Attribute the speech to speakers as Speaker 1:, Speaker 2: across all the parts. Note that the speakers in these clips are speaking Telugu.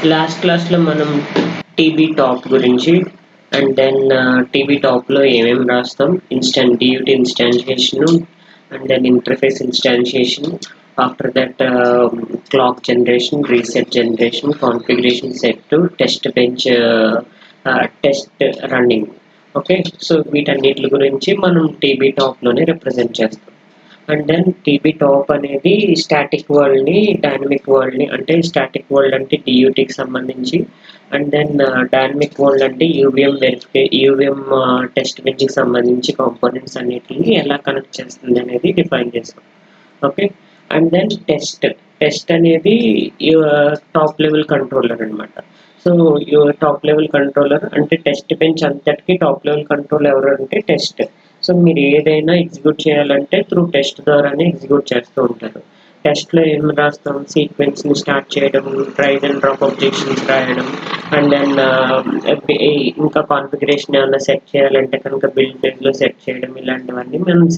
Speaker 1: లాస్ట్ క్లాస్లో మనం టీబీ టాప్ గురించి అండ్ దెన్ టీబీ టాప్లో ఏమేమి రాస్తాం, DUT instantiation and then interface instantiation, after that clock generation, reset generation, configuration set, test bench, test running. Okay, so వీటన్నిటి గురించి మనం టీబీ టాప్లోనే రిప్రజెంట్ చేస్తాం. అండ్ దెన్ టీబీ టాప్ అనేది స్టాటిక్ వరల్డ్ని డైనమిక్ వరల్డ్ని, అంటే స్టాటిక్ వరల్డ్ అంటే డియూటీకి సంబంధించి, అండ్ దెన్ డైనమిక్ వరల్డ్ అంటే యూవిఎం టెస్ట్ బెంచ్కి సంబంధించి కాంపోనెంట్స్ అన్నిటిని ఎలా కనెక్ట్ చేస్తుంది అనేది డిఫైన్ చేస్తాం. ఓకే, అండ్ దెన్ టెస్ట్ అనేది టాప్ లెవెల్ కంట్రోలర్ అనమాట. సో టాప్ లెవెల్ కంట్రోలర్ అంటే టెస్ట్ బెంచ్ అంతటికి టాప్ లెవెల్ కంట్రోల్ ఎవరు అంటే టెస్ట్. సో మీరు ఏదైనా ఎగ్జిక్యూట్ చేయాలంటే త్రూ టెస్ట్ ద్వారానే ఎగ్జిక్యూట్ చేస్తూ ఉంటారు. టెస్ట్లో ఏం రాస్తాం, సీక్వెన్స్ని స్టార్ట్ చేయడం, రైజ్ అండ్ డ్రాప్ అబ్జెక్షన్స్ రాయడం, అండ్ దెన్ ఇంకా కాన్ఫిగరేషన్ ఏమైనా సెట్ చేయాలంటే కనుక బిల్డ్ పేజ్లో సెట్ చేయడం, ఇలాంటివన్నీ మనం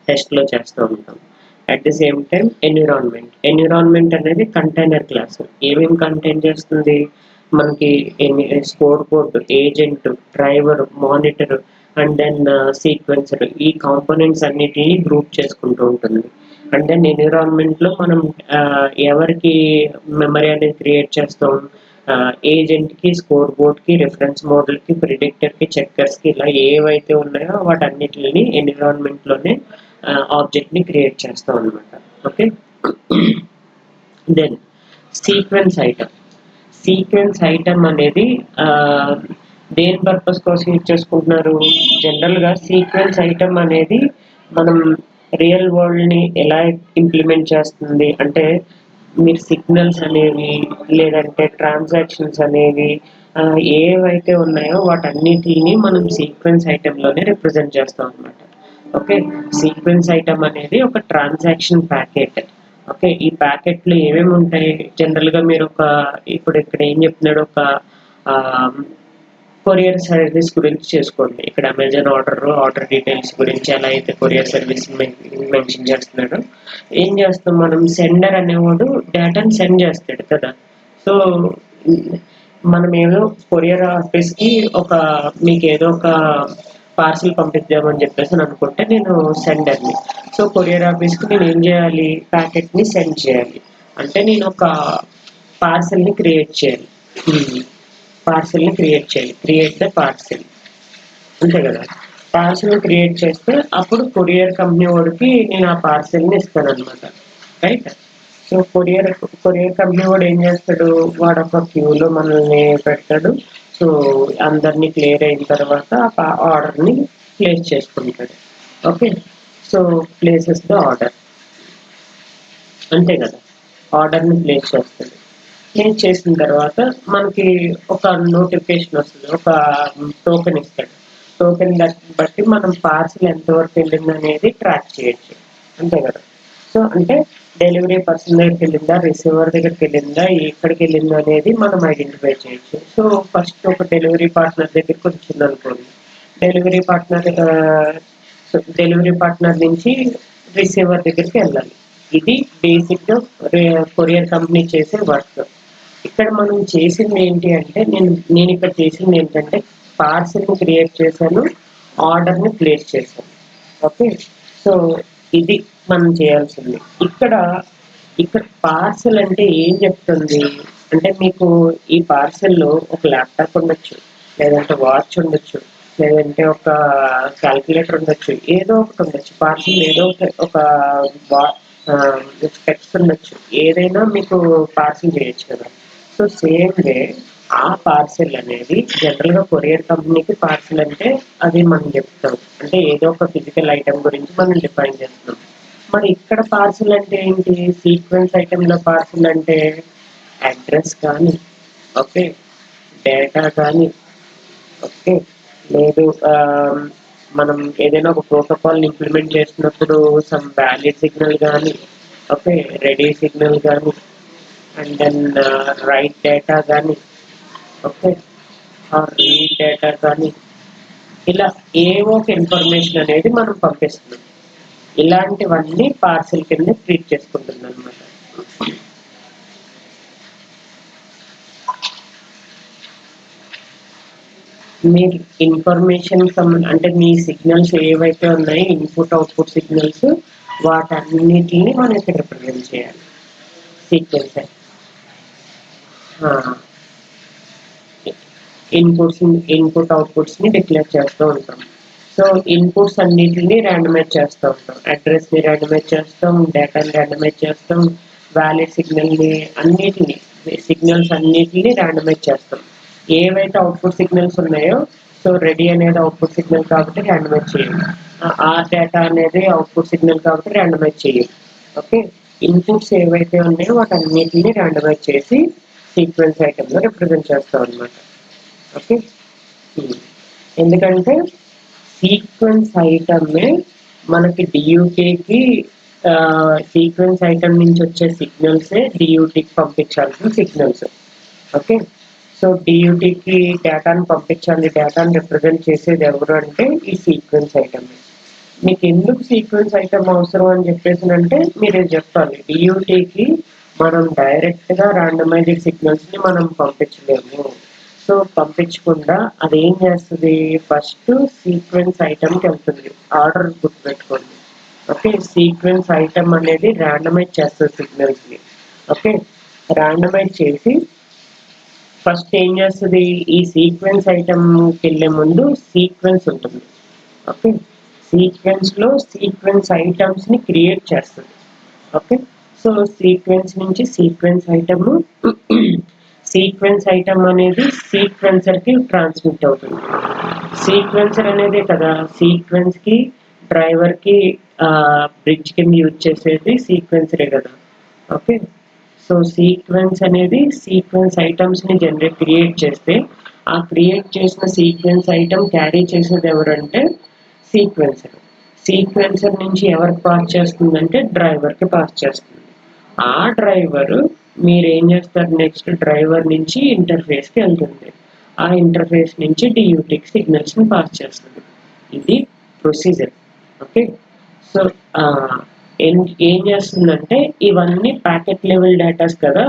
Speaker 1: టెస్ట్లో చేస్తూ ఉంటాం. At the same time environment అనేది కంటైనర్ క్లాస్. ఏమేమి కంటైన్ చేస్తుంది, మనకి scoreboard, agent, driver, monitor and then sequencer, ఈ కాంపోనెంట్స్ అన్నిటిని గ్రూప్ చేసుకుంటూ ఉంటుంది. అండ్ దెన్ ఎన్విరాన్మెంట్లో మనం ఎవరికి మెమరీ అనేది క్రియేట్ చేస్తాం, ఏజెంట్కి, స్కోర్ బోర్డ్కి, రిఫరెన్స్ మోడల్కి, ప్రిడిక్టర్కి, చెక్కర్స్కి, ఇలా ఏవైతే ఉన్నాయో వాటన్నిటిని ఎన్విరాన్మెంట్లోనే ఆబ్జెక్ట్ని క్రియేట్ చేస్తాం అనమాట. ఓకే, దెన్ సీక్వెన్స్ ఐటమ్ అనేది దేని పర్పస్ కోసం యూజ్ చేసుకుంటున్నారు. జనరల్గా సీక్వెన్స్ ఐటమ్ అనేది మనం రియల్ వరల్డ్ని ఎలా ఇంప్లిమెంట్ చేస్తుంది అంటే, మీరు సిగ్నల్స్ అనేవి లేదంటే ట్రాన్సాక్షన్స్ అనేవి ఏవైతే ఉన్నాయో వాటన్నిటిని మనం సీక్వెన్స్ ఐటెంలోనే రిప్రజెంట్ చేస్తాం అనమాట. ఓకే, సీక్వెన్స్ ఐటమ్ అనేది ఒక ట్రాన్సాక్షన్ ప్యాకెట్. ఓకే, ఈ ప్యాకెట్లో ఏమేమి ఉంటాయి, జనరల్గా మీరు ఇప్పుడు ఇక్కడ ఏం చెప్తున్నాడు, ఒక కొరియర్ సర్వీస్ గురించి చేసుకోండి. ఇక్కడ అమెజాన్ ఆర్డర్ డీటెయిల్స్ గురించి ఎలా అయితే కొరియర్ సర్వీస్ మెన్షన్ చేస్తున్నాడో, ఏం చేస్తాం మనం, సెండర్ అనేవాడు డేటాను సెండ్ చేస్తాడు కదా. సో మనం ఏదో కొరియర్ ఆఫీస్కి మీకు ఏదో ఒక పార్సిల్ పంపిద్దామని చెప్పేసి అని అనుకుంటే నేను సెండర్ని. సో కొరియర్ ఆఫీస్కి నేను ఏం చేయాలి, ప్యాకెట్ని సెండ్ చేయాలి. అంటే నేను ఒక పార్సిల్ని క్రియేట్ చేయాలి. క్రియేట్ ద పార్సిల్, అంతే కదా. పార్సిల్ క్రియేట్ చేస్తే అప్పుడు కొరియర్ కంపెనీ వాడికి నేను ఆ పార్సిల్ని ఇస్తాను అనమాట. రైట్. సో కొరియర్ కంపెనీ వాడు ఏం చేస్తాడు, వాడు ఒక క్యూలో మనల్ని పెడతాడు. సో అందరినీ క్లియర్ అయిన తర్వాత ఆ ఆర్డర్ని ప్లేస్ చేసుకుంటాడు. Okay, so places the order, అంతే కదా. ఆర్డర్ని ప్లేస్ చేస్తాడు. ప్లేస్ చేసిన తర్వాత మనకి ఒక నోటిఫికేషన్ వస్తుంది, ఒక టోకెన్ ఇస్తాడు. టోకెన్ బట్టి మనం పార్సిల్ ఎంతవరకు వెళ్ళింది అనేది ట్రాక్ చేయొచ్చు, అంతే కదా. సో అంటే డెలివరీ పర్సన్ దగ్గరికి వెళ్ళిందా, రిసీవర్ దగ్గరికి వెళ్ళిందా, ఎక్కడికి వెళ్ళిందా అనేది మనం ఐడెంటిఫై చేయొచ్చు. సో ఫస్ట్ ఒక డెలివరీ పార్ట్నర్ దగ్గరికి వచ్చింది అనుకోండి, డెలివరీ పార్ట్నర్ నుంచి రిసీవర్ దగ్గరికి వెళ్ళాలి. ఇది బేసిక్గా కొరియర్ కంపెనీ చేసే వర్క్. ఇక్కడ మనం చేసింది ఏంటి అంటే, నేను ఇక్కడ చేసింది ఏంటంటే పార్సిల్ని క్రియేట్ చేశాను, ఆర్డర్ని ప్లేస్ చేశాను. ఓకే, సో ఇది మనం చేయాల్సింది. ఇక్కడ పార్సిల్ అంటే ఏం చెప్తుంది అంటే, మీకు ఈ పార్సిల్లో ఒక ల్యాప్టాప్ ఉండొచ్చు, లేదంటే వాచ్ ఉండొచ్చు, లేదంటే ఒక క్యాల్కులేటర్ ఉండొచ్చు, ఏదో ఒకటి ఉండొచ్చు. పార్సిల్ ఏదో ఒక స్పెక్స్ ఉండొచ్చు, ఏదైనా మీకు పార్సిల్ చేయొచ్చు కదా. సో సేమ్ వే ఆ పార్సిల్ అనేది జనరల్గా కొరియర్ కంపెనీకి పార్సిల్ అంటే అది మనం చెప్తాం, అంటే ఏదో ఒక ఫిజికల్ ఐటమ్ గురించి మనం డిఫైన్ చేస్తున్నాం. మరి ఇక్కడ పార్సిల్ అంటే ఏంటి, సీక్వెన్స్ ఐటెంలో పార్సిల్ అంటే అడ్రస్ కానీ, ఓకే, డేటా కానీ, ఓకే, లేదు మనం ఏదైనా ఒక ప్రోటోకాల్ని ఇంప్లిమెంట్ చేసినప్పుడు సమ్ వ్యాలిడ్ సిగ్నల్ కానీ, ఓకే, రెడీ సిగ్నల్ కానీ, అండ్ దెన్ రైట్ డేటా కానీ, ఓకే, రీడ్ డేటా కానీ, ఇలా ఏవో ఒక ఇన్ఫర్మేషన్ అనేది మనం పంపిస్తున్నాం. ఇలాంటివన్నీ పార్సిల్ కింద ట్రీట్ చేసుకుంటుంది అనమాట. మీరు ఇన్ఫర్మేషన్ అంటే మీ సిగ్నల్స్ ఏవైతే ఉన్నాయో ఇన్పుట్ అవుట్పుట్ సిగ్నల్స్ వాటన్నిటిని మనం ఇక్కడ రిప్రజెంట్ చేయాలి సీక్వెన్స్. ఇన్పుట్ అవుట్పుట్స్ని డిక్లేర్ చేస్తూ ఉంటాం. సో ఇన్పుట్స్ అన్నిటిని ర్యాండమైజ్ చేస్తూ ఉంటాం. అడ్రస్ని ర్యాండమైజ్ చేస్తాం, డేటాని ర్యాండమైజ్ చేస్తాం, వ్యాలిడ్ సిగ్నల్ని అన్నిటిని సిగ్నల్స్ అన్నిటిని ర్యాండమైజ్ చేస్తాం. ఏవైతే అవుట్పుట్ సిగ్నల్స్ ఉన్నాయో సో రెడీ అనేది అవుట్పుట్ సిగ్నల్ కాబట్టి ర్యాండమైజ్ చేయాలి. ఆ డేటా అనేది అవుట్పుట్ సిగ్నల్ కాబట్టి ర్యాండమైజ్ చేయాలి. ఓకే, ఇన్పుట్స్ ఏవైతే ఉన్నాయో వాటన్నిటిని ర్యాండమైజ్ చేసి సీక్వెన్స్ ఐటెంలో రిప్రజెంట్ చేస్తాం అనమాట. ఓకే, ఎందుకంటే సీక్వెన్స్ ఐటమే మనకి డియూటీకి సీక్వెన్స్ ఐటమ్ నుంచి వచ్చే సిగ్నల్సే డియూటీకి పంపించాల్సిన సిగ్నల్స్. ఓకే, సో డియూటీకి డేటాను పంపించాలి, డేటాను రిప్రజెంట్ చేసేది ఎవరు అంటే ఈ సీక్వెన్స్ ఐటమ్. మీకు ఎందుకు సీక్వెన్స్ ఐటమ్ అవసరం అని చెప్పేసి అంటే మీరు చెప్పాలి, డియూటీకి మనం డైరెక్ట్గా ర్యాండమైజ్డ్ సిగ్నల్స్ని మనం పంపించలేము. సో పంపించకుండా అదేం చేస్తుంది, ఫస్ట్ సీక్వెన్స్ ఐటమ్కి వెళ్తుంది. ఆర్డర్ గుర్తుపెట్టుకోండి. ఓకే, సీక్వెన్స్ ఐటమ్ అనేది ర్యాండమైజ్ చేస్తుంది సిగ్నల్స్ని. ఓకే, ర్యాండమైజ్ చేసి ఫస్ట్ ఏం చేస్తుంది, ఈ సీక్వెన్స్ ఐటమ్కి వెళ్ళే ముందు సీక్వెన్స్ ఉంటుంది. ఓకే, సీక్వెన్స్లో సీక్వెన్స్ ఐటమ్స్ని క్రియేట్ చేస్తుంది. ఓకే, సో సీక్వెన్స్ నుంచి సీక్వెన్స్ ఐటమ్ సీక్వెన్స్ ఐటమ్ అనేది సీక్వెన్సర్కి ట్రాన్స్మిట్ అవుతుంది. సీక్వెన్సర్ అనేదే కదా సీక్వెన్స్కి డ్రైవర్కి బ్రిడ్జ్ కింద యూజ్ చేసేది సీక్వెన్సరే కదా. ఓకే, సో సీక్వెన్స్ అనేది సీక్వెన్స్ ఐటమ్స్ని క్రియేట్ చేస్తే ఆ క్రియేట్ చేసిన సీక్వెన్స్ ఐటమ్ క్యారీ చేసేది ఎవరంటే సీక్వెన్సర్. సీక్వెన్సర్ నుంచి ఎవరికి పాస్ చేస్తుందంటే డ్రైవర్కి పాస్ చేస్తుంది. ఆ డ్రైవర్ మీరు ఏం చేస్తారు, నెక్స్ట్ డ్రైవర్ నుంచి ఇంటర్ఫేస్కి వెళ్తుంది. ఆ ఇంటర్ఫేస్ నుంచి డియూటీకి సిగ్నల్స్ని పాస్ చేస్తుంది. ఇది ప్రొసీజర్. ఓకే, సో ఏం చేస్తుందంటే ఇవన్నీ ప్యాకెట్ లెవెల్ డేటాస్ కదా.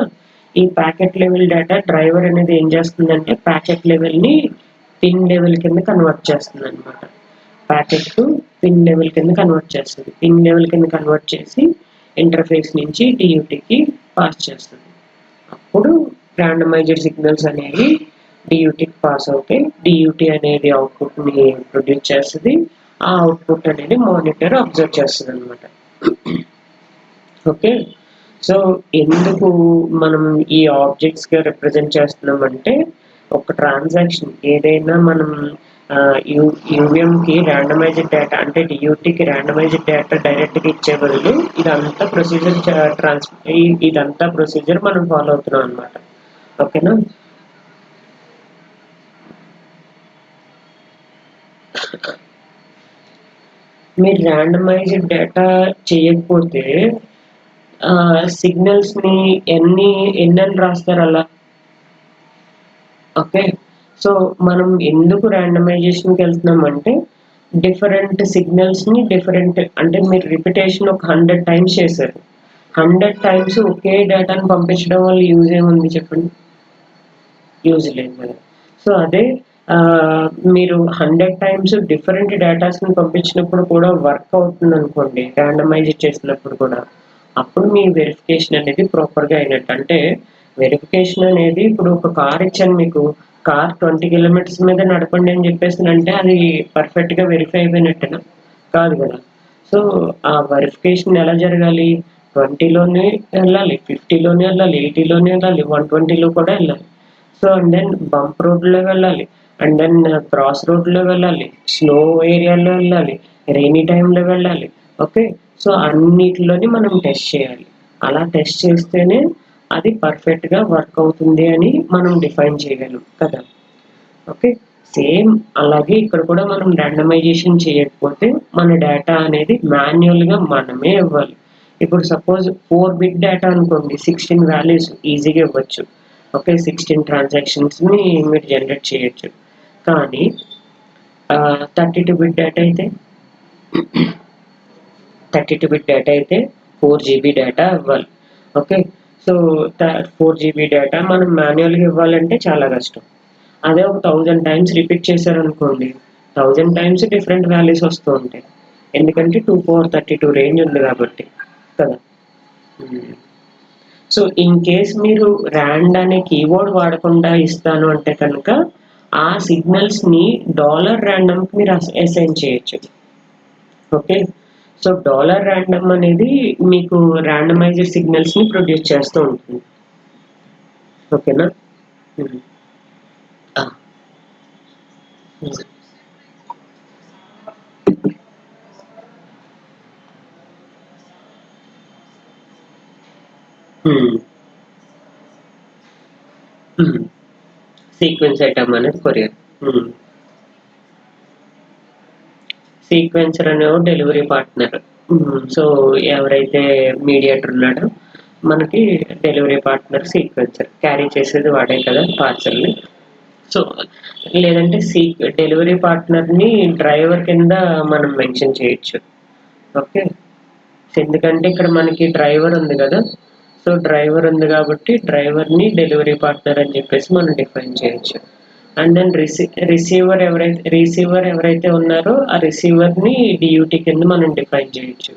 Speaker 1: ఈ ప్యాకెట్ లెవెల్ డేటా డ్రైవర్ అనేది ఏం చేస్తుందంటే ప్యాకెట్ లెవెల్ని పిన్ లెవెల్ కింద కన్వర్ట్ చేస్తుంది అనమాట. ప్యాకెట్ టు పిన్ లెవెల్ కింద కన్వర్ట్ చేస్తుంది. పిన్ లెవెల్ కింద కన్వర్ట్ చేసి ఇంటర్ఫేస్ నుంచి డియూటీకి పాస్ చేస్తుంది. అప్పుడు ర్యాండమైజ్డ్ సిగ్నల్స్ అనేవి డియూటీకి పాస్ అవుతాయి. డియూటీ అనేది అవుట్పుట్ని ప్రొడ్యూస్ చేస్తుంది. ఆ అవుట్పుట్ అనేది మానిటర్ అబ్జర్వ్ చేస్తుంది అనమాట. ఓకే, సో ఎందుకు మనం ఈ ఆబ్జెక్ట్స్గా రిప్రజెంట్ చేస్తున్నామంటే ఒక ట్రాన్సాక్షన్ ఏదైనా మనం యూవిఎంకి ర్యాండమైజ్డ్ డేటా అంటే డియూటీకి ర్యాండమైజ్డ్ డేటా డైరెక్ట్గా ఇచ్చే బదులు ఇదంతా ప్రొసీజర్ మనం ఫాలో అవుతున్నాం అనమాట. ఓకేనా, మీరు ర్యాండమైజ్డ్ డేటా చేయకపోతే సిగ్నల్స్ని ఎన్ని రాస్తారు అలా. ఓకే, సో మనం ఎందుకు ర్యాండమైజేషన్కి వెళ్తున్నాం అంటే డిఫరెంట్ సిగ్నల్స్ని డిఫరెంట్ అంటే మీరు రిపిటేషన్ ఒక 100 టైమ్స్ చేశారు. 100 టైమ్స్ ఒకే డేటాను పంపించడం వల్ల యూజ్ ఏముంది చెప్పండి, యూజ్ లేదు కదా. సో అదే మీరు 100 టైమ్స్ డిఫరెంట్ డేటాస్ని పంపించినప్పుడు కూడా వర్క్ అవుతుంది అనుకోండి, ర్యాండమైజ్ చేసినప్పుడు కూడా అప్పుడు మీ వెరిఫికేషన్ అనేది ప్రాపర్గా అయినట్టు. అంటే వెరిఫికేషన్ అనేది ఇప్పుడు ఒక కార్ ఇచ్చాను మీకు, కార్ 20 కిలోమీటర్స్ మీద నడపండి అని చెప్పేసి అంటే అది పర్ఫెక్ట్గా వెరిఫై అయిపోయినట్టేనా, కాదు కదా. సో ఆ వెరిఫికేషన్ ఎలా జరగాలి, 20లోనే వెళ్ళాలి, 50లోనే వెళ్ళాలి, 80లోనే వెళ్ళాలి, 120లో కూడా వెళ్ళాలి. సో అండ్ దెన్ బంప్ రోడ్లో వెళ్ళాలి, అండ్ దెన్ క్రాస్ రోడ్లో వెళ్ళాలి, స్లో ఏరియాలో వెళ్ళాలి, రెయినీ టైంలో వెళ్ళాలి. ఓకే, సో అన్నిటిలోని మనం టెస్ట్ చేయాలి. అలా టెస్ట్ చేస్తేనే అది పర్ఫెక్ట్గా వర్క్ అవుతుంది అని మనం డిఫైన్ చేయగలం కదా. ఓకే, సేమ్ అలాగే ఇక్కడ కూడా మనం ర్యాండమైజేషన్ చేయకపోతే మన డేటా అనేది మాన్యువల్గా మనమే ఇవ్వాలి. ఇప్పుడు సపోజ్ 4 బిట్ డేటా అనుకోండి, 16 వాల్యూస్ ఈజీగా ఇవ్వచ్చు. ఓకే, 16 ట్రాన్సాక్షన్స్ని మీరు జనరేట్ చేయొచ్చు. కానీ 32 బిట్ డేటా అయితే 4 GB డేటా ఇవ్వాలి. ఓకే, సో 4 GB డేటా మనం మాన్యువల్గా ఇవ్వాలంటే చాలా కష్టం. అదే ఒక 1000 టైమ్స్ రిపీట్ చేశారనుకోండి, 1000 టైమ్స్ డిఫరెంట్ వాల్యూస్ వస్తూ ఉంటాయి. ఎందుకంటే 2 పవర్ 32 రేంజ్ ఉంది కాబట్టి కదా. సో ఇన్ కేస్ మీరు ర్యాండ్ అనే కీవర్డ్ వాడకుండా ఇస్తాను అంటే కనుక ఆ సిగ్నల్స్ని డాలర్ ర్యాండమ్కి మీరు అసైన్ చేయొచ్చు. ఓకే, సో డాలర్ ర్యాండమ్ అనేది మీకు ర్యాండమైజ్డ్ సిగ్నల్స్ని ప్రొడ్యూస్ చేస్తూ ఉంటుంది. ఓకేనా. ఆ, సీక్వెన్స్ ఐటమ్ అనేది కొరియర్. సీక్వెన్సర్ అనేవాడు డెలివరీ పార్ట్నర్. సో ఎవరైతే మీడియేటర్ ఉన్నాడో మనకి డెలివరీ పార్ట్నర్ సీక్వెన్సర్, క్యారీ చేసేది వాడే కదా పార్సల్ని. సో లేదంటే డెలివరీ పార్ట్నర్ని డ్రైవర్ కింద మనం మెన్షన్ చేయొచ్చు. ఓకే, ఎందుకంటే ఇక్కడ మనకి డ్రైవర్ ఉంది కదా, సో డ్రైవర్ ఉంది కాబట్టి డ్రైవర్ని డెలివరీ పార్ట్నర్ అని చెప్పేసి మనం డిఫైన్ చేయొచ్చు. అండ్ దెన్ రిసీవర్ ఎవరైతే ఉన్నారో ఆ రిసీవర్ని డియూటీ కింద మనం డిఫైన్ చేయొచ్చు.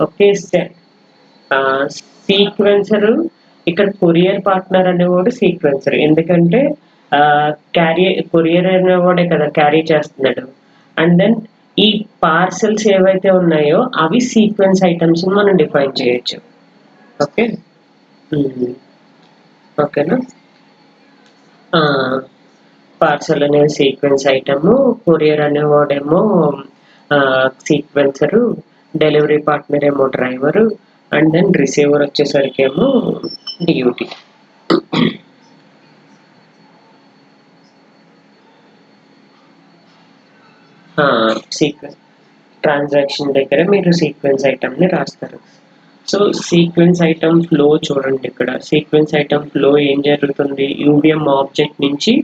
Speaker 1: ఓకే, సీక్వెన్సర్ ఇక్కడ కొరియర్ పార్ట్నర్ అనేవాడు సీక్వెన్సర్, ఎందుకంటే కొరియర్ అనేవాడే కదా క్యారీ చేస్తున్నాడు. అండ్ దెన్ ఈ పార్సల్స్ ఏవైతే ఉన్నాయో అవి సీక్వెన్స్ ఐటమ్స్ మనం డిఫైన్ చేయొచ్చు. ఓకే, ఓకేనా. పార్సల్ అనేది సీక్వెన్స్ ఐటము, కొరియర్ అనేవాడేమో సీక్వెన్సరు, డెలివరీ పార్ట్నర్ ఏమో డ్రైవరు, అండ్ దెన్ రిసీవర్ వచ్చేసరికి ఏమో డియూటీ. సీక్వెన్స్ ట్రాన్సాక్షన్ దగ్గర మీరు సీక్వెన్స్ ఐటమ్ని రాస్తారు. సో సీక్వెన్స్ ఐటమ్ ఫ్లో చూడండి, ఇక్కడ సీక్వెన్స్ ఐటమ్ ఫ్లో ఏం జరుగుతుంది, యూవిఎం ఆబ్జెక్ట్ నుంచి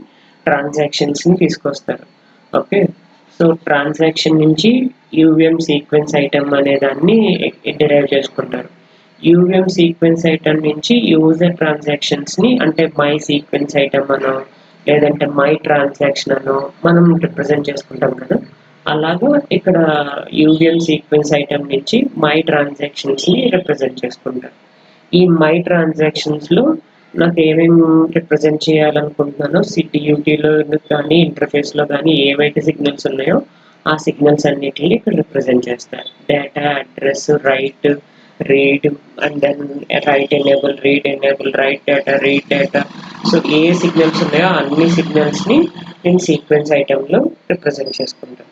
Speaker 1: ట్రాన్సాక్షన్స్ని తీసుకొస్తారు. ఓకే, సో ట్రాన్సాక్షన్ నుంచి యూవిఎం సీక్వెన్స్ ఐటమ్ అనే దాన్ని డిరైవ్ చేసుకుంటారు. యూవిఎం సీక్వెన్స్ ఐటమ్ నుంచి యూజర్ ట్రాన్సాక్షన్స్ని, అంటే మై సీక్వెన్స్ ఐటమ్ అనో లేదంటే మై ట్రాన్సాక్షన్ అనో మనం రిప్రజెంట్ చేసుకుంటాం కదా. అలాగే ఇక్కడ యూవిఎం సీక్వెన్స్ ఐటమ్ నుంచి మై ట్రాన్సాక్షన్స్ని రిప్రజెంట్ చేసుకుంటారు. ఈ మై ట్రాన్సాక్షన్స్లో నాకు ఏమేమి రిప్రజెంట్ చేయాలనుకుంటున్నానో డియూటీలో కానీ ఇంటర్ఫేస్లో కానీ ఏవైతే సిగ్నల్స్ ఉన్నాయో ఆ సిగ్నల్స్ అన్నిటిని ఇక్కడ రిప్రజెంట్ చేస్తారు. Data, address, write, read, and then write enable, write data, read data. So ఏ సిగ్నల్స్ ఉన్నాయో అన్ని సిగ్నల్స్ని నేను సీక్వెన్స్ ఐటెంలో రిప్రజెంట్ చేసుకుంటాను.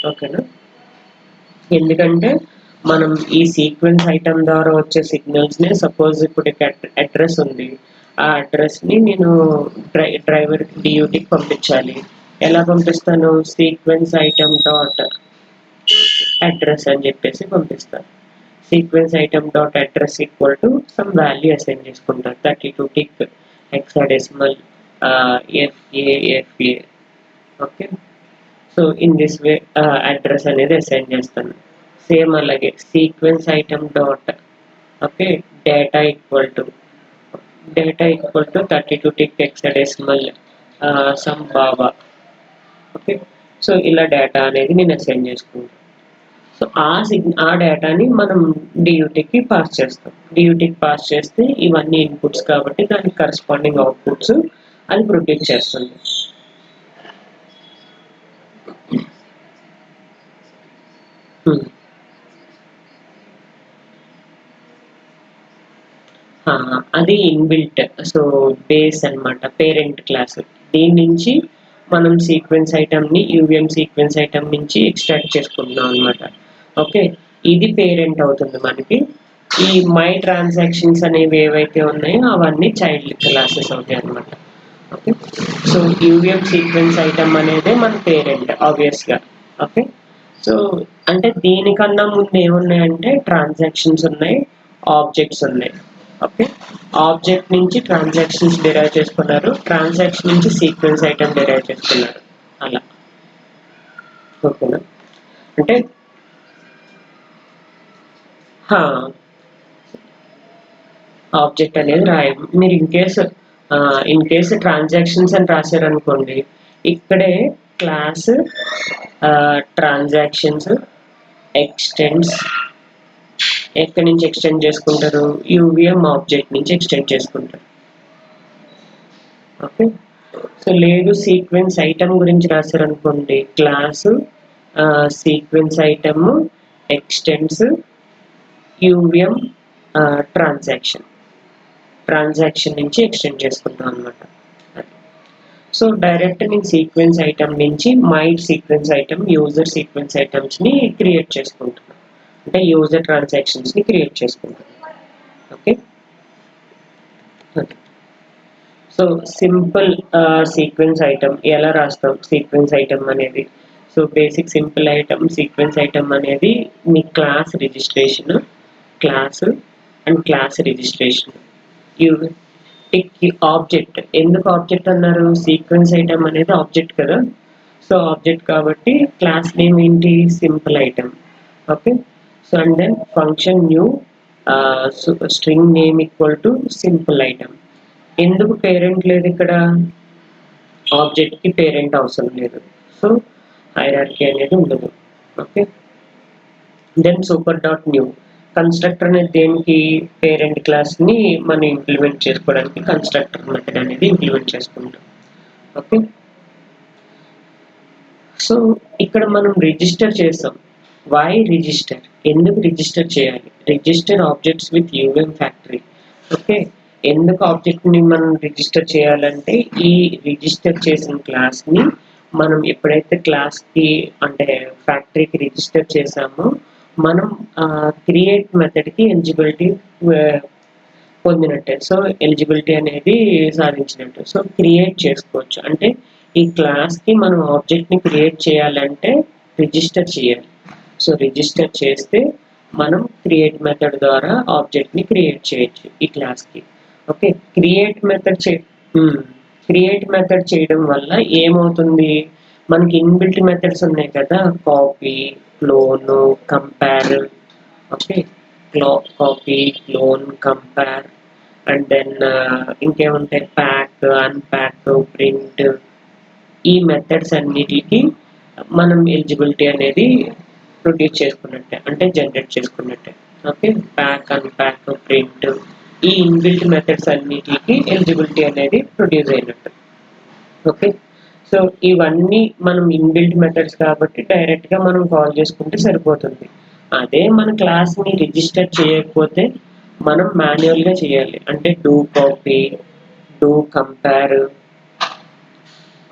Speaker 1: ఓకేనా, ఎందుకంటే మనం ఈ సీక్వెన్స్ ఐటమ్ ద్వారా వచ్చే సిగ్నల్స్ని, సపోజ్ ఇప్పుడు అడ్రస్ ఉంది, ఆ అడ్రస్ని నేను డ్రైవర్ డియూటీకి పంపించాలి. ఎలా పంపిస్తాను, సీక్వెన్స్ ఐటమ్ డాట్ అడ్రస్ అని చెప్పేసి పంపిస్తాను. Sequence item dot address equal to some value assign చేసుకుంటాను, 32 tick hexadecimal FA. Okay, so in this way address అనేది అసైన్ చేస్తాను. సేమ్ అలాగే sequence item dot okay data equal to 32 tick hexadecimal some Baba. Okay, so ఇలా డేటా అనేది నేను అసైన్ చేసుకుంటాను. సో ఆ డేటాని మనం డియూటీకి పాస్ చేస్తాం. డియూటీకి పాస్ చేస్తే ఇవన్నీ ఇన్పుట్స్ కాబట్టి దానికి కరస్పాండింగ్ అవుట్పుట్స్ అది ప్రొడ్యూస్ చేస్తుంది. అది ఇన్బిల్ట్, సో బేస్ అనమాట, పేరెంట్ క్లాస్. దీని నుంచి మనం సీక్వెన్స్ ఐటమ్ని యూవిఎం సీక్వెన్స్ ఐటమ్ నుంచి ఎక్స్ట్రాక్ట్ చేసుకుంటున్నాం అనమాట. ఓకే, ఇది పేరెంట్ అవుతుంది మనకి. ఈ మై ట్రాన్సాక్షన్స్ అనేవి ఏవైతే ఉన్నాయో అవన్నీ చైల్డ్ క్లాసెస్ అవుతాయి అనమాట. ఓకే, సో యూవిఎం సీక్వెన్స్ ఐటమ్ అనేది మన పేరెంట్ ఆబ్వియస్గా. ఓకే, సో అంటే దీనికన్నా ముందు ఏమున్నాయంటే ట్రాన్సాక్షన్స్ ఉన్నాయి, ఆబ్జెక్ట్స్ ఉన్నాయి. ఓకే, ఆబ్జెక్ట్ నుంచి ట్రాన్సాక్షన్స్ డిరైవ్ చేసుకున్నారు, ట్రాన్సాక్షన్ నుంచి సీక్వెన్స్ ఐటమ్ డిరైవ్ చేసుకున్నారు, అలా. ఓకేనా, అంటే ఆబ్జెక్ట్ అనేది రాయం. మీరు in case in case transactions అని రాశారనుకోండి, ఇక్కడే క్లాస్ ట్రాన్సాక్షన్స్ ఎక్స్టెండ్స్ ఎక్కడి నుంచి ఎక్స్టెండ్ చేసుకుంటారు, యూవిఎం ఆబ్జెక్ట్ నుంచి ఎక్స్టెండ్ చేసుకుంటారు. ఓకే, సో లేదు సీక్వెన్స్ ఐటమ్ గురించి రాశారనుకోండి, class sequence item extends UVM transaction నుంచి ఎక్స్టెండ్ చేసుకుంటాం అనమాట. సో డైరెక్ట్ నేను సీక్వెన్స్ ఐటమ్ నుంచి might sequence item user sequence ఐటమ్స్ని క్రియేట్ చేసుకుంటున్నాను, అంటే యూజర్ ట్రాన్సాక్షన్స్ని క్రియేట్ చేసుకుంటాను. Okay, so simple sequence item ఎలా రాస్తాం సీక్వెన్స్ ఐటమ్ అనేది. So basic simple item sequence item అనేది మీ class registration, class registration object. ఎందుకు ఆబ్జెక్ట్ అన్నారు, సీక్వెన్స్ ఐటమ్ అనేది ఆబ్జెక్ట్ కదా, సో ఆబ్జెక్ట్ కాబట్టి క్లాస్ నేమ్ ఏంటి, simple item. Okay, so and then function new string name equal to simple item. ఎందుకు పేరెంట్ లేదు ఇక్కడ, ఆబ్జెక్ట్కి పేరెంట్ అవసరం లేదు, సో హైరార్కీ అనేది ఉండదు. Okay, then super dot new constructor అనేది దేనికి, పేరెంట్ క్లాస్ని మనం ఇంప్లిమెంట్ చేసుకోవడానికి కన్స్ట్రక్టర్ మెథడ్ అనేది ఇంప్లిమెంట్ చేసుకుంటాం. ఓకే, సో ఇక్కడ మనం రిజిస్టర్ చేస్తాం. వై రిజిస్టర్, ఎందుకు రిజిస్టర్ చేయాలి, register objects with UVM factory. Okay, ఎందుకు ఆబ్జెక్ట్ని మనం రిజిస్టర్ చేయాలంటే ఈ రిజిస్టర్ చేసిన క్లాస్ని మనం ఎప్పుడైతే క్లాస్కి అంటే ఫ్యాక్టరీకి రిజిస్టర్ చేసామో మనం క్రియేట్ మెథడ్కి ఎలిజిబిలిటీ పొందినట్టే, సో ఎలిజిబిలిటీ అనేది సాధించినట్టు. సో క్రియేట్ చేసుకోవచ్చు, అంటే ఈ క్లాస్కి మనం ఆబ్జెక్ట్ని క్రియేట్ చేయాలంటే రిజిస్టర్ చేయాలి. సో రిజిస్టర్ చేస్తే మనం క్రియేట్ మెథడ్ ద్వారా ఆబ్జెక్ట్ని క్రియేట్ చేయొచ్చు ఈ క్లాస్కి. ఓకే, క్రియేట్ మెథడ్ చేయడం వల్ల ఏమవుతుంది, మనకి ఇన్బిల్ట్ మెథడ్స్ ఉన్నాయి కదా, copy, clone, compare. Okay, copy, clone, compare and then ఇంకేముంటాయి, ప్యాక్, అన్ప్యాక్, ప్రింట్. ఈ మెథడ్స్ అన్నిటికి మనం ఎలిజిబిలిటీ అనేది ప్రొడ్యూస్ చేసుకున్నట్టే, అంటే జనరేట్ చేసుకున్నట్టే. ఓకే, ప్యాక్, అన్ప్యాక్, ప్రింట్ ఈ ఇన్బిల్ట్ మెథడ్స్ అన్నిటికి ఎలిజిబిలిటీ అనేది ప్రొడ్యూస్ అయినట్టు. ఓకే, సో ఇవన్నీ మనం ఇన్బిల్ట్ మెథడ్స్ కాబట్టి డైరెక్ట్గా మనం కాల్ చేసుకుంటే సరిపోతుంది. అదే మన క్లాస్ని రిజిస్టర్ చేయకపోతే మనం మాన్యువల్గా చేయాలి, అంటే do copy, do compare,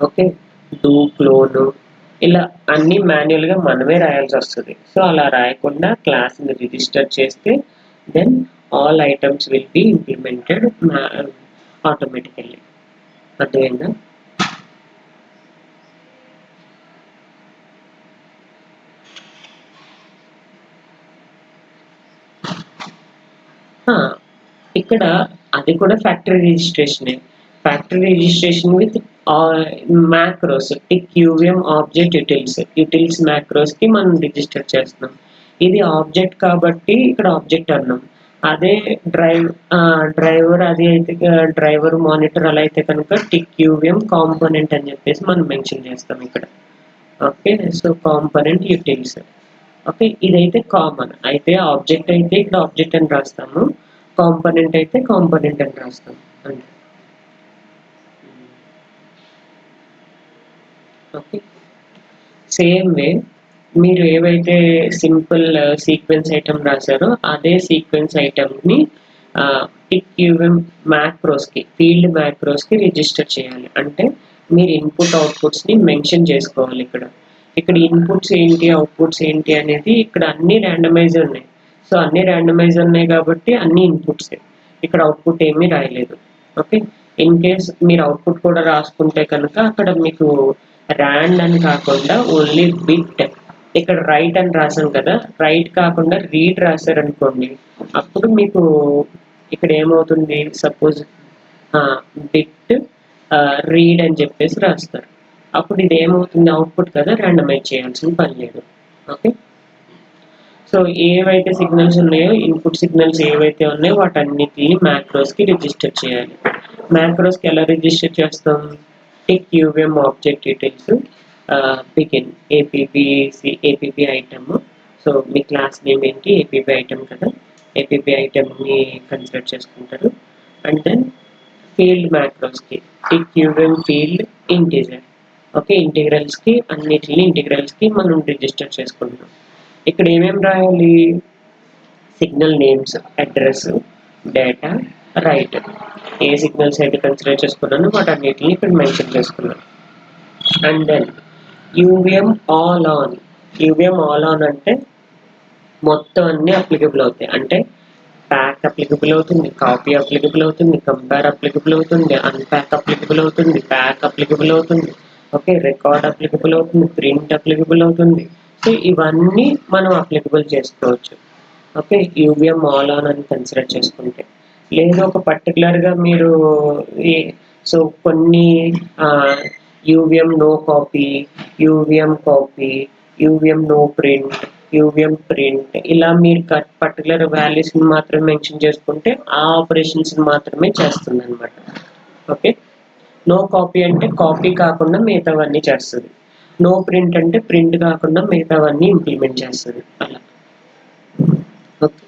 Speaker 1: okay, do clone, ఇలా అన్ని మాన్యువల్గా మనమే రాయాల్సి వస్తుంది. సో అలా రాయకుండా క్లాస్ని రిజిస్టర్ చేస్తే then all items will be implemented automatically. అర్థమైందా? ఇక్కడ అది కూడా ఫ్యాక్టరీ రిజిస్ట్రేషనే, factory registration with macros, tick UVM object utils మ్యాక్రోస్కి మనం రిజిస్టర్ చేస్తున్నాం. ఇది ఆబ్జెక్ట్ కాబట్టి ఇక్కడ ఆబ్జెక్ట్ అన్నాం. అదే డ్రైవర్ అది అయితే డ్రైవర్ మానిటర్ అలా అయితే కనుక టిక్ యూవిఎం కాంపోనెంట్ అని చెప్పేసి మనం మెన్షన్ చేస్తాం ఇక్కడ. Okay, so component యూటిల్స్. ఓకే, ఇదైతే కామన్, అయితే ఆబ్జెక్ట్ అయితే ఇక్కడ ఆబ్జెక్ట్ అని రాస్తాము, కాంపోనెంట్ అయితే కాంపోనెంట్ అని రాస్తాం అంటే. ఓకే, సేమ్ వే మీరు ఏవైతే సింపుల్ సీక్వెన్స్ ఐటమ్ రాశారో అదే సీక్వెన్స్ ఐటమ్ని టిక్ యూవిఎం మ్యాక్రోస్కి, ఫీల్డ్ మ్యాక్రోస్కి రిజిస్టర్ చేయాలి. అంటే మీరు ఇన్పుట్ అవుట్పుట్స్ని మెన్షన్ చేసుకోవాలి. ఇక్కడ ఇన్పుట్స్ ఏంటి, అవుట్పుట్స్ ఏంటి అనేది ఇక్కడ అన్ని ర్యాండమైజ్ ఉన్నాయి. సో అన్ని ర్యాండమైజ్ ఉన్నాయి కాబట్టి అన్ని ఇన్పుట్సే, ఇక్కడ అవుట్పుట్ ఏమీ రాయలేదు. ఓకే, ఇన్ కేస్ మీరు అవుట్పుట్ కూడా రాసుకుంటే కనుక అక్కడ మీకు ర్యాండ్ అని కాకుండా ఓన్లీ బిట్, ఇక్కడ రైట్ అని రాసాం కదా, రైట్ కాకుండా రీడ్ రాశారనుకోండి, అప్పుడు మీకు ఇక్కడ ఏమవుతుంది, సపోజ్ బిట్ రీడ్ అని చెప్పేసి రాస్తారు, అప్పుడు ఇది ఏమవుతుంది, అవుట్పుట్ కదా, ర్యాండమైజ్ చేయాల్సిన పని లేదు. ఓకే, సో సో ఏవైతే సిగ్నల్స్ ఉన్నాయో, ఇన్పుట్ సిగ్నల్స్ ఏవైతే ఉన్నాయో వాటన్నిటిని మ్యాక్రోస్కి రిజిస్టర్ చేయాలి. మ్యాక్రోస్కి ఎలా రిజిస్టర్ చేస్తాం? Tick UVM object details begin APP item. So మీ క్లాస్ నేమ్ ఏంటి? ఏపీపీ ఐటమ్ కదా, ఏపీపీ ఐటమ్ని కన్సిడర్ చేసుకుంటారు. అండ్ దెన్ ఫీల్డ్ మ్యాక్రోస్కి tick UVM field integer. Okay, అన్నిటిని ఇంటిగ్రల్స్కి మనం రిజిస్టర్ చేసుకుంటాం. ఇక్కడ ఏమేమి రాయాలి? Signal names, address, data, right. ఏ సిగ్నల్స్ అయితే కన్సిడర్ చేసుకున్నానో వాటన్నిటిని ఇక్కడ మెన్షన్ చేసుకున్నాను. And then UVM all on అంటే మొత్తం అన్ని అప్లికబుల్ అవుతాయి. అంటే ప్యాక్ అప్లికబుల్ అవుతుంది, కాపీ అప్లికబుల్ అవుతుంది, కంపేర్ అప్లికబుల్ అవుతుంది, అన్ప్యాక్ అప్లికబుల్ అవుతుంది, ప్యాక్ అప్లికబుల్ అవుతుంది, ఓకే, రికార్డ్ అప్లికబుల్ అవుతుంది, ప్రింట్ అప్లికబుల్ అవుతుంది. సో ఇవన్నీ మనం అప్లికబుల్ చేసుకోవచ్చు. ఓకే, యూవిఎం ఆల్ ఆన్ అని కన్సిడర్ చేసుకుంటే. లేదా ఒక పర్టికులర్గా మీరు సో కొన్ని UVM no copy, UVM no print, UVM print, ఇలా మీరు పర్టికులర్ వాల్యూస్ని మాత్రమే మెన్షన్ చేసుకుంటే ఆ ఆపరేషన్స్ని మాత్రమే చేస్తుంది అనమాట. ఓకే, నో కాపీ అంటే కాపీ కాకుండా మిగతావన్నీ చేస్తుంది. నో ప్రింట్ అంటే ప్రింట్ కాకుండా మిగతావన్నీ ఇంప్లిమెంట్ చేస్తుంది. అలా. ఓకే,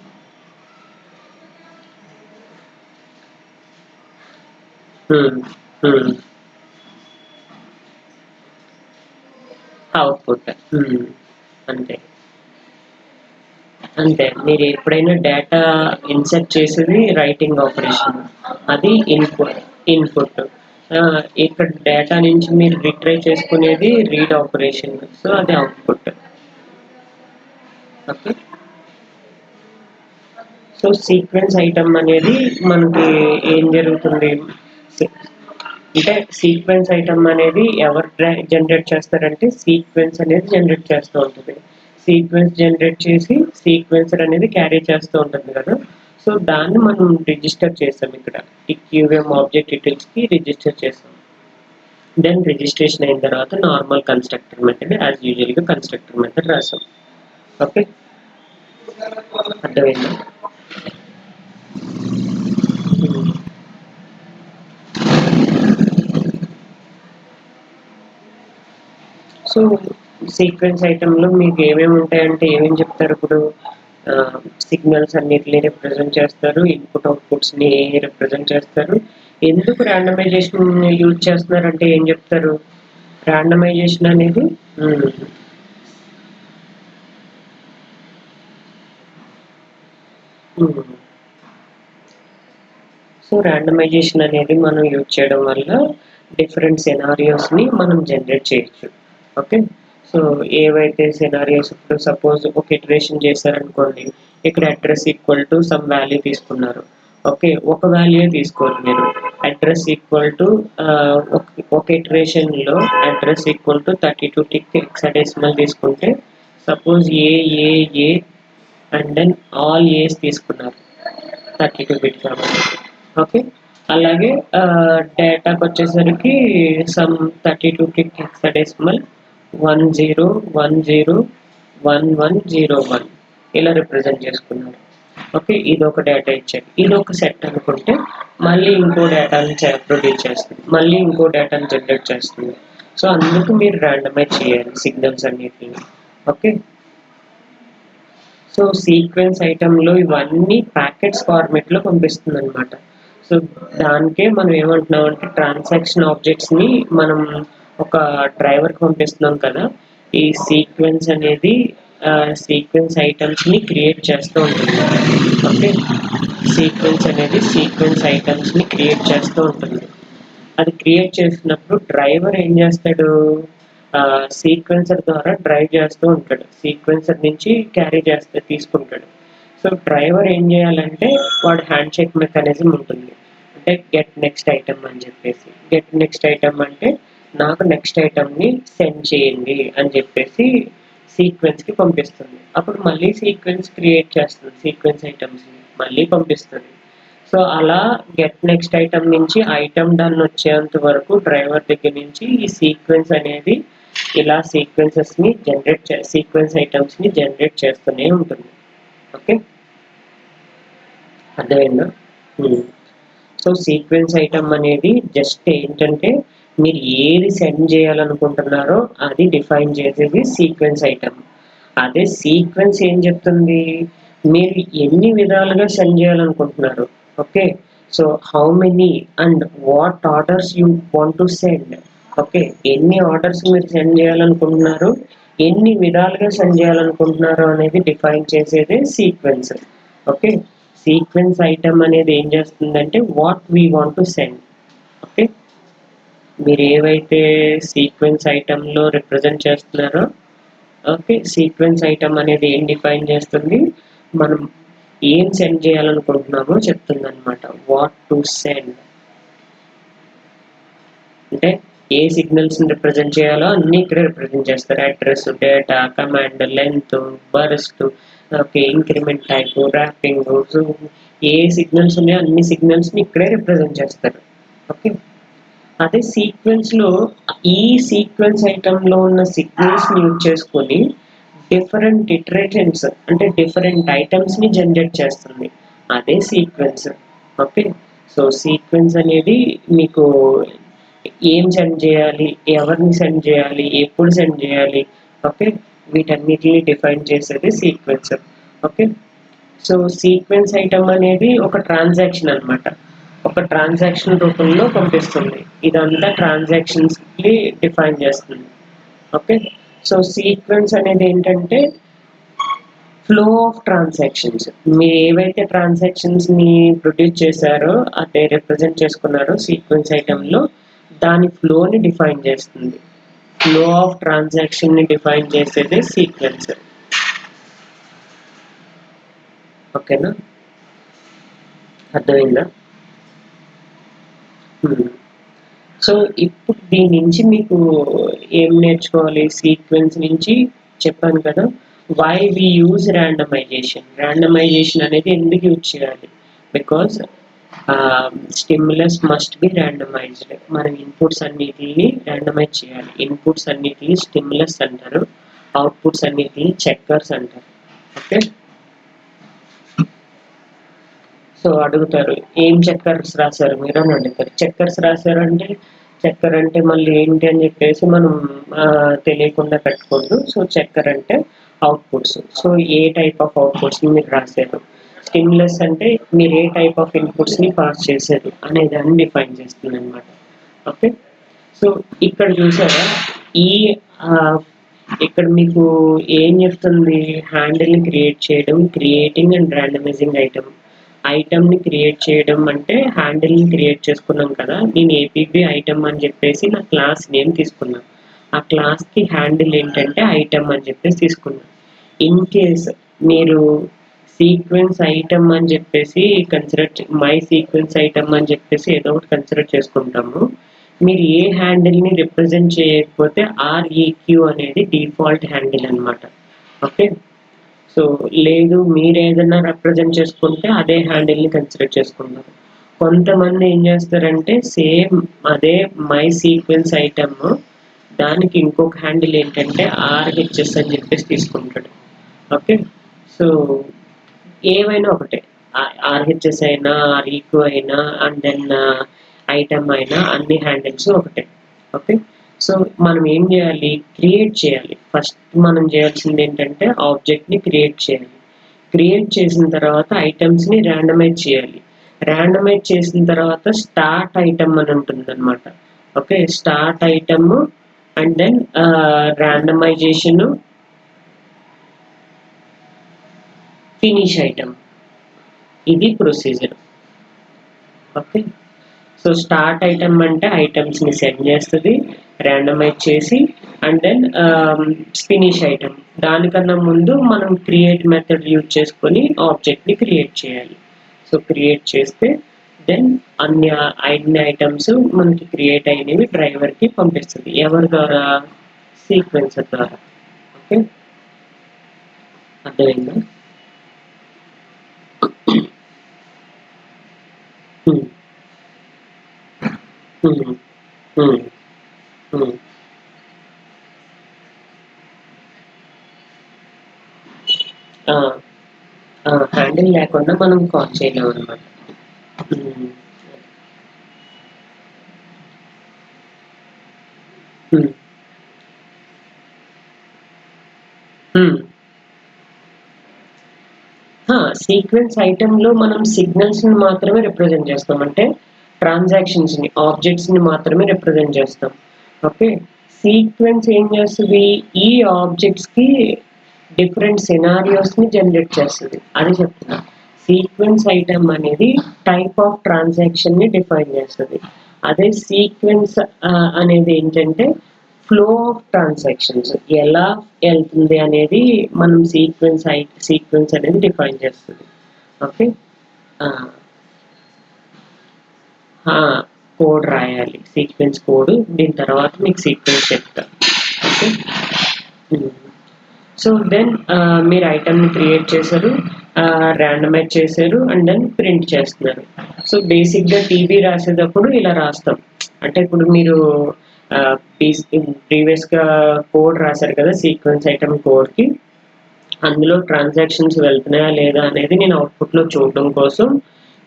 Speaker 1: అవుట్పుట్ అంతే. అంతే, మీరు ఎప్పుడైనా డేటా ఇన్సర్ట్ చేసేది రైటింగ్ ఆపరేషన్, అది ఇన్పుట్. ఇక్కడ డేటా నుంచి మీరు రిట్రైవ్ చేసుకునేది రీడ్ ఆపరేషన్, సో అది output. Okay, so sequence item అనేది మనకి ఏం జరుగుతుంది అంటే, సీక్వెన్స్ ఐటమ్ అనేది ఎవరు జనరేట్ చేస్తారంటే సీక్వెన్స్ అనేది జనరేట్ చేస్తూ ఉంటుంది. సీక్వెన్స్ జనరేట్ చేసి సీక్వెన్సర్ అనేది క్యారీ చేస్తూ ఉంటుంది కదా. సో దాన్ని మనం రిజిస్టర్ చేస్తాం ఇక్కడ. యూవిఎం ఆబ్జెక్ట్ డీటెయిల్స్కి రిజిస్టర్ చేస్తాం. దెన్ రిజిస్ట్రేషన్ అయిన తర్వాత నార్మల్ కన్స్ట్రక్టర్ మెథడ్ యాజ్ యూజువల్గా కన్స్ట్రక్టర్ మెథడ్ రాసాం. ఓకే, అర్థమైందా? సో సీక్వెన్స్ ఐటెంలో మీకు ఏమేమి ఉంటాయంటే ఏమేమి చెప్తారు ఇప్పుడు? సిగ్నల్స్ అన్నిటిని రిప్రజెంట్ చేస్తారు, ఇన్పుట్ అవుట్పుట్స్ని రిప్రజెంట్ చేస్తారు. ఎందుకు ర్యాండమైజేషన్ యూజ్ చేస్తున్నారంటే ఏం చెప్తారు? ర్యాండమైజేషన్ అనేది సో ర్యాండమైజేషన్ అనేది మనం యూజ్ చేయడం వల్ల డిఫరెంట్ సినారియోస్ని మనం జనరేట్ చేయొచ్చు. ఓకే, సో ఏవైతే సినారియోస్, ఇప్పుడు సపోజ్ ఒక ఇటరేషన్ చేశారనుకోండి, ఇక్కడ address equal to some value తీసుకున్నారు. ఓకే, ఒక వాల్యూ తీసుకోరు మీరు. అడ్రస్ ఈక్వల్ టు ఒక ఇటరేషన్లో address equal to 32 tick hexadecimal తీసుకుంటే, suppose A and then all A's తీసుకున్నారు 32 బిట్ కాబట్టి. ఓకే, అలాగే డేటాకి వచ్చేసరికి సమ్ 32 టిక్ హెక్సాడెసిమల్ 10101101 ఇలా రిప్రజెంట్ చేసుకున్నారు. ఓకే, ఇది ఒక డేటా ఇచ్చారు. ఇది ఒక సెట్ అనుకుంటే మళ్ళీ ఇంకో డేటాని ప్రొడ్యూస్ చేస్తుంది, మళ్ళీ ఇంకో డేటాని జనరేట్ చేస్తుంది. సో అందుకు మీరు ర్యాండమైజ్ చేయాలి సిగ్నల్స్ అన్నిటిని. ఓకే, సో సీక్వెన్స్ ఐటెంలో ఇవన్నీ ప్యాకెట్స్ ఫార్మేట్లో పంపిస్తుంది అనమాట. సో దానికే మనం ఏమంటున్నాం అంటే ట్రాన్సాక్షన్ ఆబ్జెక్ట్స్ని మనం ఒక డ్రైవర్కి పంపిస్తున్నాం కదా. ఈ సీక్వెన్స్ అనేది సీక్వెన్స్ ఐటమ్స్ని క్రియేట్ చేస్తూ ఉంటుంది. ఓకే, సీక్వెన్స్ ఐటమ్స్ని క్రియేట్ చేస్తూ ఉంటుంది. అది క్రియేట్ చేసినప్పుడు డ్రైవర్ ఏం చేస్తాడు? సీక్వెన్సర్ ద్వారా డ్రైవ్ చేస్తూ ఉంటాడు, సీక్వెన్సర్ నుంచి క్యారీ తీసుకుంటాడు. సో డ్రైవర్ ఏం చేయాలంటే వాడు హ్యాండ్ షేక్ మెకానిజం ఉంటుంది. అంటే గెట్ నెక్స్ట్ ఐటమ్ అని చెప్పేసి, గెట్ నెక్స్ట్ ఐటమ్ అంటే నాకు నెక్స్ట్ ఐటమ్ని సెండ్ చేయండి అని చెప్పేసి సీక్వెన్స్కి పంపిస్తుంది. అప్పుడు మళ్ళీ సీక్వెన్స్ క్రియేట్ చేస్తుంది, సీక్వెన్స్ ఐటమ్స్ని మళ్ళీ పంపిస్తుంది. సో అలా గెట్ నెక్స్ట్ ఐటమ్ నుంచి ఐటమ్ డన్ వచ్చేంత వరకు డ్రైవర్ దగ్గర నుంచి ఈ సీక్వెన్స్ అనేది ఇలా సీక్వెన్సెస్ని సీక్వెన్స్ ఐటమ్స్ని జనరేట్ చేస్తూనే ఉంటుంది. ఓకే, అర్థమైందా? సో సీక్వెన్స్ ఐటమ్ అనేది జస్ట్ ఏంటంటే మీరు ఏది సెండ్ చేయాలనుకుంటున్నారో అది డిఫైన్ చేసేది సీక్వెన్స్ ఐటమ్. అదే సీక్వెన్స్ ఏం చెప్తుంది, మీరు ఎన్ని విధాలుగా సెండ్ చేయాలనుకుంటున్నారు. Okay, so how many and what orders you want to send. Okay, ఎన్ని ఆర్డర్స్ మీరు సెండ్ చేయాలనుకుంటున్నారు, ఎన్ని విధాలుగా సెండ్ చేయాలనుకుంటున్నారు అనేది డిఫైన్ చేసేదే సీక్వెన్స్. ఓకే, సీక్వెన్స్ ఐటమ్ అనేది ఏం చేస్తుందంటే what we want to send. Okay, మీరు ఏవైతే సీక్వెన్స్ ఐటంలో రిప్రజెంట్ చేస్తున్నారో, ఓకే, సీక్వెన్స్ ఐటమ్ అనేది ఏం డిఫైన్ చేస్తుంది, మనం ఏం సెండ్ చేయాలనుకుంటున్నామో చెప్తుంది అనమాట. వాట్ టు సెండ్ అంటే ఏ సిగ్నల్స్ రిప్రజెంట్ చేయాలో అన్ని ఇక్కడ రిప్రజెంట్ చేస్తారు. Address, data, command, length, burst, okay, increment type, wrapping. So ఏ సిగ్నల్స్ ఉన్నాయో అన్ని సిగ్నల్స్ని ఇక్కడే రిప్రజెంట్ చేస్తారు. ఓకే, అదే సీక్వెన్స్లో ఈ సీక్వెన్స్ ఐటంలో ఉన్న సిగ్నల్స్ని యూజ్ చేసుకొని డిఫరెంట్ ఇటరేషన్స్ అంటే డిఫరెంట్ ఐటమ్స్ని జనరేట్ చేస్తుంది. అదే సీక్వెన్స్. ఓకే, సో సీక్వెన్స్ అనేది మీకు ఏం సెండ్ చేయాలి, ఎవరిని సెండ్ చేయాలి, ఎప్పుడు సెండ్ చేయాలి, ఓకే, వీటన్నిటిని డిఫైన్ చేసేది sequence. Okay, so sequence item అనేది ఒక ట్రాన్సాక్షన్ అనమాట. ఒక ట్రాన్సాక్షన్ రూపంలో పంపిస్తుంది. ఇదంతా ట్రాన్సాక్షన్స్కి డిఫైన్ చేస్తుంది. ఓకే, సో సీక్వెన్స్ అనేది ఏంటంటే ఫ్లో ఆఫ్ ట్రాన్సాక్షన్స్. మీరు ఏవైతే ట్రాన్సాక్షన్స్ని ప్రొడ్యూస్ చేశారో అదే రిప్రజెంట్ చేసుకున్నారో సీక్వెన్స్ ఐటంలో దాని ఫ్లోని డిఫైన్ చేస్తుంది. ఫ్లో ఆఫ్ ట్రాన్సాక్షన్ని డిఫైన్ చేసేది సీక్వెన్స్. ఓకేనా, అర్థమైందా? సో ఇప్పుడు దీని నుంచి మీకు ఏం నేర్చుకోవాలి, సీక్వెన్స్ నుంచి చెప్పాను కదా why we use randomization. Randomization అనేది ఎందుకు యూజ్ చేయాలి, because stimulus must be randomized. మనం ఇన్పుట్స్ అన్నిటిని ర్యాండమైజ్ చేయాలి. ఇన్పుట్స్ అన్నిటిని స్టిమ్యులస్ అంటారు, అవుట్పుట్స్ అన్నిటిని చెక్కర్స్ అంటారు. ఓకే, సో అడుగుతారు ఏం చెక్కర్స్ రాశారు మీరు అని అడుగుతారు. చెక్కర్స్ రాశారు అంటే చెక్కర్ అంటే మళ్ళీ ఏంటి అని చెప్పేసి మనం తెలియకుండా పెట్టుకోవద్దు. సో చెక్కర్ అంటే అవుట్పుట్స్. సో ఏ టైప్ ఆఫ్ అవుట్పుట్స్ని మీరు రాశారు, స్టిమ్యులస్ అంటే మీరు ఏ టైప్ ఆఫ్ ఇన్పుట్స్ని పాస్ చేశారు అనే దాన్ని డిఫైన్ చేస్తుంది అనమాట. ఓకే, సో ఇక్కడ చూసారా ఈ ఇక్కడ మీకు ఏం చెప్తుంది, హ్యాండిల్ని క్రియేట్ చేయడం, క్రియేటింగ్ అండ్ ర్యాండమైజింగ్ ఐటమ్ని క్రియేట్ చేయడం అంటే హ్యాండిల్ని క్రియేట్ చేసుకున్నాం కదా. నేను ఏపీబీ ఐటమ్ అని చెప్పేసి నా క్లాస్ నేమ్ తీసుకున్నాను. ఆ క్లాస్కి హ్యాండిల్ ఏంటంటే ఐటమ్ అని చెప్పేసి తీసుకున్నాను. ఇన్ కేస్ మీరు సీక్వెన్స్ ఐటమ్ అని చెప్పేసి మై సీక్వెన్స్ ఐటమ్ అని చెప్పేసి ఏదో ఒకటి కన్సిడర్ చేసుకుంటాము. మీరు ఏ హ్యాండిల్ని రిప్రజెంట్ చేయకపోతే ఆర్ఈక్యూ అనేది డిఫాల్ట్ హ్యాండిల్ అనమాట. ఓకే, సో లేదు మీరు ఏదైనా రిప్రజెంట్ చేసుకుంటే అదే హ్యాండిల్ని కన్సిడర్ చేసుకుంటారు. కొంతమంది ఏం చేస్తారంటే సేమ్ అదే మై సీక్వెన్స్ ఐటమ్ దానికి ఇంకొక హ్యాండిల్ ఏంటంటే ఆర్హెచ్ఎస్ అని చెప్పేసి తీసుకుంటాడు. ఓకే, సో ఏవైనా ఒకటే, ఆర్హెచ్ఎస్ అయినా ఆర్ఈక్యూ అయినా అండ్ దెన్ ఐటమ్ అయినా అన్ని హ్యాండిల్స్ ఒకటే. ఓకే, సో మనం ఏం చేయాలి, క్రియేట్ చేయాలి. ఫస్ట్ మనం చేయాల్సింది ఏంటంటే ఆబ్జెక్ట్ని క్రియేట్ చేయాలి. క్రియేట్ చేసిన తర్వాత ఐటమ్స్ని ర్యాండమైజ్ చేయాలి. ర్యాండమైజ్ చేసిన తర్వాత స్టార్ట్ ఐటమ్ అని ఉంటుంది అనమాట. Okay, start item and then randomization, finish item. ఇది procedure. Okay, so start item అంటే ఐటమ్స్ని సెండ్ చేస్తుంది, ర్యాండమైజ్ చేసి అండ్ దెన్ ఫినిష్ ఐటమ్. దానికన్నా ముందు మనం క్రియేట్ మెథడ్ యూజ్ చేసుకొని ఆబ్జెక్ట్ని క్రియేట్ చేయాలి. సో క్రియేట్ చేస్తే దెన్ అన్ని ఐటమ్స్ మనకి క్రియేట్ అయినవి డ్రైవర్కి పంపిస్తుంది. ఎవరి ద్వారా, సీక్వెన్సర్ ద్వారా. ఓకే, అర్థమైందా? హ్యాండిల్ లేకుండా మనం కాల్ చేయలేము అనమాట. సీక్వెన్స్ ఐటెంలో మనం సిగ్నల్స్ని మాత్రమే రిప్రజెంట్ చేస్తాం, అంటే ట్రాన్సాక్షన్స్ని, ఆబ్జెక్ట్స్ని మాత్రమే రిప్రజెంట్ చేస్తాం. ఓకే, సీక్వెన్స్ ఏం చేస్తుంది, ఈ ఆబ్జెక్ట్స్కి డిఫరెంట్ సినారియోస్ని జనరేట్ చేస్తుంది, అది చెప్తున్నా. సీక్వెన్స్ ఐటమ్ అనేది టైప్ ఆఫ్ ట్రాన్సాక్షన్ని డిఫైన్ చేస్తుంది. అదే సీక్వెన్స్ అనేది ఏంటంటే ఫ్లో ఆఫ్ ట్రాన్సాక్షన్స్, ఎలా వెళ్తుంది అనేది మనం సీక్వెన్స్ అనేది డిఫైన్ చేస్తుంది. ఓకే, కోడ్ రాయాలి, సీక్వెన్స్ కోడ్, దీని తర్వాత మీకు సీక్వెన్స్ చెప్తా. ఓకే, సో దెన్ మీరు ఐటమ్ని క్రియేట్ చేశారు, ర్యాండమైజ్ చేశారు, అండ్ దెన్ ప్రింట్ చేస్తున్నారు. సో బేసిక్గా టీబీ రాసేటప్పుడు ఇలా రాస్తాం, అంటే ఇప్పుడు మీరు ప్రీవియస్గా కోడ్ రాశారు కదా సీక్వెన్స్ ఐటమ్ కోడ్కి, అందులో ట్రాన్సాక్షన్స్ వెళ్తున్నాయా లేదా అనేది నేను అవుట్పుట్లో చూడడం కోసం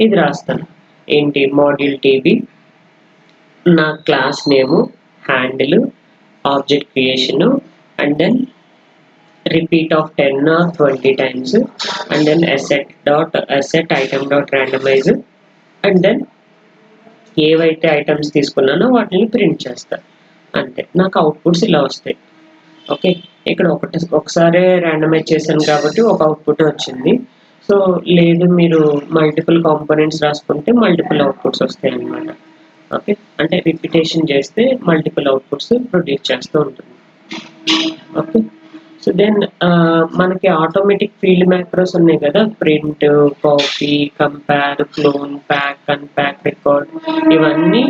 Speaker 1: ఇది రాస్తాను. ఏంటి, మాడ్యూల్ టీబీ, నా class name, handle, object creation, and then repeat of 10 or 20 times, and then asset item dot randomize, and then ఏవైతే ఐటమ్స్ తీసుకున్నానో వాటిని ప్రింట్ చేస్తాను. అంతే, నాకు అవుట్పుట్స్ ఇలా వస్తాయి. ఓకే, ఇక్కడ ఒకసారి ర్యాండమైజ్ చేశాను కాబట్టి ఒక అవుట్పుట్ వచ్చింది. సో లేదు మీరు మల్టిపుల్ కాంపోనెంట్స్ రాసుకుంటే మల్టిపుల్ అవుట్పుట్స్ వస్తాయి అన్నమాట. ఓకే, అంటే రిపిటేషన్ చేస్తే మల్టిపుల్ అవుట్పుట్స్ ప్రొడ్యూస్ చేస్తూ ఉంటుంది. ఓకే, సో దెన్ మనకి ఆటోమేటిక్ ఫీల్డ్ మ్యాక్రోస్ ఉన్నాయి కదా, print, copy, compare, clone, pack, unpack, record, ఇవన్నీ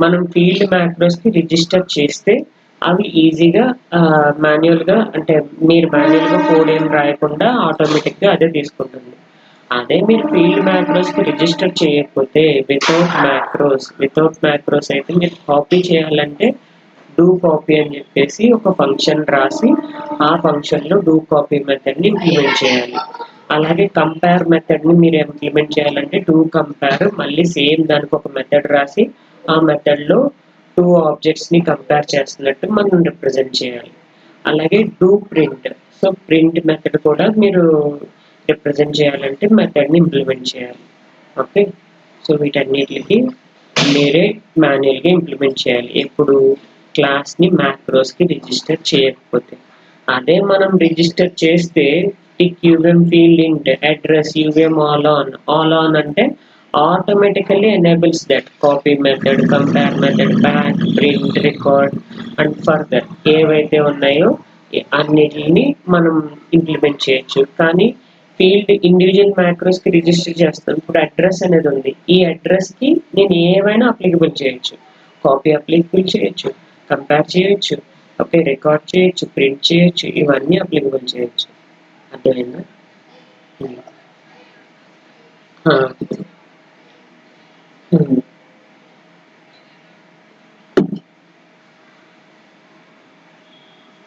Speaker 1: మనం ఫీల్డ్ మ్యాక్రోస్కి రిజిస్టర్ చేస్తే అవి ఈజీగా మాన్యువల్గా, అంటే మీరు మాన్యువల్గా కోడ్ ఏం రాయకుండా ఆటోమేటిక్గా అదే తీసుకుంటుంది. అదే మీరు ఫీల్డ్ మ్యాక్రోస్కి రిజిస్టర్ చేయకపోతే వితౌట్ మ్యాక్రోస్ అయితే మీరు కాపీ చేయాలంటే డూ కాపీ అని చెప్పేసి ఒక ఫంక్షన్ రాసి ఆ ఫంక్షన్లో డూ కాపీ మెథడ్ని ఇంప్లిమెంట్ చేయాలి. అలాగే కంపేర్ మెథడ్ని మీరు ఇంప్లిమెంట్ చేయాలంటే డూ కంపేర్, మళ్ళీ సేమ్ దానికి ఒక మెథడ్ రాసి ఆ మెథడ్లో టూ ఆబ్జెక్ట్స్ని కంపేర్ చేస్తున్నట్టు మనం రిప్రజెంట్ చేయాలి. అలాగే do print, so print method కూడా మీరు రిప్రజెంట్ చేయాలంటే మెథడ్ని ఇంప్లిమెంట్ చేయాలి. ఓకే, సో వీటన్నిటికి మీరే మాన్యువల్గా ఇంప్లిమెంట్ చేయాలి ఎప్పుడు క్లాస్ని మ్యాక్రోస్కి రిజిస్టర్ చేయకపోతే. అదే మనం రిజిస్టర్ చేస్తే టిక్ యూఎం ఫీల్డ్ ఇంట్ అడ్రస్ యూఎం ఆల్ ఆన్ అంటే automatically enables that copy method, compare method, pack, print, record and further ఏవైతే ఉన్నాయో అన్నిటిని మనం ఇంప్లిమెంట్ చేయొచ్చు. కానీ ఫీల్డ్ ఇండివిజువల్ మ్యాక్రోస్కి రిజిస్టర్ చేస్తాం. ఇప్పుడు అడ్రస్ అనేది ఉంది, ఈ అడ్రస్కి నేను ఏవైనా అప్లికబుల్ చేయొచ్చు, కాపీ అప్లికబుల్ చేయొచ్చు, కంపేర్ చేయొచ్చు, ఓకే, రికార్డ్ చేయొచ్చు, ప్రింట్ చేయొచ్చు, ఇవన్నీ అప్లికబుల్ చేయొచ్చు. అర్థమైందా?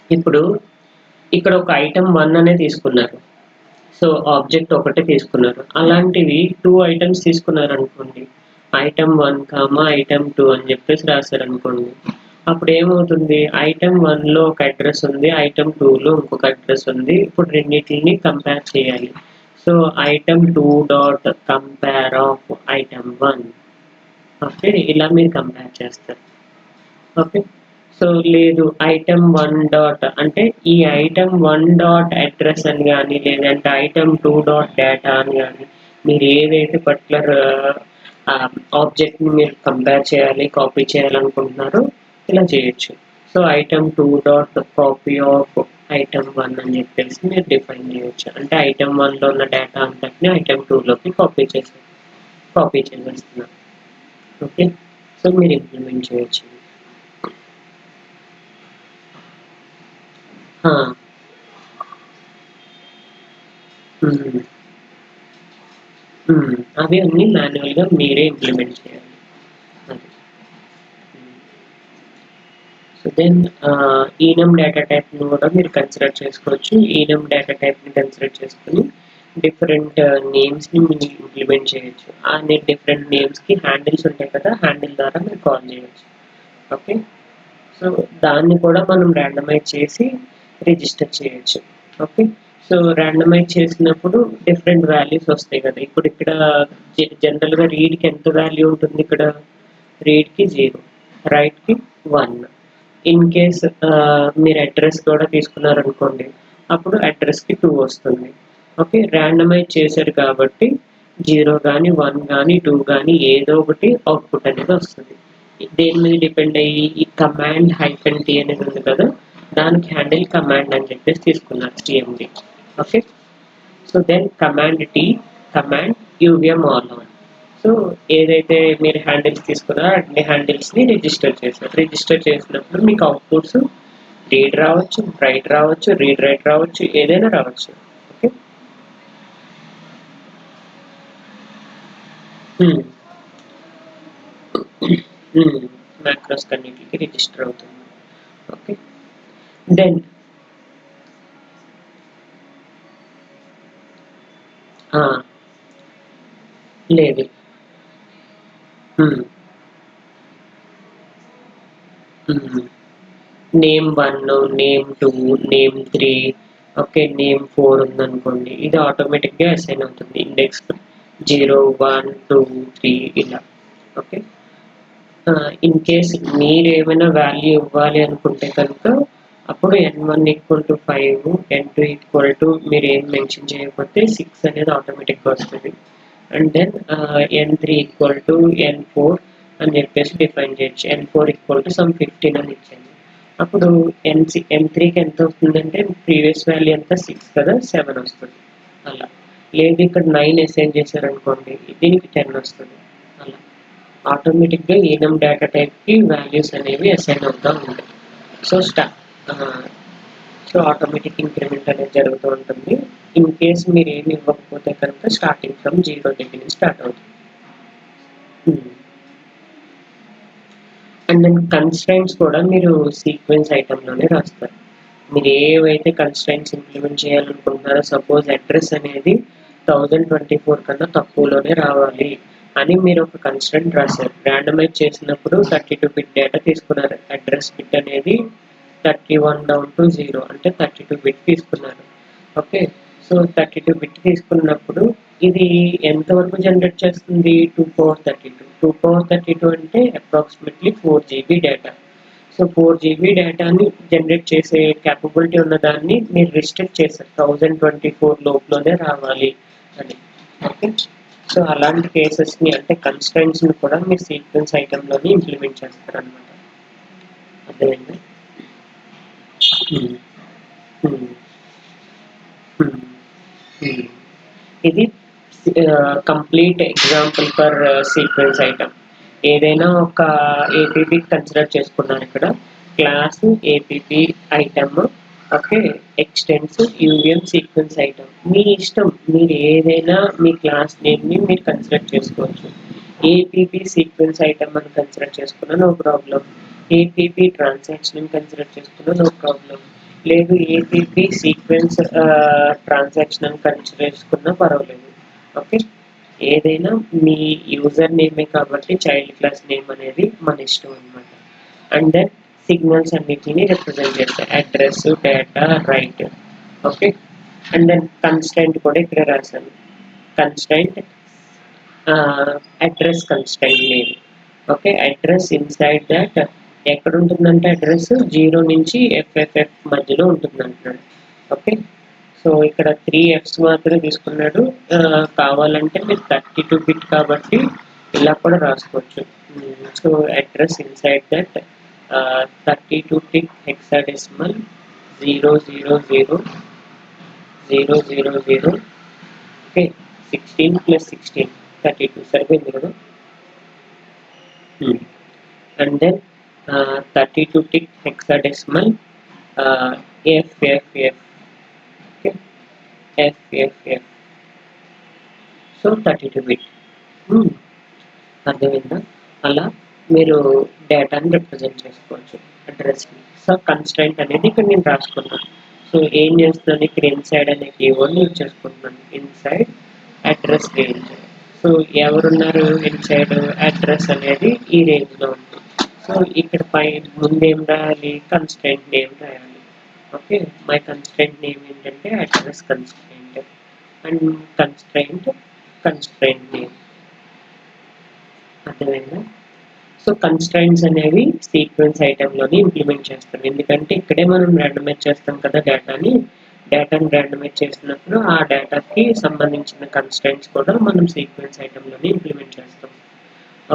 Speaker 1: ఇప్పుడు ఇక్కడ ఒక ఐటమ్ 1 అనే తీసుకున్నారు, సో ఆబ్జెక్ట్ ఒకటే తీసుకున్నారు. అలాంటివి 2 ఐటమ్స్ తీసుకున్నారు అనుకోండి, ఐటమ్ 1 ఐటమ్ 2 అని చెప్పేసి రాశారు అనుకోండి. అప్పుడు ఏమవుతుంది, ఐటమ్ 1లో ఒక అడ్రస్ ఉంది, ఐటమ్ 2లో ఇంకొక అడ్రస్ ఉంది. ఇప్పుడు రెండింటిని కంపేర్ చేయాలి. So item 2 dot compare of item 1, okay, ఇలా మీరు కంపేర్ చేస్తారు. ఓకే, సో లేదు ఐటమ్ 1 డాట్ అంటే ఈ ఐటమ్ 1 డాట్ అడ్రస్ అని కానీ, లేదంటే ఐటమ్ 2 డాట్ డేటా అని కానీ, మీరు ఏదైతే పర్టికులర్ ఆబ్జెక్ట్ని మీరు కంపేర్ చేయాలి, కాపీ చేయాలనుకుంటున్నారో ఇలా చేయొచ్చు. So item 2 dot copy of item 1 అని చెప్పేసి మీరు డిఫైన్ చేయొచ్చు. అంటే ఐటమ్ 1లో ఉన్న డేటా అంతటిని ఐటమ్ 2లోకి కాపీ చేసేస్తున్నారు. ఓకే, సో మీరు ఇంప్లిమెంట్ చేయొచ్చు. అవి అన్నీ మాన్యువల్గా మీరే ఇంప్లిమెంట్ చేయాలి. సో దెన్ ఈనమ్ డేటా టైప్ని కూడా మీరు కన్సిడర్ చేసుకోవచ్చు. ఈనమ్ డేటా టైప్ని కన్సిడర్ చేసుకుని డిఫరెంట్ నేమ్స్ని మీరు ఇంప్లిమెంట్ చేయొచ్చు. ఆ డిఫరెంట్ నేమ్స్కి హ్యాండిల్స్ ఉంటాయి కదా, హ్యాండిల్ ద్వారా మీరు కాల్ చేయొచ్చు. ఓకే, సో దాన్ని కూడా మనం ర్యాండమైజ్ చేసి రిజిస్టర్ చేయొచ్చు. ఓకే, సో ర్యాండమైజ్ చేసినప్పుడు డిఫరెంట్ వాల్యూస్ వస్తాయి కదా. ఇప్పుడు ఇక్కడ జనరల్గా రీడ్కి ఎంత వాల్యూ ఉంటుంది, ఇక్కడ రీడ్కి 0, రైట్కి 1. ఇన్ కేస్ మీరు అడ్రస్ కూడా తీసుకున్నారనుకోండి, అప్పుడు అడ్రస్కి 2 వస్తుంది. ఓకే, ర్యాండమైజ్ చేశారు కాబట్టి 0 కానీ 1 కానీ 2 కానీ ఏదో ఒకటి అవుట్పుట్ అనేది వస్తుంది. దేని మీద డిపెండ్ అయ్యి ఈ కమాండ్ -t అనేది ఉంది కదా, దానికి హ్యాండిల్ కమాండ్ అని చెప్పేసి తీసుకున్నారు CMD. Okay, so then command T, command UVM all on. So ఏదైతే మీరు హ్యాండిల్స్ తీసుకున్నారో అన్ని హ్యాండిల్స్ని రిజిస్టర్ చేశారు. రిజిస్టర్ చేసినప్పుడు మీకు అవుట్పుట్స్ రీడ్ రావచ్చు, రైట్ రావచ్చు, రీడ్ రైట్ రావచ్చు, ఏదైనా రావచ్చు. ఓకే, మ్యాక్రోస్ కన్నిటికి రిజిస్టర్ అవుతుంది. ఓకే, దెన్ లేదు, name 1, name 2, name 3, okay, name 4 ఉందనుకోండి, ఇది ఆటోమేటిక్గా అసైన్ అవుతుంది ఇండెక్స్ 0, 1, 2, 3 ఇలా. ఓకే, ఇన్ కేస్ మీరు ఏమైనా వాల్యూ ఇవ్వాలి అనుకుంటే కనుక అప్పుడు n1 = 5, n2 మీరు ఏం మెన్షన్ చేయకపోతే 6 అనేది ఆటోమేటిక్గా వస్తుంది. అండ్ దెన్ n3 = n4 అని చెప్పేసి డిఫైన్ చేయొచ్చు. n4 సమ్ 15 అని ఇచ్చింది. అప్పుడు n3కి ఎంత వస్తుందంటే ప్రీవియస్ వాల్యూ ఎంత 6 కదా, 7 వస్తుంది అలా. లేదు ఇక్కడ 9 అసైన్ చేశారనుకోండి, దీనికి 10 వస్తుంది అలా. ఆటోమేటిక్గా ఈనమ్ డేటా టైప్కి వాల్యూస్ అనేవి అసైన్ అవుతూ ఉంటాయి. సో సో ఆటోమేటిక్ ఇంక్రిమెంట్ అనేది జరుగుతూ ఉంటుంది. ఇన్ కేస్ మీరు ఏమి ఇవ్వకపోతే కనుక స్టార్టింగ్ ఫ్రమ్ 0 దగ్గర నుంచి స్టార్ట్ అవుతుంది. అండ్ దెన్ కన్స్ట్రైంట్స్ కూడా మీరు సీక్వెన్స్ ఐటెంలోనే రాస్తారు. మీరు ఏవైతే కన్స్ట్రైంట్స్ ఇంప్లిమెంట్ చేయాలనుకుంటున్నారో, సపోజ్ అడ్రస్ అనేది 1024 కన్నా తక్కువలోనే రావాలి అని మీరు ఒక కన్స్ట్రైంట్ రాశారు. ర్యాండమైజ్ చేసినప్పుడు 32 బిట్ డేటా తీసుకున్నారు. అడ్రస్ బిట్ అనేది 31 డౌన్ టు 0 అంటే 32 బిట్ తీసుకున్నారు. ఓకే, సో 32 బిట్ తీసుకున్నప్పుడు ఇది ఎంతవరకు జనరేట్ చేస్తుంది, 2 power 32 అంటే approximately 4 GB data. So 4 GB డేటాని జనరేట్ చేసే క్యాపబిలిటీ ఉన్న దాన్ని మీరు రిస్ట్రిక్ట్ చేశారు, 1024 లోపులోనే రావాలి అని. ఓకే, సో అలాంటి కేసెస్ని అంటే కన్స్ట్రైంట్స్ని కూడా మీరు సీక్వెన్స్ ఐటెంలోనే ఇంప్లిమెంట్ చేస్తారనమాట. అర్థమైందా? ఇది complete example for sequence item. ఏదైనా ఒక ఏపీపీ కన్సిడర్ చేసుకున్నాను ఇక్కడ, class APP item. Okay, extends UVM sequence item. మీ ఇష్టం, మీరు ఏదైనా మీ క్లాస్ నేమ్ని మీరు కన్సిడర్ చేసుకోవచ్చు. ఏపీపీ సీక్వెన్స్ ఐటమ్ అని కన్సిడర్ చేసుకున్నా no problem, APP transaction consider చేసుకున్నా నో ప్రాబ్లం, లేదు ఏపీపీ సీక్వెన్స్ ట్రాన్సాక్షన్ కన్సిడర్ చేసుకున్నా పర్వాలేదు. ఓకే, ఏదైనా మీ యూజర్ నేమే కాబట్టి చైల్డ్ క్లాస్ నేమ్ అనేది మన ఇష్టం అనమాట. అండ్ దెన్ సిగ్నల్స్ అన్నిటిని రిప్రజెంట్ చేస్తాయి, address, data, write. Okay, and then constant కూడా ఇక్కడ రాశాను. కన్స్టెంట్ అడ్రస్ కన్స్టెంట్ లేదు. ఓకే, అడ్రస్ ఇన్సైడ్ దట్ ఎక్కడ ఉంటుందంటే అడ్రస్ 0 నుంచి FFF మధ్యలో ఉంటుంది అంటున్నాడు. ఓకే, సో ఇక్కడ 3 Fs మాత్రమే తీసుకున్నాడు. కావాలంటే మీరు 32 బిట్ కాబట్టి ఇలా కూడా రాసుకోవచ్చు. So address inside that 32 bit hexadecimal 0000000. Okay, 16 + 16 32 సరిపోయింది కదా. And then 32 bit hexadecimal FFF. Okay, FFF. So 32 bit. అర్థమైందా? అలా మీరు డేటాని రిప్రజెంట్ చేసుకోవచ్చు అడ్రస్ని. సో కన్స్ట్రైంట్ అనేది ఇక్కడ నేను రాసుకున్నాను. సో ఏం చేస్తున్నాను, ఇక్కడ ఇన్సైడ్ అనే కీవర్డ్ యూజ్ చేసుకుంటున్నాను. Inside address range. సో ఎవరున్నారు ఇన్సైడ్ అడ్రస్ అనేది ఈ రేంజ్లో ఉంది. సో ఇక్కడ పై ముందేం రాయాలి, కన్స్ట్రెంట్ నేమ్ రాయాలి. ఓకే, మై కన్స్ట్రెంట్ నేమ్ ఏంటంటే address constraint and constraint name. అర్థమైందా? సో కన్స్ట్రెంట్స్ అనేవి సీక్వెన్స్ ఐటెంలోని ఇంప్లిమెంట్ చేస్తాం. ఎందుకంటే ఇక్కడే మనం ర్యాండమైజ్ చేస్తాం కదా డేటాని ర్యాండమైజ్ చేసినప్పుడు ఆ డేటాకి సంబంధించిన కన్స్ట్రెంట్స్ కూడా మనం సీక్వెన్స్ ఐటెంలోని ఇంప్లిమెంట్ చేస్తాం.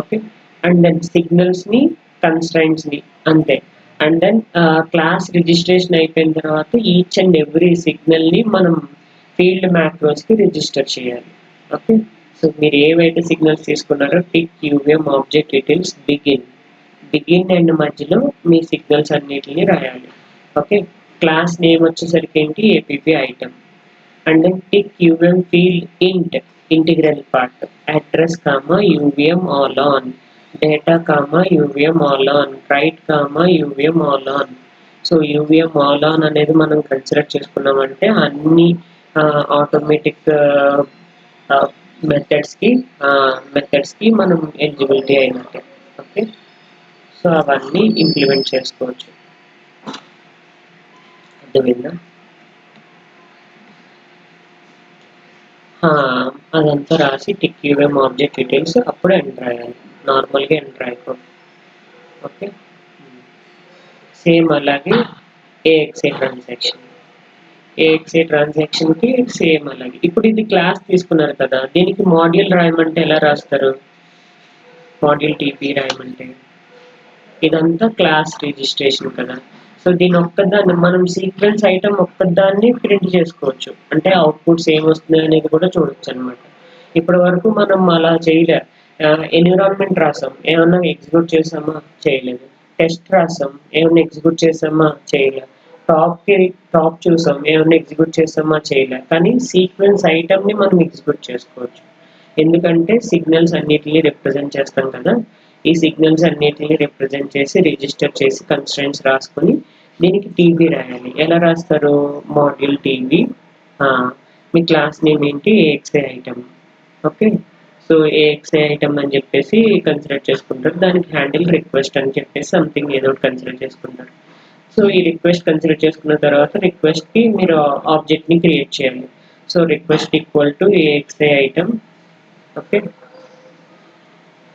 Speaker 1: ఓకే, అండ్ దెన్ సిగ్నల్స్ని కన్స్ట్రెంట్స్ని అంతే. అండ్ దెన్ క్లాస్ రిజిస్ట్రేషన్ అయిపోయిన తర్వాత ఈచ్ అండ్ ఎవ్రీ సిగ్నల్ని మనం ఫీల్డ్ మ్యాక్రోస్కి రిజిస్టర్ చేయాలి. ఓకే, సో మీరు ఏవైతే సిగ్నల్స్ తీసుకున్నారో tick UVM object details begin and మధ్యలో మీ సిగ్నల్స్ అన్నిటిని రాయాలి. ఓకే, క్లాస్ నేమ్ వచ్చేసరికి ఏంటి, APP item. And then tick UVM field integral part address comma UVM all on data comma UVM all on write comma UVM all on. So UVM all on అనేది మనం కన్సిడర్ చేసుకున్నామంటే అన్ని ఆటోమేటిక్ మెథడ్స్కి మనం ఎలిజిబిలిటీ అయినట్టే. ఓకే, సో అవన్నీ ఇంప్లిమెంట్ చేసుకోవచ్చు. అర్థమైందా? అదంతా రాసి టిక్ యూఎం ఆబ్జెక్ట్ డీటెయిల్స్ అప్పుడు ఎంటర్ అయ్యాలి, నార్మల్గా ఎంటర్ అయిపోతుంది. ఓకే, సేమ్ అలాగే ఏఎక్స్ఏ ట్రాన్సాక్షన్కి సేమ్ అలాగే. ఇప్పుడు ఇది క్లాస్ తీసుకున్నారు కదా, దీనికి మాడ్యూల్ రాయమంటే ఎలా రాస్తారు, మాడ్యూల్ టీపీ రాయమంటే ఇదంతా క్లాస్ రిజిస్ట్రేషన్ కదా. సో దీని ఒక్కదాన్ని మనం సీక్వెన్స్ ఐటమ్ ఒక్కదాన్ని ప్రింట్ చేసుకోవచ్చు, అంటే అవుట్పుట్స్ ఏమొస్తున్నాయి అనేది కూడా చూడొచ్చు అనమాట. ఇప్పటి వరకు మనం అలా చేయలే. ఎన్విరాన్మెంట్ రాసాం, ఏమన్నా ఎగ్జిక్యూట్ చేసామా, చేయలేదు. టెస్ట్ రాసాం, ఏమన్నా ఎగ్జిక్యూట్ చేసామా, చేయలేదు. టాప్ చూసాం, ఏమన్నా ఎగ్జిక్యూట్ చేసామా, చేయలే. కానీ సీక్వెన్స్ ఐటమ్ని మనం ఎగ్జిక్యూట్ చేసుకోవచ్చు, ఎందుకంటే సిగ్నల్స్ అన్నిటిని రిప్రజెంట్ చేస్తాం కదా. ఈ సిగ్నల్స్ అన్నిటిని రిప్రజెంట్ చేసి రిజిస్టర్ చేసి కన్స్ట్రెంట్స్ రాసుకొని దీనికి టీబీ రాయాలి. ఎలా రాస్తారు, మాడ్యూల్ టీబీ, మీ క్లాస్ నేమ్ ఏంటి, ఏఎక్స్ఏ ఐటమ్. ఓకే, సో ఏఎక్స్ఏ ఐటమ్ అని చెప్పేసి కన్సిడర్ చేసుకుంటారు. దానికి హ్యాండిల్ రిక్వెస్ట్ అని చెప్పేసి సంథింగ్ ఏదో ఒకటి కన్సిడర్ చేసుకుంటారు. సో ఈ రిక్వెస్ట్ కన్సిడర్ చేసుకున్న తర్వాత రిక్వెస్ట్కి మీరు ఆబ్జెక్ట్ని క్రియేట్ చేయాలి. So request equal to AXA item. Okay,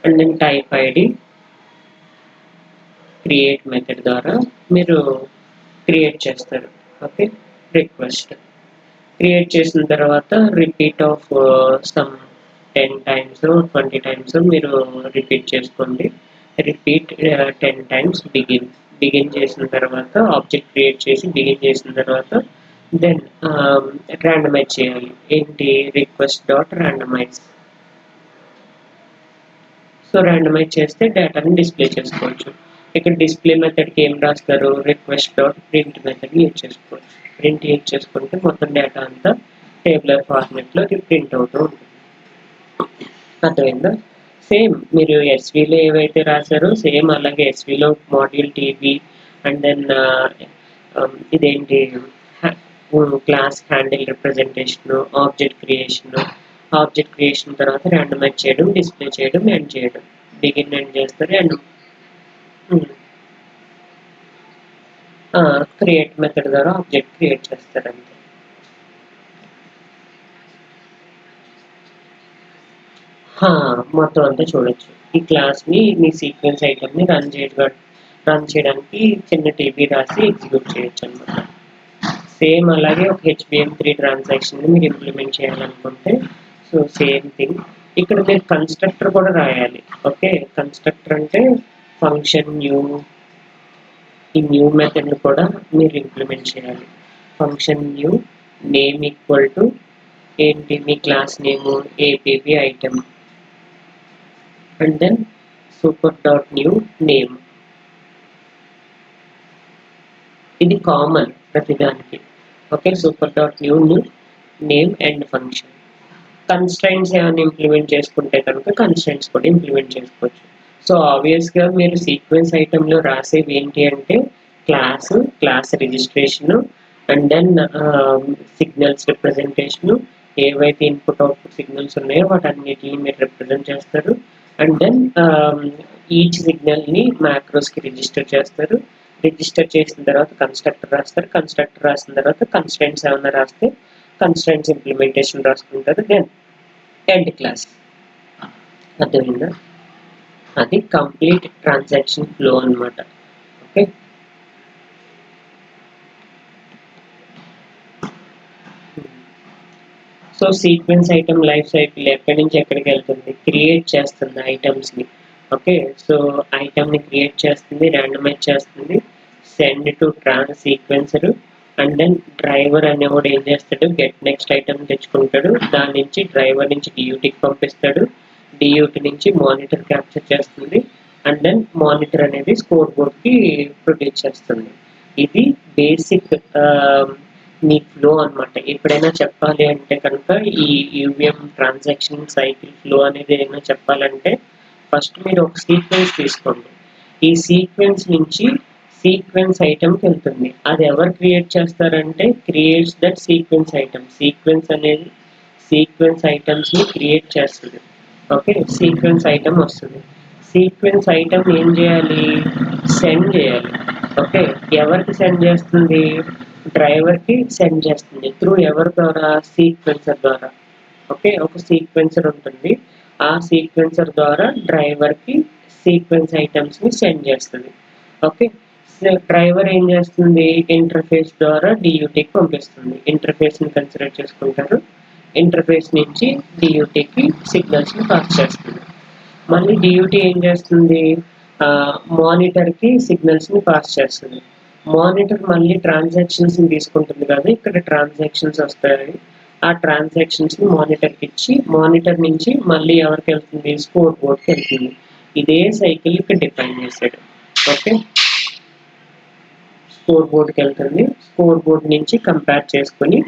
Speaker 1: and then type ID create method ద్వారా మీరు క్రియేట్ చేస్తారు. ఓకే, రిక్వెస్ట్ క్రియేట్ చేసిన తర్వాత repeat of some 10 times 20 times మీరు రిపీట్ చేసుకోండి. రిపీట్ 10 టైమ్స్ బిగిన్ చేసిన తర్వాత ఆబ్జెక్ట్ క్రియేట్ చేసి బిగిన్ చేసిన తర్వాత దెన్ ర్యాండమైజ్ చేయాలి. ఏంటి, request dot randomise. So randomise చేస్తే డేటాని డిస్ప్లే చేసుకోవచ్చు. ఇక్కడ డిస్ప్లే మెథడ్కి ఏం రాస్తారు, request dot print method use చేసుకోవచ్చు. ప్రింట్ యూజ్ చేసుకుంటే మొత్తం డేటా అంతా టేబులర్ ఫార్మెట్లో ప్రింట్ అవుతూ ఉంటుంది. అర్థమైందా? సేమ్ మీరు ఎస్వీలో ఏవైతే రాశారో సేమ్ అలాగే ఎస్వీలో మాడ్యూల్ టీబీ అండ్ దెన్ ఇదేంటి class handle representation, object creation తర్వాత ర్యాండమైజ్ చేయడం, డిస్ప్లే చేయడం, ఎండ్ చేయడం. బిగిన్ ఎండ్ చేస్తారు అండ్ క్రియేట్ మెథడ్ ద్వారా ఆబ్జెక్ట్ క్రియేట్ చేస్తారు అంతే. మొత్తం అంతా చూడొచ్చు. ఈ క్లాస్ని మీ సీక్వెన్స్ ఐటమ్ని రన్ చేయడానికి చిన్న టీబీ రాసి ఎగ్జిక్యూట్ చేయొచ్చు అనమాట. సేమ్ అలాగే ఒక HBM3 ట్రాన్సాక్షన్ని మీరు ఇంప్లిమెంట్ చేయాలనుకుంటే సో సేమ్ థింగ్. ఇక్కడ మీరు కన్స్ట్రక్టర్ కూడా రాయాలి. ఓకే, కన్స్ట్రక్టర్ అంటే ఫంక్షన్ న్యూ, ఈ న్యూ మెథడ్ని కూడా మీరు ఇంప్లిమెంట్ చేయాలి. Function new name equal to ఏంటి, మీ class name APP item and then super dot new name. ఇది కామన్ ప్రతిదానికి. Okay, super dot new name and function. Constraints ఏమైనా ఇంప్లిమెంట్ చేసుకుంటే కనుక కన్స్ట్రైంట్స్ కూడా ఇంప్లిమెంట్ చేసుకోవచ్చు. సో ఆబ్వియస్గా మీరు సీక్వెన్స్ ఐటెంలో రాసేవి ఏంటి అంటే class registration and then signals representation, ఏవైతే ఇన్పుట్ అవుట్పుట్ సిగ్నల్స్ ఉన్నాయో వాటన్నిటిని మీరు రిప్రజెంట్ చేస్తారు. అండ్ దెన్ ఈచ్ సిగ్నల్ని మ్యాక్రోస్కి రిజిస్టర్ చేస్తారు. రిజిస్టర్ చేసిన తర్వాత కన్స్ట్రక్టర్ రాస్తారు. కన్స్ట్రక్టర్ రాసిన తర్వాత కన్స్టెంట్స్ ఏమైనా రాస్తే కన్స్టెంట్స్ ఇంప్లిమెంటేషన్ రాసుకుంటారు. Then end class. అర్థమైందా? అది కంప్లీట్ ట్రాన్సాక్షన్ ఫ్లో అన్నమాట. Okay, so sequence item life cycle ఎక్కడి నుంచి ఎక్కడికి వెళ్తుంది? క్రియేట్ చేస్తుంది ఐటమ్స్ని. ఓకే, సో ఐటమ్ని క్రియేట్ చేస్తుంది, ర్యాండమైజ్ చేస్తుంది, send to sequencer. And then driver అనేవాడు ఏం చేస్తాడు? గెట్ నెక్స్ట్ ఐటమ్ తెచ్చుకుంటాడు. దాని నుంచి డ్రైవర్ నుంచి డియూటీకి పంపిస్తాడు. డియూటీ నుంచి మానిటర్ క్యాప్చర్ చేస్తుంది. అండ్ దెన్ మానిటర్ అనేది స్కోర్ బోర్డ్కి ప్రొడ్యూస్ చేస్తుంది. ఇది బేసిక్ మీ ఫ్లో అన్నమాట. ఎప్పుడైనా చెప్పాలి అంటే కనుక ఈ యూవిఎం ట్రాన్సాక్షన్ సైకిల్ ఫ్లో అనేది ఏమైనా చెప్పాలంటే ఫస్ట్ మీరు ఒక సీక్వెన్స్ తీసుకోండి. ఈ సీక్వెన్స్ నుంచి సీక్వెన్స్ ఐటమ్కి వెళ్తుంది. అది ఎవరు క్రియేట్ చేస్తారంటే creates that sequence item. Sequence అనేది సీక్వెన్స్ ఐటమ్స్ని క్రియేట్ చేస్తుంది. ఓకే, సీక్వెన్స్ ఐటమ్ వస్తుంది. సీక్వెన్స్ ఐటమ్ ఏం చేయాలి? సెండ్ చేయాలి. ఓకే, ఎవరికి సెండ్ చేస్తుంది? డ్రైవర్కి సెండ్ చేస్తుంది. త్రూ ఎవరి ద్వారా? సీక్వెన్సర్ ద్వారా. ఓకే, ఒక సీక్వెన్సర్ ఉంటుంది. ఆ సీక్వెన్సర్ ద్వారా డ్రైవర్కి సీక్వెన్స్ ఐటమ్స్ని సెండ్ చేస్తుంది. ఓకే, డ్రైవర్ ఏం చేస్తుంది? ఇంటర్ఫేస్ ద్వారా డియూటీకి పంపిస్తుంది. ఇంటర్ఫేస్ని కన్సిడర్ చేసుకుంటారు. ఇంటర్ఫేస్ నుంచి డియూటీకి సిగ్నల్స్ని పాస్ చేస్తుంది. మళ్ళీ డియూటీ ఏం చేస్తుంది? మానిటర్కి సిగ్నల్స్ని పాస్ చేస్తుంది. మానిటర్ మళ్ళీ ట్రాన్సాక్షన్స్ని తీసుకుంటుంది కదా, ఇక్కడ ట్రాన్సాక్షన్స్ వస్తాయి. ఆ ట్రాన్సాక్షన్స్ని మానిటర్కి ఇచ్చి మానిటర్ నుంచి మళ్ళీ ఎవరికి వెళ్తుంది? స్కోర్ బోర్డ్కి వెళ్తుంది. ఇదే సైకిల్ ఇక్కడ డిఫైన్ చేశాడు. ఓకే, స్కోర్ బోర్డ్కి వెళ్తుంది. స్కోర్ బోర్డ్ నుంచి కంపేర్ చేసుకొని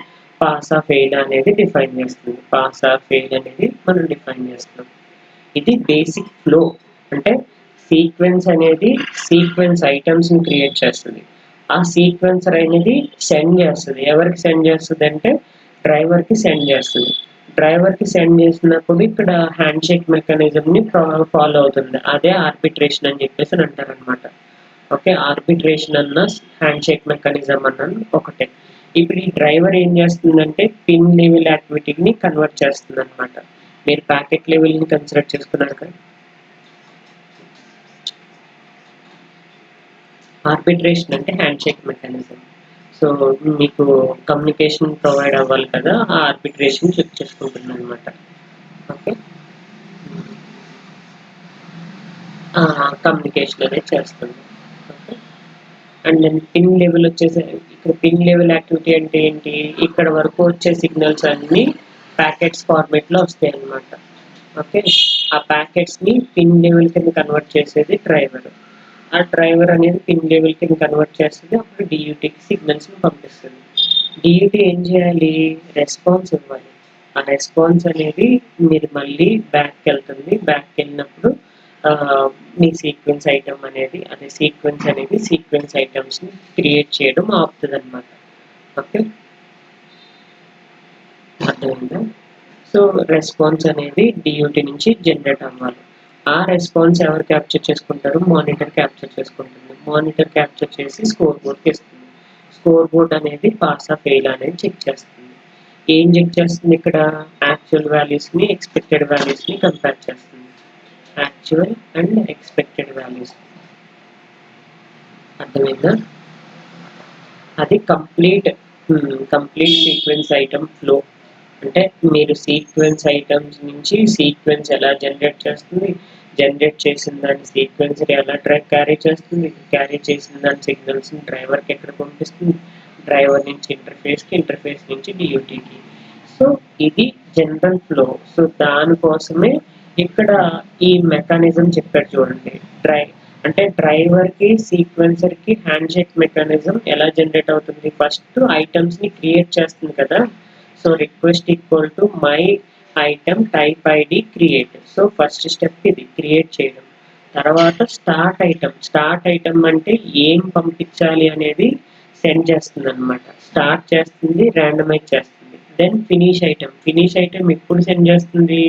Speaker 1: పాస్ ఆఫ్ ఫెయిల్ అనేది డిఫైన్ చేస్తుంది. పాస్ ఆఫ్ ఫెయిల్ అనేది మనం డిఫైన్ చేస్తున్నాం. ఇది బేసిక్ ఫ్లో. అంటే సీక్వెన్స్ అనేది సీక్వెన్స్ ఐటమ్స్ని క్రియేట్ చేస్తుంది. ఆ సీక్వెన్సర్ అనేది సెండ్ చేస్తుంది. ఎవరికి సెండ్ చేస్తుంది అంటే డ్రైవర్కి సెండ్ చేస్తుంది. డ్రైవర్కి సెండ్ చేసినప్పుడు ఇక్కడ హ్యాండ్ షేక్ మెకానిజంని ఫాలో అవుతుంది. అదే ఆర్బిట్రేషన్ అని చెప్పేసి అంటారనమాట. ఓకే, ఆర్బిట్రేషన్ అన్న హ్యాండ్ షేక్ మెకానిజం అన్న ఒకటే. ఇప్పుడు ఈ డ్రైవర్ ఏం చేస్తుందంటే పిన్ లెవెల్ యాక్టివిటీని కన్వర్ట్ చేస్తుంది అనమాట. మీరు ప్యాకెట్ లెవెల్ని కన్సిడర్ చేసుకున్నారు కదా. ఆర్బిట్రేషన్ అంటే హ్యాండ్ షేక్ మెకానిజం. సో మీకు కమ్యూనికేషన్ ప్రొవైడ్ అవ్వాలి కదా, ఆ ఆర్బిట్రేషన్ చెక్ చేసుకుంటుంది అనమాట. ఓకే, కమ్యూనికేషన్ అనేది చేస్తుంది. Okay, and then pin level వచ్చేసి ఇక్కడ పిన్ లెవెల్ యాక్టివిటీ అంటే ఏంటి? ఇక్కడ వరకు వచ్చే సిగ్నల్స్ అన్నీ ప్యాకెట్స్ ఫార్మేట్లో వస్తాయి అన్నమాట. ఓకే, ఆ ప్యాకెట్స్ని పిన్ లెవెల్ కింద కన్వర్ట్ చేసేది డ్రైవర్. ఆ డ్రైవర్ అనేది పిన్ లెవెల్ కింద కన్వర్ట్ చేస్తుంది. అప్పుడు డియూటీకి సిగ్నల్స్ని పంపిస్తుంది. డియూటీ ఏం చేయాలి? రెస్పాన్స్ ఇవ్వాలి. ఆ రెస్పాన్స్ అనేది మీరు మళ్ళీ బ్యాక్కి వెళ్తుంది. బ్యాక్కి వెళ్ళినప్పుడు మీ సీక్వెన్స్ ఐటమ్ అనేది అదే సీక్వెన్స్ అనేది సీక్వెన్స్ ఐటమ్స్ని క్రియేట్ చేయడం ఆపుతుంది అనమాట. ఓకే, అర్థమైందా? సో రెస్పాన్స్ అనేది డియూటీ నుంచి జనరేట్ అవ్వాలి. ఆ రెస్పాన్స్ ఎవరు క్యాప్చర్ చేసుకుంటారు? మానిటర్ క్యాప్చర్ చేసుకుంటుంది. మానిటర్ క్యాప్చర్ చేసి స్కోర్ బోర్డ్కి ఇస్తుంది. స్కోర్ బోర్డ్ అనేది పాస్ ఆఫ్ ఫెయిల్ అనేది చెక్ చేస్తుంది. ఏం చెక్ చేస్తుంది? ఇక్కడ యాక్చువల్ వాల్యూస్ని ఎక్స్పెక్టెడ్ వాల్యూస్ని కంపేర్ చేస్తుంది. Actual and expected values. అర్థమైందా? అది కంప్లీట్ సీక్వెన్స్ ఐటమ్ ఫ్లో. అంటే మీరు సీక్వెన్స్ ఐటమ్స్ నుంచి సీక్వెన్స్ ఎలా జనరేట్ చేస్తుంది, జనరేట్ చేసిన దాని సీక్వెన్స్ ఎలా క్యారీ చేస్తుంది, క్యారీ చేసిన దాని సిగ్నల్స్ని డ్రైవర్కి ఎక్కడ పంపిస్తుంది, డ్రైవర్ నుంచి ఇంటర్ఫేస్కి, ఇంటర్ఫేస్ నుంచి డియూటీకి. సో ఇది జనరల్ ఫ్లో. సో దానికోసమే ఇక్కడ ఈ మెకానిజం చెప్పారు చూడండి. అంటే డ్రైవర్కి సీక్వెన్సర్కి హ్యాండ్ షేక్ మెకానిజం ఎలా జనరేట్ అవుతుంది? ఫస్ట్ ఐటమ్స్ని క్రియేట్ చేస్తుంది కదా. So request equal to my item type ID create. So first step ఇది క్రియేట్ చేయడం. తర్వాత స్టార్ట్ ఐటమ్ అంటే ఏం పంపించాలి అనేది సెండ్ చేస్తుంది అనమాట. స్టార్ట్ చేస్తుంది, ర్యాండమైజ్ చేస్తుంది. దెన్ ఫినిష్ ఐటమ్ ఎప్పుడు సెండ్ చేస్తుంది?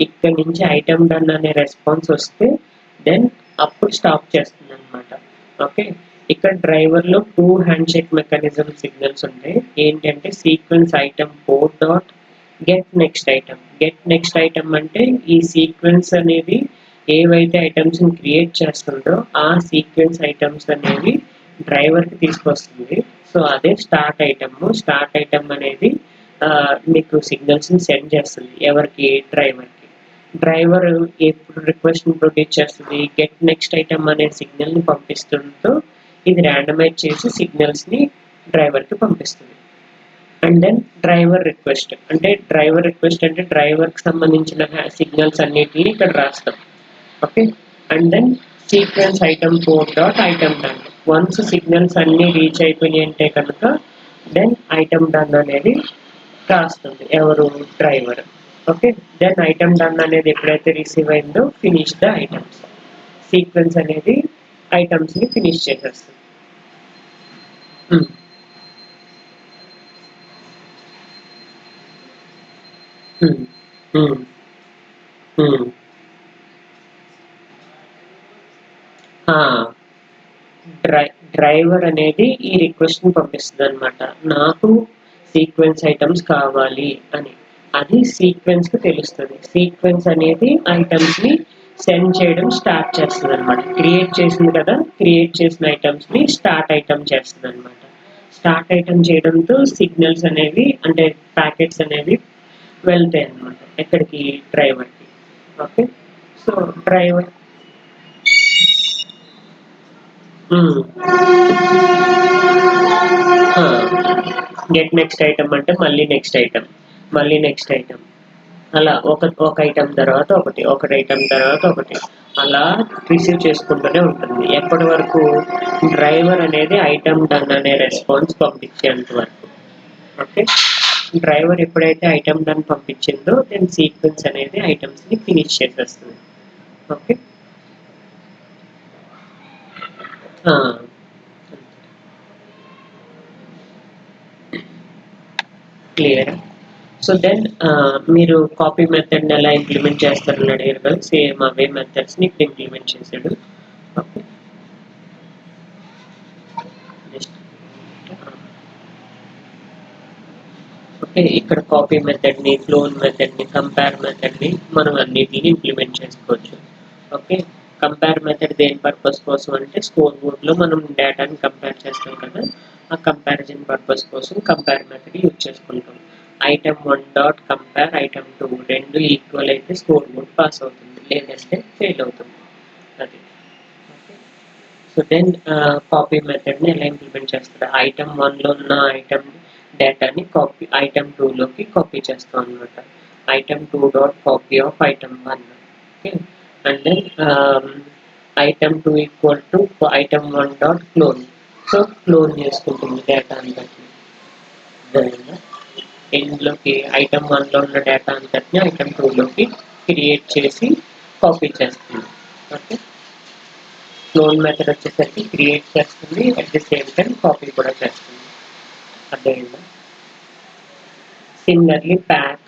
Speaker 1: ఇక్కడ నుంచి ఐటమ్ డన్ అనే రెస్పాన్స్ వస్తే దెన్ అప్పుడు స్టాప్ చేస్తుంది అనమాట. ఓకే, ఇక్కడ డ్రైవర్లో 2 హ్యాండ్ షేక్ మెకానిజం సిగ్నల్స్ ఉంటాయి. ఏంటంటే sequence item 4 dot get next item అంటే ఈ సీక్వెన్స్ అనేది ఏవైతే ఐటమ్స్ ని క్రియేట్ చేస్తుందో ఆ సీక్వెన్స్ ఐటమ్స్ అనేవి డ్రైవర్ కి తీసుకొస్తుంది. సో అదే స్టార్ట్ ఐటమ్ అనేది మీకు సిగ్నల్స్ ని సెండ్ చేస్తుంది. ఎవరికి? డ్రైవర్ ఎప్పుడు రిక్వెస్ట్ ని ప్రొడ్యూస్ చేస్తుంది? గెట్ నెక్స్ట్ ఐటమ్ అనే సిగ్నల్ ని పంపిస్తుందో ఇది ర్యాండమైజ్ చేసి సిగ్నల్స్ ని డ్రైవర్ కి పంపిస్తుంది. అండ్ దెన్ డ్రైవర్ రిక్వెస్ట్ అంటే డ్రైవర్ కి సంబంధించిన సిగ్నల్స్ అన్నిటిని ఇక్కడ రాస్తాం. Okay, and then sequence item 4 dot item done. Once signals అన్ని రీచ్ అయిపోయినాయి అంటే కనుక దెన్ ఐటమ్ డన్ అనేది రాస్తుంది ఎవరు? Driver. Okay, then item done అనేది ఎప్పుడైతే రిసీవ్ అయిందో ఫినిష్ ద ఐటమ్స్, సీక్వెన్స్ అనేది ఐటమ్స్ ని ఫినిష్ చేసేస్తుంది. డ్రైవర్ అనేది ఈ రిక్వెస్ట్ ని పంపిస్తుంది అనమాట. నాకు సీక్వెన్స్ ఐటమ్స్ కావాలి అని. అది సీక్వెన్స్ కి తెలుస్తుంది. సీక్వెన్స్ అనేది ఐటమ్స్ ని సెండ్ చేయడం స్టార్ట్ చేస్తుంది అనమాట. క్రియేట్ చేసింది కదా, క్రియేట్ చేసిన ఐటమ్స్ ని స్టార్ట్ ఐటమ్ చేస్తుంది అనమాట. స్టార్ట్ ఐటమ్ చేయడంతో సిగ్నల్స్ అనేవి అంటే ప్యాకెట్స్ అనేవి వెళ్తాయి అనమాట. ఎక్కడికి? డ్రైవర్ కి. Okay, so driver get next item అంటే మళ్ళీ నెక్స్ట్ ఐటమ్ అలా ఒక ఐటమ్ తర్వాత ఒకటి ఐటమ్ తర్వాత ఒకటి అలా రిసీవ్ చేసుకుంటూనే ఉంటుంది. ఎప్పటి వరకు? డ్రైవర్ అనేది ఐటమ్ డన్ అనే రెస్పాన్స్ పంపించేంత వరకు. ఓకే, డ్రైవర్ ఎప్పుడైతే ఐటమ్ డన్ పంపించిందో దెన్ సీక్వెన్స్ అనేది ఐటమ్స్ ని ఫినిష్ చేసేస్తుంది. Okay, clear. సో దెన్ మీరు కాపీ మెథడ్ని ఎలా ఇంప్లిమెంట్ చేస్తారని అడిగారు కదా, సేమ్ అవే మెథడ్స్ని ఇప్పుడు ఇంప్లిమెంట్ చేశాడు. ఓకే, నెక్స్ట్ ఓకే, ఇక్కడ కాపీ మెథడ్ని, క్లోన్ మెథడ్ని, కంపేర్ మెథడ్ని మనం అన్నిటిని ఇంప్లిమెంట్ చేసుకోవచ్చు. ఓకే, కంపేర్ మెథడ్ దేని పర్పస్ కోసం అంటే స్కోర్ బోర్డ్లో మనం డేటాని కంపేర్ చేస్తాం కదా, ఆ కంపారిజన్ పర్పస్ కోసం కంపేర్ మెథడ్ యూజ్ చేసుకుంటాం. ఐటమ్ 1 డాట్ కంపేర్ ఐటమ్ 2 రెండు ఈక్వల్ అయితే స్కోర్ బోర్డ్ పాస్ అవుతుంది, లేదంటే ఫెయిల్ అవుతుంది. అది సో దెన్ కాపీ మెథడ్ని ఎలా ఇంప్లిమెంట్ చేస్తారు? ఐటమ్ 1లో ఉన్న ఐటమ్ డేటాని ఐటమ్ 2లోకి కాపీ చేస్తాం అనమాట. Item 2 dot copy of item 1. Okay, and then item 2 equal to item 1 dot clone. So clone చేసుకుంటుంది డేటా అంతటిని. ఇందులోకి ఐటమ్ 1లో ఉన్న డేటా అంతటిని ఐటమ్ 2లోకి క్రియేట్ చేసి కాపీ చేస్తుంది. ఓకే, క్లోన్ మెథడ్ వచ్చేసరికి క్రియేట్ చేస్తుంది, at the same time copy కూడా చేస్తుంది. అర్థమైందా? సిమిలర్లీ ప్యాక్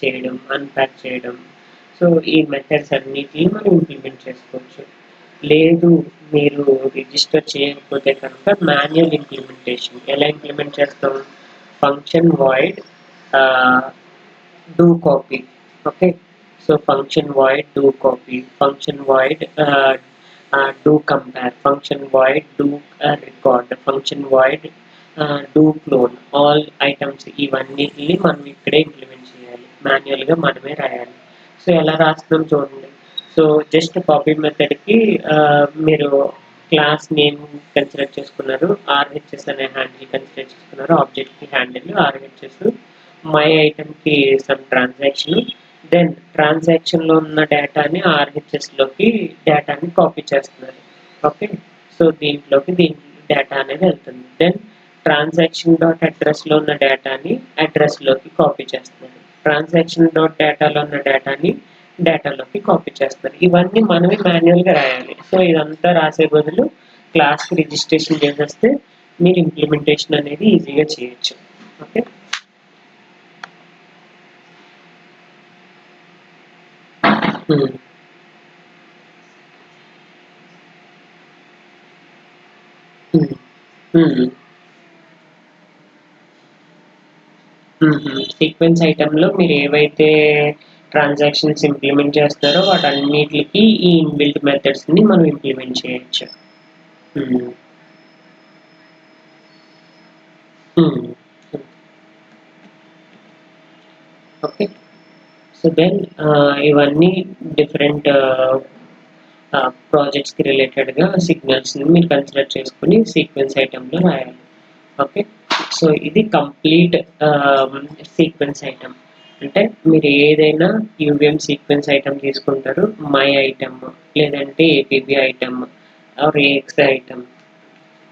Speaker 1: చేయడం, అన్ప్యాక్ చేయడం. సో ఈ మెథడ్స్ అన్నిటిని మనం ఇంప్లిమెంట్ చేసుకోవచ్చు. లేదు మీరు రిజిస్టర్ చేయకపోతే కనుక మాన్యువల్ ఇంప్లిమెంటేషన్ ఎలా ఇంప్లిమెంట్ చేస్తాం? Function void do copy. Okay, so function void do copy, function void do compare, function void do record, function void do clone, all items ఇవన్నిటిని మనం ఇక్కడే ఇంప్లిమెంట్ చేయాలి, మాన్యువల్గా మనమే రాయాలి. సో ఎలా రాస్తున్నాం చూడండి. సో జస్ట్ కాపీ మెథడ్కి మీరు క్లాస్ నేమ్ కన్సిడర్ చేసుకున్నారు, ఆర్హెచ్ఎస్ అనే హ్యాండిల్ కన్సిడర్ చేసుకున్నారు, ఆబ్జెక్ట్కి హ్యాండిల్ ఆర్హెచ్ఎస్, మై ఐటమ్కి సమ్ ట్రాన్సాక్షన్, దెన్ ట్రాన్సాక్షన్లో ఉన్న డేటాని ఆర్హెచ్ఎస్లోకి డేటాని కాపీ చేస్తున్నారు. ఓకే, సో దీంట్లోకి డేటా అనేది వెళ్తుంది. దెన్ ట్రాన్సాక్షన్ డాట్ అడ్రస్లో ఉన్న డేటాని అడ్రస్లోకి కాపీ చేస్తున్నారు, ట్రాన్సాక్షన్ డాట్ డేటాలో ఉన్న డేటాలోకి కాపీ చేస్తున్నారు. ఇవన్నీ మనమే మాన్యువల్గా రాయాలి. సో ఇదంతా రాసే బదులు క్లాస్కి రిజిస్ట్రేషన్ చేసేస్తే మీరు ఇంప్లిమెంటేషన్ అనేది ఈజీగా చేయొచ్చు. ఓకే. సీక్వెన్స్ ఐటెంలో మీరు ఏవైతే ట్రాన్సాక్షన్స్ ఇంప్లిమెంట్ చేస్తారో వాటన్నిటికి ఈ ఇన్బిల్ట్ మెథడ్స్ని మనం ఇంప్లిమెంట్ చేయొచ్చు. ఓకే. సో దెన్ ఇవన్నీ డిఫరెంట్ ప్రాజెక్ట్స్కి రిలేటెడ్గా సిగ్నల్స్ని మీరు కన్సిడర్ చేసుకుని సీక్వెన్స్ ఐటెంలో రాయాలి. ఓకే. సో ఇది కంప్లీట్ సీక్వెన్స్ ఐటమ్. అంటే మీరు ఏదైనా యూవిఎం సీక్వెన్స్ ఐటమ్ తీసుకుంటారు, మై ఐటమ్ లేదంటే APB item or AX item,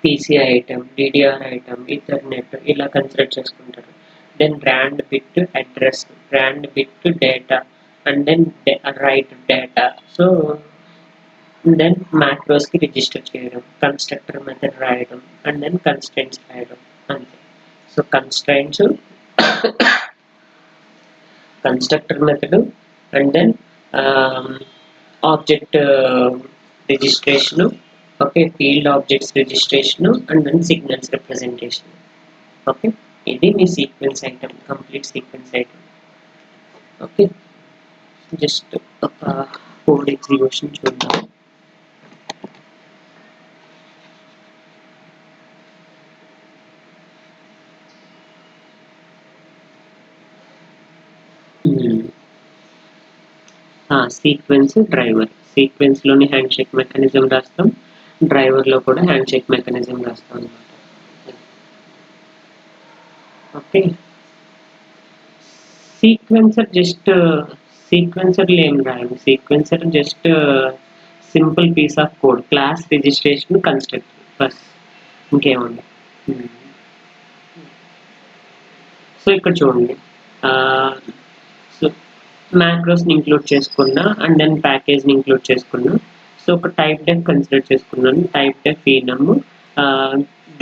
Speaker 1: PCI item, DDR item, ethernet ఇలా కన్సిడర్ చేసుకుంటారు. Then rand bit address, rand bit data, and then write data. So then మ్యాక్రోస్కి రిజిస్టర్ చేయడం, కన్స్ట్రక్టర్ మెథడ్ రాయడం, అండ్ దెన్ కన్స్ట్రెంట్స్ రాయడం అంతే. So constraints, constructor method, and then object registration, okay, field objects registration, and then signals representation. Okay, ఇది మీ sequence item, complete sequence item. Okay, just ఒక కోడ్ ఎగ్జిక్యూషన్ చూద్దాం. సీక్వెన్స్ డ్రైవర్, సీక్వెన్స్లోని హ్యాండ్ షేక్ మెకానిజం రాస్తాం, డ్రైవర్లో కూడా హ్యాండ్ షేక్ మెకానిజం రాస్తాం అనమాట. ఓకే, సీక్వెన్సర్లు ఏం రాయం, sequencer just simple piece of code, class registration construct bus, ఇంకేముంది. సో ఇక్కడ చూడండి, సో మ్యాక్రోస్ని ఇంక్లూడ్ చేసుకున్నా, అండ్ దెన్ ప్యాకేజ్ని ఇంక్లూడ్ చేసుకున్నా. సో ఒక టైప్ డెఫ్ కన్సిడర్ చేసుకున్నాను, typedef enum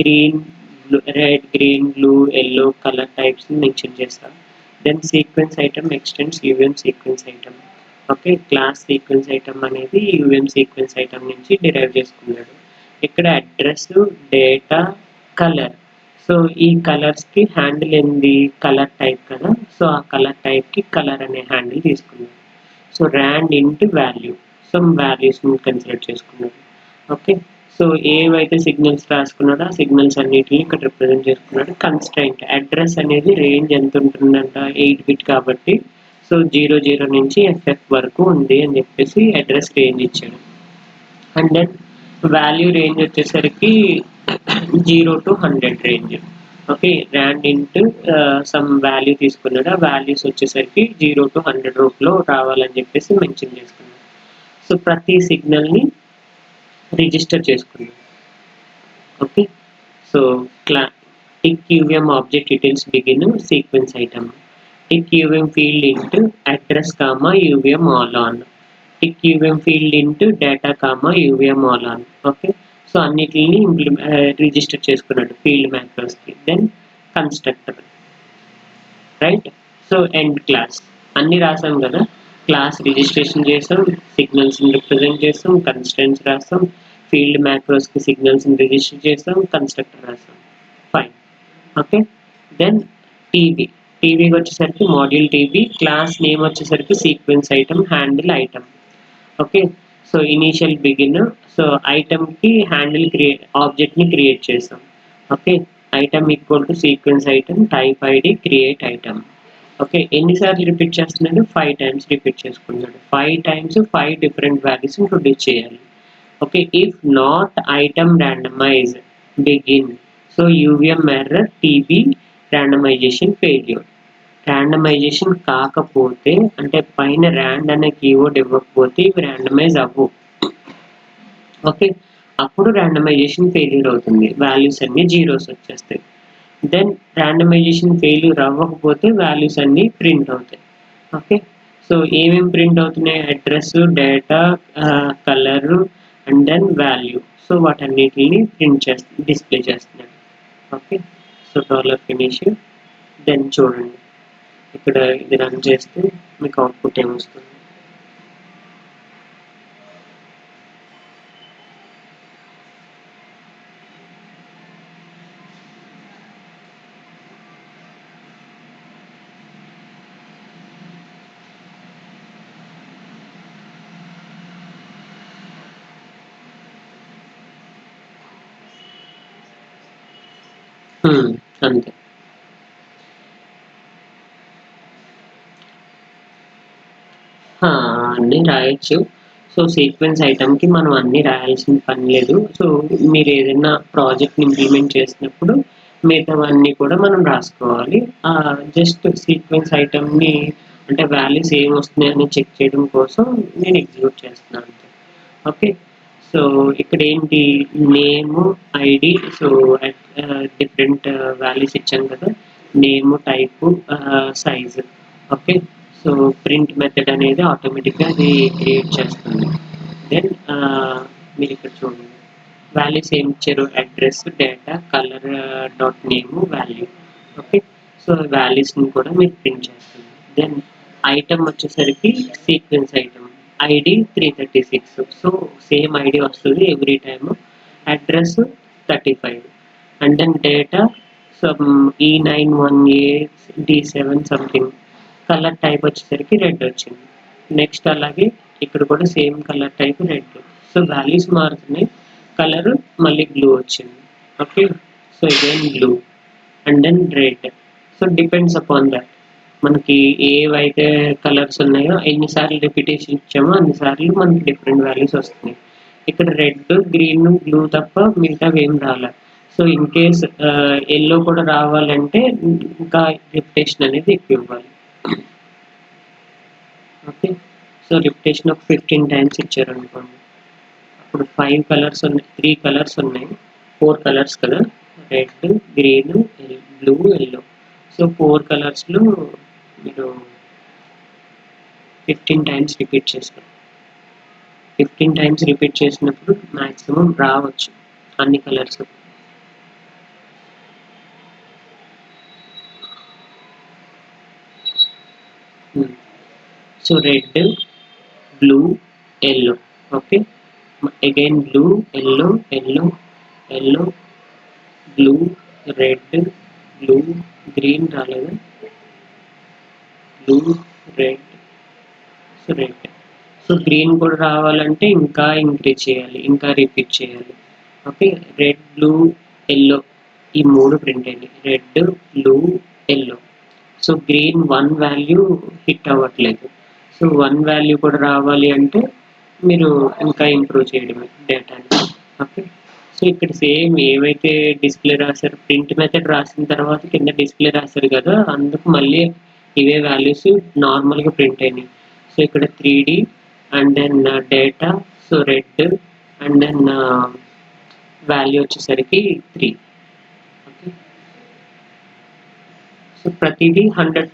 Speaker 1: green, red, green, blue, yellow colour టైప్స్ని మెన్షన్ చేస్తాను. Then sequence item extends UVM sequence item. Okay, class sequence item అనేది యూవిఎం సీక్వెన్స్ ఐటమ్ నుంచి డిరైవ్ చేసుకున్నాడు. ఇక్కడ అడ్రస్, డేటా, కలర్. సో ఈ కలర్స్కి హ్యాండిల్ ఏంది, కలర్ టైప్ కదా, సో ఆ కలర్ టైప్కి కలర్ అనే హ్యాండిల్ తీసుకున్నాడు. So rand int value, some వాల్యూస్ని కన్సిడర్ చేసుకున్నాడు. ఓకే, సో ఏవైతే సిగ్నల్స్ రాసుకున్నాడో ఆ సిగ్నల్స్ అన్నిటిని ఇక్కడ రిప్రజెంట్ చేసుకున్నాడు. కన్స్ట్రైంట్, అడ్రస్ అనేది రేంజ్ ఎంత ఉంటుందంట, 8 బిట్ కాబట్టి, సో 00 నుంచి FF వరకు ఉంది అని చెప్పేసి అడ్రస్ రేంజ్ ఇచ్చాడు. అండ్ దెన్ వాల్యూ రేంజ్ వచ్చేసరికి 0 to 100 range. Okay, rand into some value తీసుకున్నాడు, ఆ వాల్యూస్ వచ్చేసరికి 0 to 100 రూపంలో రావాలని చెప్పేసి మెన్షన్ చేసుకున్నాడు. సో ప్రతి సిగ్నల్ని రిజిస్టర్ చేసుకున్నాడు. Okay, so tick UVM object details begin sequence item, tick UVM field int address comma UVM all on, tick UVM field int data comma UVM all on. Okay, so అన్నిటిని రిజిస్టర్ చేసుకున్నాడు ఫీల్డ్ మ్యాక్రోస్కి. Then constructor, right. So end class అన్ని రాసాం కదా, క్లాస్ రిజిస్ట్రేషన్ చేసాం, సిగ్నల్స్ని రిప్రజెంట్ చేసాం, కన్స్ట్రెంట్స్ రాసాం, ఫీల్డ్ మ్యాక్రోస్కి సిగ్నల్స్ని రిజిస్టర్ చేసాం, కన్స్ట్రక్టర్ రాసాం. ఫైన్. ఓకే, దెన్ టీవీకి వచ్చేసరికి మాడ్యూల్ టీవీ, క్లాస్ నేమ్ వచ్చేసరికి sequence item, handle item. Okay, so initial begin, so ఐటమ్కి హ్యాండిల్ ఆబ్జెక్ట్ని క్రియేట్ చేసాం. Okay, item equal to sequence item, type ID, create item. Okay, ఎన్నిసార్లు రిపీట్ చేస్తున్నాడు, 5 times రిపీట్ చేసుకున్నాడు. 5 times 5 డిఫరెంట్ వాల్యూస్ ప్రొడ్యూస్ చేయాలి. Okay, if not item randomize begin, so UVM error TB randomization failure. Randomization కాకపోతే, అంటే పైన ర్యాండ్ అనే కీవర్డ్ ఇవ్వకపోతే ఇవి ర్యాండమైజ్ అవ్వవు. ఓకే, అప్పుడు ర్యాండమైజేషన్ ఫెయిల్యూర్ అవుతుంది, వాల్యూస్ అన్ని జీరోస్ వచ్చేస్తాయి. దెన్ ర్యాండమైజేషన్ ఫెయిల్యూర్ అవ్వకపోతే వాల్యూస్ అన్ని ప్రింట్ అవుతాయి. ఓకే, సో ఏమేమి ప్రింట్ అవుతున్నాయి, address, data, colour, and then value. So వాటన్నిటిని ప్రింట్ డిస్ప్లే చేస్తున్నాడు. ఓకే. సో $finish దెన్ చూడండి ఇక్కడ ఇది రన్ చేస్తే మీకు అవుట్పుట్ ఏమొస్తుంది. అంతే. అన్నీ రాయొచ్చు. సో సీక్వెన్స్ ఐటెమ్‌కి మనం అన్నీ రాయాల్సిన పని లేదు. సో మీరు ఏదైనా ప్రాజెక్ట్‌ని ఇంప్లిమెంట్ చేసినప్పుడు మిగతావన్నీ కూడా మనం రాసుకోవాలి. జస్ట్ సీక్వెన్స్ ఐటెమ్‌ని అంటే వాల్యూస్ ఏమొస్తున్నాయని చెక్ చేయడం కోసం నేను ఎగ్జిక్యూట్ చేస్తున్నాను అంతే. ఓకే. సో ఇక్కడేంటి name, ID so different values ఇచ్చాను కదా! Name, type, size. Okay. So print method అనేది ఆటోమేటిక్‌గా అది క్రియేట్ చేస్తుంది. దెన్ మీరిక్కడ చూడండి. వాల్యూస్ ఏమిచ్చారు? Address, data, colour dot name, value. Okay. So వాల్యూస్‌ని కూడా మీరు ప్రింట్ చేస్తుంది. దెన్ ఐటెమ్ వచ్చేసరికి sequence item. ID 336. So same ID వస్తది every time. Address 35 and then data some E91A D7 something. Colour type వచ్చేసరికి రెడ్ వచ్చింది. నెక్స్ట్ అలాగే ఇక్కడ కూడా same colour type red. So values మారుతున్నాయి. కలర్ మళ్ళీ బ్లూ వచ్చింది. Okay. So again blue and then red. So depends upon that. మనకి ఏవైతే కలర్స్ ఉన్నాయో ఎన్నిసార్లు రిపిటేషన్ ఇచ్చామో అన్నిసార్లు మనకి డిఫరెంట్ వాల్యూస్ వస్తున్నాయి. ఇక్కడ రెడ్, గ్రీన్, బ్లూ తప్ప మిగతావి ఏం రాలే. సో ఇన్ కేస్ యెల్లో కూడా రావాలంటే ఇంకా రిపిటేషన్ అనేది ఎక్కువ ఇవ్వాలి. ఓకే. సో రిపిటేషన్ ఒక 15 టైమ్స్ ఇచ్చారనుకోండి. అప్పుడు 5 కలర్స్ ఉన్నాయి. 3 కలర్స్ ఉన్నాయి. 4 కలర్స్ కదా! Red, green, blue, yellow. So 4 కలర్స్‌లో మీరు 15 టైమ్స్ రిపీట్ చేస్తారు. 15 టైమ్స్ రిపీట్ చేసినప్పుడు మాక్సిమం రావచ్చు అన్ని colours. So red, blue, yellow. Okay. Again blue, yellow, yellow, yellow, blue, red, blue, green రాలేదా? Blue, red, so red. So green కూడా రావాలంటే ఇంకా ఇంక్రీజ్ చేయాలి. ఇంకా రిపీట్ చేయాలి. ఓకే. రెడ్, బ్లూ, యెల్లో ఈ 3 ప్రింట్ అయినాయి. Red, blue, yellow. So green 1 value hit అవ్వట్లేదు. సో 1 వాల్యూ కూడా రావాలి అంటే మీరు ఇంకా ఇంప్రూవ్ చేయడమే డేటాని. ఓకే. సో ఇక్కడ సేమ్ ఏవైతే డిస్‌ప్లే రాసారో ప్రింట్ మెథడ్ రాసిన తర్వాత కింద డిస్‌ప్లే రాసారు కదా! అందుకు మళ్ళీ ఇవే వాల్యూస్ నార్మల్‌గా ప్రింట్ అయినాయి. సో ఇక్కడ 3D and then data so red and then value వచ్చేసరికి 3. ఓకే. సో ప్రతిదీ 100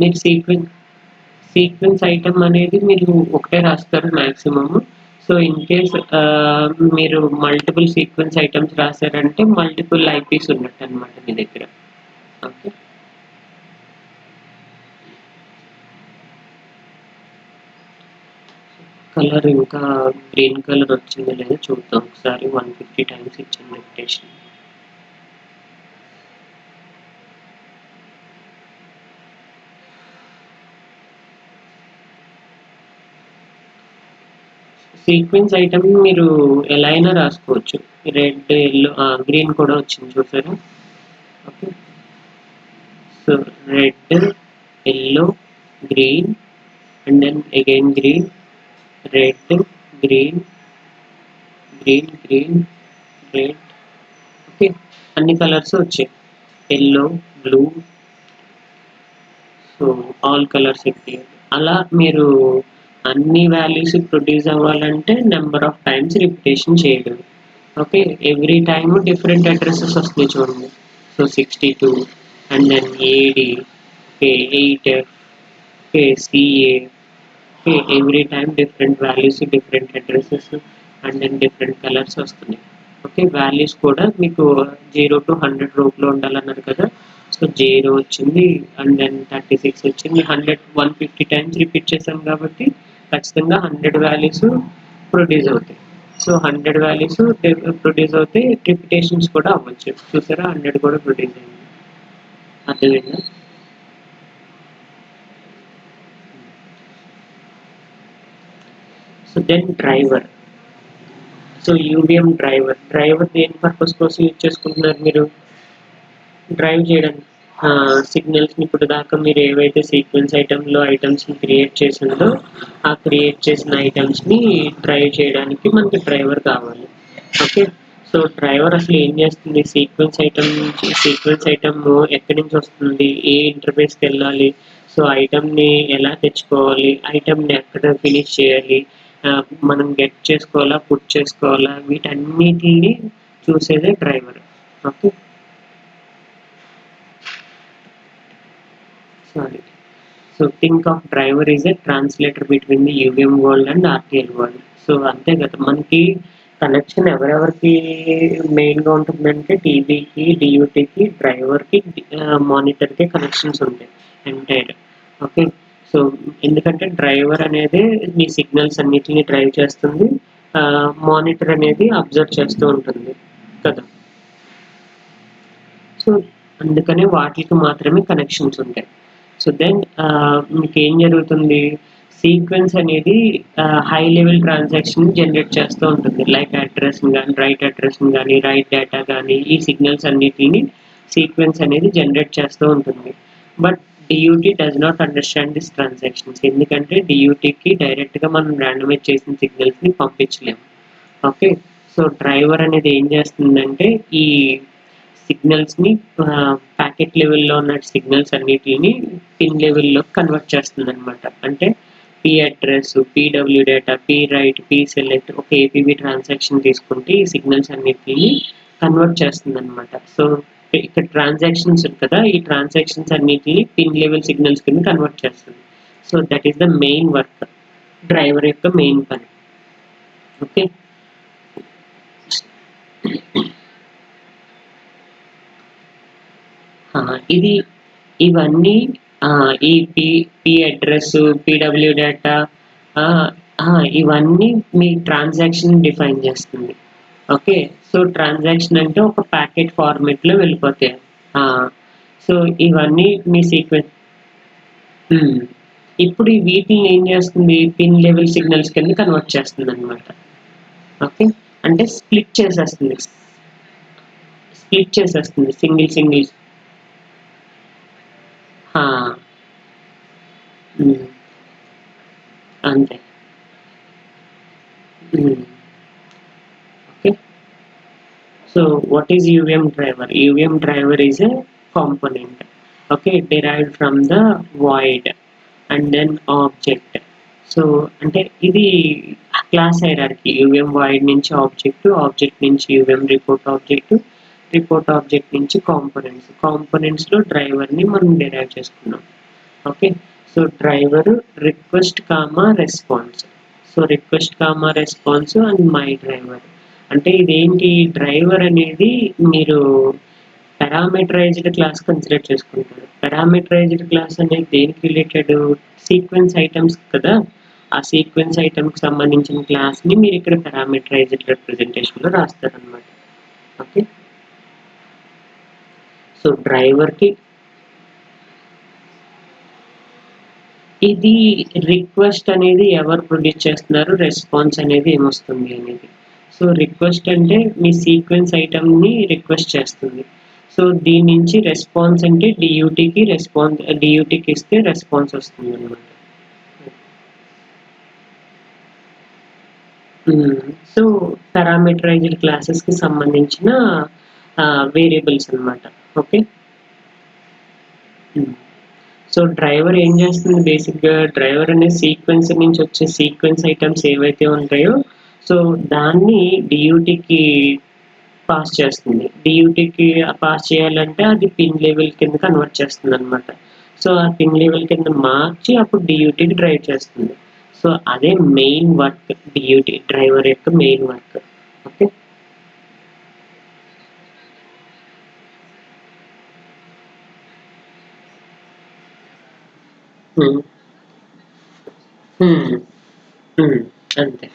Speaker 1: మీరు సీక్వెన్స్ ఐటెమ్ అనేది మీరు ఒకటే రాస్తారు మాక్సిమమ్. సో ఇన్ కేస్ మీరు మల్టిపుల్ సీక్వెన్స్ ఐటమ్స్ రాసారంటే మల్టిపుల్ ఐపీస్ ఉన్నట్టనమాట మీ దగ్గర. ఓకే. కలర్ ఇంకా గ్రీన్ కలర్ వచ్చిందో లేదో చూద్దాం ఒకసారి. 150 టైమ్స్ ఇచ్చాను రిపిటేషన్. సీక్వెన్స్ ఐటమ్ మీరు ఎలా అయినా రాసుకోవచ్చు. రెడ్, యెల్లో, గ్రీన్ కూడా వచ్చింది చూసారా? Okay. So red, yellow, green and then again green, red, green, green, green, red. Okay. అన్ని కలర్స్ వచ్చాయి. Yellow, blue, so all colours ఎక్కియాయి. అలా మీరు అన్ని వాల్యూస్ ప్రొడ్యూస్ అవ్వాలంటే నెంబర్ ఆఫ్ టైమ్స్ రిపిటేషన్ చేయడం. Okay. Every time different addresses వస్తున్నాయి చూడండి. So 62 and then AD, okay, 8F, okay, CA, okay, every time different values, different addresses and then different colours వస్తున్నాయి. ఓకే, వాల్యూస్ కూడా మీకు 0 to 100 రూట్లో ఉండాలన్నారు కదా. సో 0 వచ్చింది అండ్ దెన్ 36 వచ్చింది. 150 టైమ్స్ రిపీట్ చేసాం కాబట్టి ఖచ్చితంగా 100 వాల్యూస్ ప్రొడ్యూస్ అవుతాయి. సో 100 వాల్యూస్ ప్రొడ్యూస్ అవుతాయి, రిపిటేషన్స్ కూడా అవ్వచ్చు. చూసారా, 100 కూడా ప్రొడ్యూస్ అయింది. అర్థమైందా? So then driver. So UVM driver దేని పర్పస్ కోసం యూజ్ చేసుకుంటున్నారు మీరు? డ్రైవ్ చేయడానికి. సిగ్నల్స్ని ఇప్పుడు దాకా మీరు ఏవైతే సీక్వెన్స్ ఐటమ్స్ని క్రియేట్ చేసిందో ఆ క్రియేట్ చేసిన ఐటమ్స్ని డ్రైవ్ చేయడానికి మనకి డ్రైవర్ కావాలి. ఓకే, సో డ్రైవర్ అసలు ఏం చేస్తుంది? సీక్వెన్స్ ఐటమ్ ఎక్కడి నుంచి వస్తుంది, ఏ ఇంటర్ఫేస్కి వెళ్ళాలి, సో ఐటమ్ని ఎలా తెచ్చుకోవాలి, ఐటమ్ని ఎక్కడ ఫినిష్ చేయాలి, మనం గెట్ చేసుకోవాలా, పుట్ చేసుకోవాలా, వీటన్నిటిని చూసేదే driver. Okay, sorry. So think of driver is a translator between the UVM world and RTL world. So అంతే కదా, మనకి కనెక్షన్ ఎవరెవరికి మెయిన్గా ఉంటుందంటే టీబీకి, డియూటీకి, డ్రైవర్కి, మానిటర్కి కనెక్షన్స్ ఉంటాయి ఎంటైర్. ఓకే, సో ఎందుకంటే డ్రైవర్ అనేది మీ సిగ్నల్స్ అన్నిటిని డ్రైవ్ చేస్తుంది, మానిటర్ అనేది అబ్జర్వ్ చేస్తూ ఉంటుంది కదా. సో అందుకనే వాటికి మాత్రమే కనెక్షన్స్ ఉంటాయి. సో దెన్ మీకు ఏం జరుగుతుంది? సీక్వెన్స్ అనేది హై లెవెల్ ట్రాన్సాక్షన్ జనరేట్ చేస్తూ ఉంటుంది. లైక్ అడ్రస్ని కానీ, రైట్ డేటా కానీ, ఈ సిగ్నల్స్ అన్నిటిని సీక్వెన్స్ అనేది జనరేట్ చేస్తూ ఉంటుంది. But DUT does not understand this transactions. ఎందుకంటే డియూటీకి డైరెక్ట్గా మనం ర్యాండమైజ్ చేసిన సిగ్నల్స్ని పంపించలేము. ఓకే, సో డ్రైవర్ అనేది ఏం చేస్తుందంటే ఈ సిగ్నల్స్ని ప్యాకెట్ లెవెల్లో ఉన్న సిగ్నల్స్ అన్నిటిని పిన్ లెవెల్లో కన్వర్ట్ చేస్తుంది అనమాట. అంటే P address, PW data, P right, P select, ఒక ఏపీబీ ట్రాన్సాక్షన్ తీసుకుంటే ఈ సిగ్నల్స్ అన్నిటిని కన్వర్ట్ చేస్తుంది అనమాట. సో ఇక్కడ ట్రాన్సాక్షన్స్ కదా, ఈ ట్రాన్సాక్షన్స్ అన్నిటిని పిన్ లెవెల్ సిగ్నల్స్ కింద కన్వర్ట్ చేస్తుంది. So that is the main work, driver యొక్క మెయిన్ పని. ఓకే, ఇది ఇవన్నీ ఈ పీ అడ్రస్, పీడబ్ల్యూ డేటా, ఇవన్నీ మీ ట్రాన్సాక్షన్ డిఫైన్ చేస్తుంది. ఓకే, సో ట్రాన్సాక్షన్ అంటే ఒక ప్యాకెట్ ఫార్మేట్లో వెళ్ళిపోతాయి. సో ఇవన్నీ మీ సీక్వెన్స్. ఇప్పుడు వీటిని ఏం చేస్తుంది? పిన్ లెవెల్ సిగ్నల్స్ కింద కన్వర్ట్ చేస్తుంది అనమాట. ఓకే, అంటే స్ప్లిట్ చేసేస్తుంది సింగిల్. అంతే. Okay, so what is UVM driver? UVM driver is a component, okay, derived from the void and then object. So అంటే ఇది క్లాస్ హైరార్కీ. యూవిఎం వాయిడ్ నుంచి ఆబ్జెక్ట్ నుంచి యూవిఎం రిపోర్ట్ ఆబ్జెక్ట్ నుంచి కాంపోనెంట్స్లో డ్రైవర్ని మనం డిరైవ్ చేసుకున్నాం. Okay, so driver request comma response. So request comma response and my driver. అంటే ఇదేంటి? డ్రైవర్ అనేది మీరు పారామీటరైజ్డ్ క్లాస్ కన్సిడర్ చేసుకుంటారు. పారామీటరైజ్డ్ క్లాస్ అనేది దేనికి రిలేటెడ్? సీక్వెన్స్ ఐటమ్స్ కదా. ఆ సీక్వెన్స్ ఐటమ్కి సంబంధించిన క్లాస్ని మీరు ఇక్కడ పారామీటరైజ్డ్ రిప్రజెంటేషన్లో రాస్తారనమాట. ఓకే, సో డ్రైవర్కి ఇది రిక్వెస్ట్ అనేది ఎవరు ప్రొడ్యూస్ చేస్తున్నారు, రెస్పాన్స్ అనేది ఏమొస్తుంది అనేది. సో రిక్వెస్ట్ అంటే మీ సీక్వెన్స్ ఐటమ్ని రిక్వెస్ట్ చేస్తుంది. సో దీని నుంచి రెస్పాన్స్ అంటే డియూటీకి ఇస్తే రెస్పాన్స్ వస్తుంది అనమాట. సో పారామీటరైజ్డ్ క్లాసెస్కి సంబంధించిన వేరియబుల్స్ అనమాట. ఓకే, సో డ్రైవర్ ఏం చేస్తుంది? బేసిక్గా డ్రైవర్ అనే సీక్వెన్స్ నుంచి వచ్చే సీక్వెన్స్ ఐటమ్స్ ఏవైతే ఉంటాయో సో దాన్ని డియూటీకి పాస్ చేస్తుంది. డియూటీకి పాస్ చేయాలంటే అది పిన్ లెవెల్ కింద కన్వర్ట్ చేస్తుంది అనమాట. సో ఆ పిన్ లెవెల్ కింద మార్చి అప్పుడు డియూటీకి డ్రైవ్ చేస్తుంది. సో అదే మెయిన్ వర్క్, డియూటీ డ్రైవర్ యొక్క main work. Okay. Hmm. Hmm. Hmm. అంతే.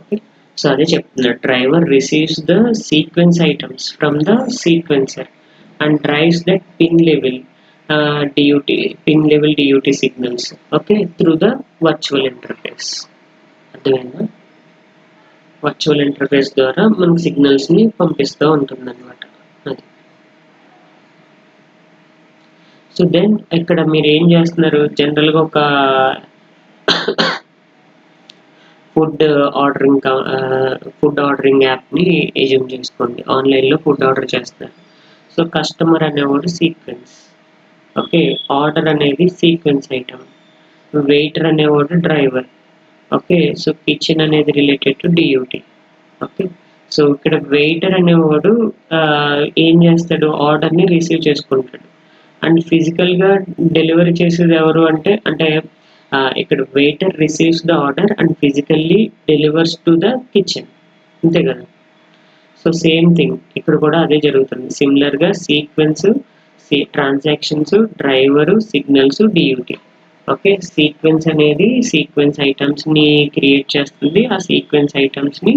Speaker 1: ఓకే. సో అదే చెప్తున్నా, driver receives the sequence items from the sequencer and drives that pin level DUT signals, okay, through the virtual interface. అర్థమైందా? వర్చువల్ ఇంటర్ఫేస్ ద్వారా మనకు సిగ్నల్స్ ని పంపిస్తూ ఉంటుంది అనమాట. అది. సో దెన్ ఇక్కడ మీరు ఏం చేస్తున్నారు, జనరల్గా ఒక ఫుడ్ ఆర్డరింగ్ ఫుడ్ ఆర్డరింగ్ యాప్ని ఎజ్యూమ్ చేసుకోండి. ఆన్లైన్లో ఫుడ్ ఆర్డర్ చేస్తారు. సో కస్టమర్ అనేవాడు సీక్వెన్స్, ఓకే, ఆర్డర్ అనేది సీక్వెన్స్ ఐటమ్, వెయిటర్ అనేవాడు డ్రైవర్, ఓకే. సో కిచెన్ అనేది రిలేటెడ్ టు డియూటీ. ఓకే. సో ఇక్కడ వెయిటర్ అనేవాడు ఏం చేస్తాడు, ఆర్డర్ని రిసీవ్ చేసుకుంటాడు. అండ్ ఫిజికల్గా డెలివరీ చేసేది ఎవరు అంటే ఇక్కడ waiter receives the order and physically delivers to the kitchen. అంతే కదా. సో సేమ్ థింగ్ ఇక్కడ కూడా అదే జరుగుతుంది. సిమిలర్గా sequence, transactions, driver, signals, DUT. Okay. Sequence అనేది సీక్వెన్స్ ఐటమ్స్ని క్రియేట్ చేస్తుంది. ఆ సీక్వెన్స్ ఐటమ్స్ని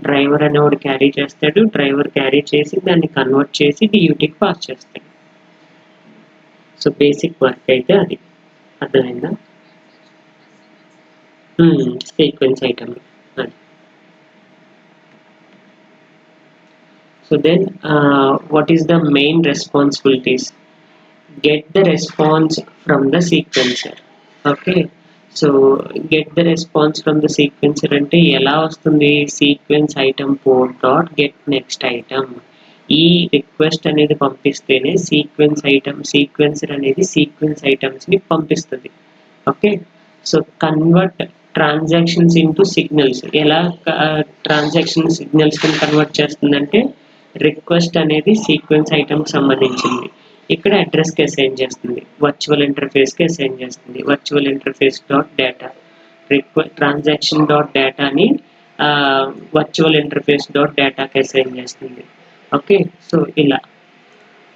Speaker 1: డ్రైవర్ అనేవాడు క్యారీ చేస్తాడు. డ్రైవర్ క్యారీ చేసి దాన్ని కన్వర్ట్ చేసి డియూటీకి పాస్ చేస్తాడు. సో బేసిక్ వర్క్ అయితే అది. అర్థమైందా? సీక్వెన్స్ ఐటమ్ అది. So then what is the main responsibilities? Get the response from the sequencer. Okay. So get the response from the sequencer అంటే ఎలా వస్తుంది, sequence item port dot get next item. ఈ రిక్వెస్ట్ అనేది పంపిస్తేనే సీక్వెన్సర్ అనేది సీక్వెన్స్ ఐటమ్స్ని పంపిస్తుంది. Okay. So convert transactions into signals. ఎలా ట్రాన్సాక్షన్ సిగ్నల్స్ ని కన్వర్ట్ చేస్తుందంటే, రిక్వెస్ట్ అనేది సీక్వెన్స్ ఐటమ్కి సంబంధించింది, ఇక్కడ అడ్రస్కి అసైన్ చేస్తుంది, వర్చువల్ ఇంటర్ఫేస్కి అసైన్ చేస్తుంది. Virtual interface dot data transaction dot డేటాని వర్చువల్ ఇంటర్ఫేస్ డాట్ డేటాకి అసైన్ చేస్తుంది. ఓకే. సో ఇలా.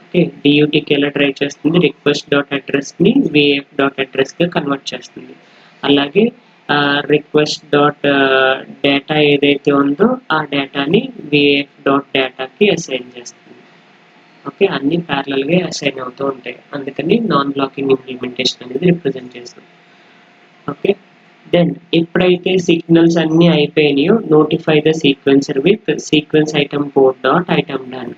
Speaker 1: ఓకే. డియూటీకి ఎలా డ్రైవ్ చేస్తుంది, రిక్వెస్ట్ డాట్ అడ్రస్ని విఏఎఫ్ డాట్ అడ్రస్గా కన్వర్ట్ చేస్తుంది. అలాగే రిక్వెస్ట్ డాట్ డేటా ఏదైతే ఉందో ఆ డేటాని విఏఎఫ్ డాట్ డేటాకి అసైన్ చేస్తుంది. ఓకే. అన్ని ప్యారలల్గా అసైన్ అవుతూ ఉంటాయి, అందుకని నాన్ బ్లాకింగ్ ఇంప్లిమెంటేషన్ అనేది రిప్రజెంట్ చేస్తుంది. ఓకే. దెన్ ఎప్పుడైతే సిగ్నల్స్ అన్నీ అయిపోయినాయో, notify the sequencer with sequence item port dot item done.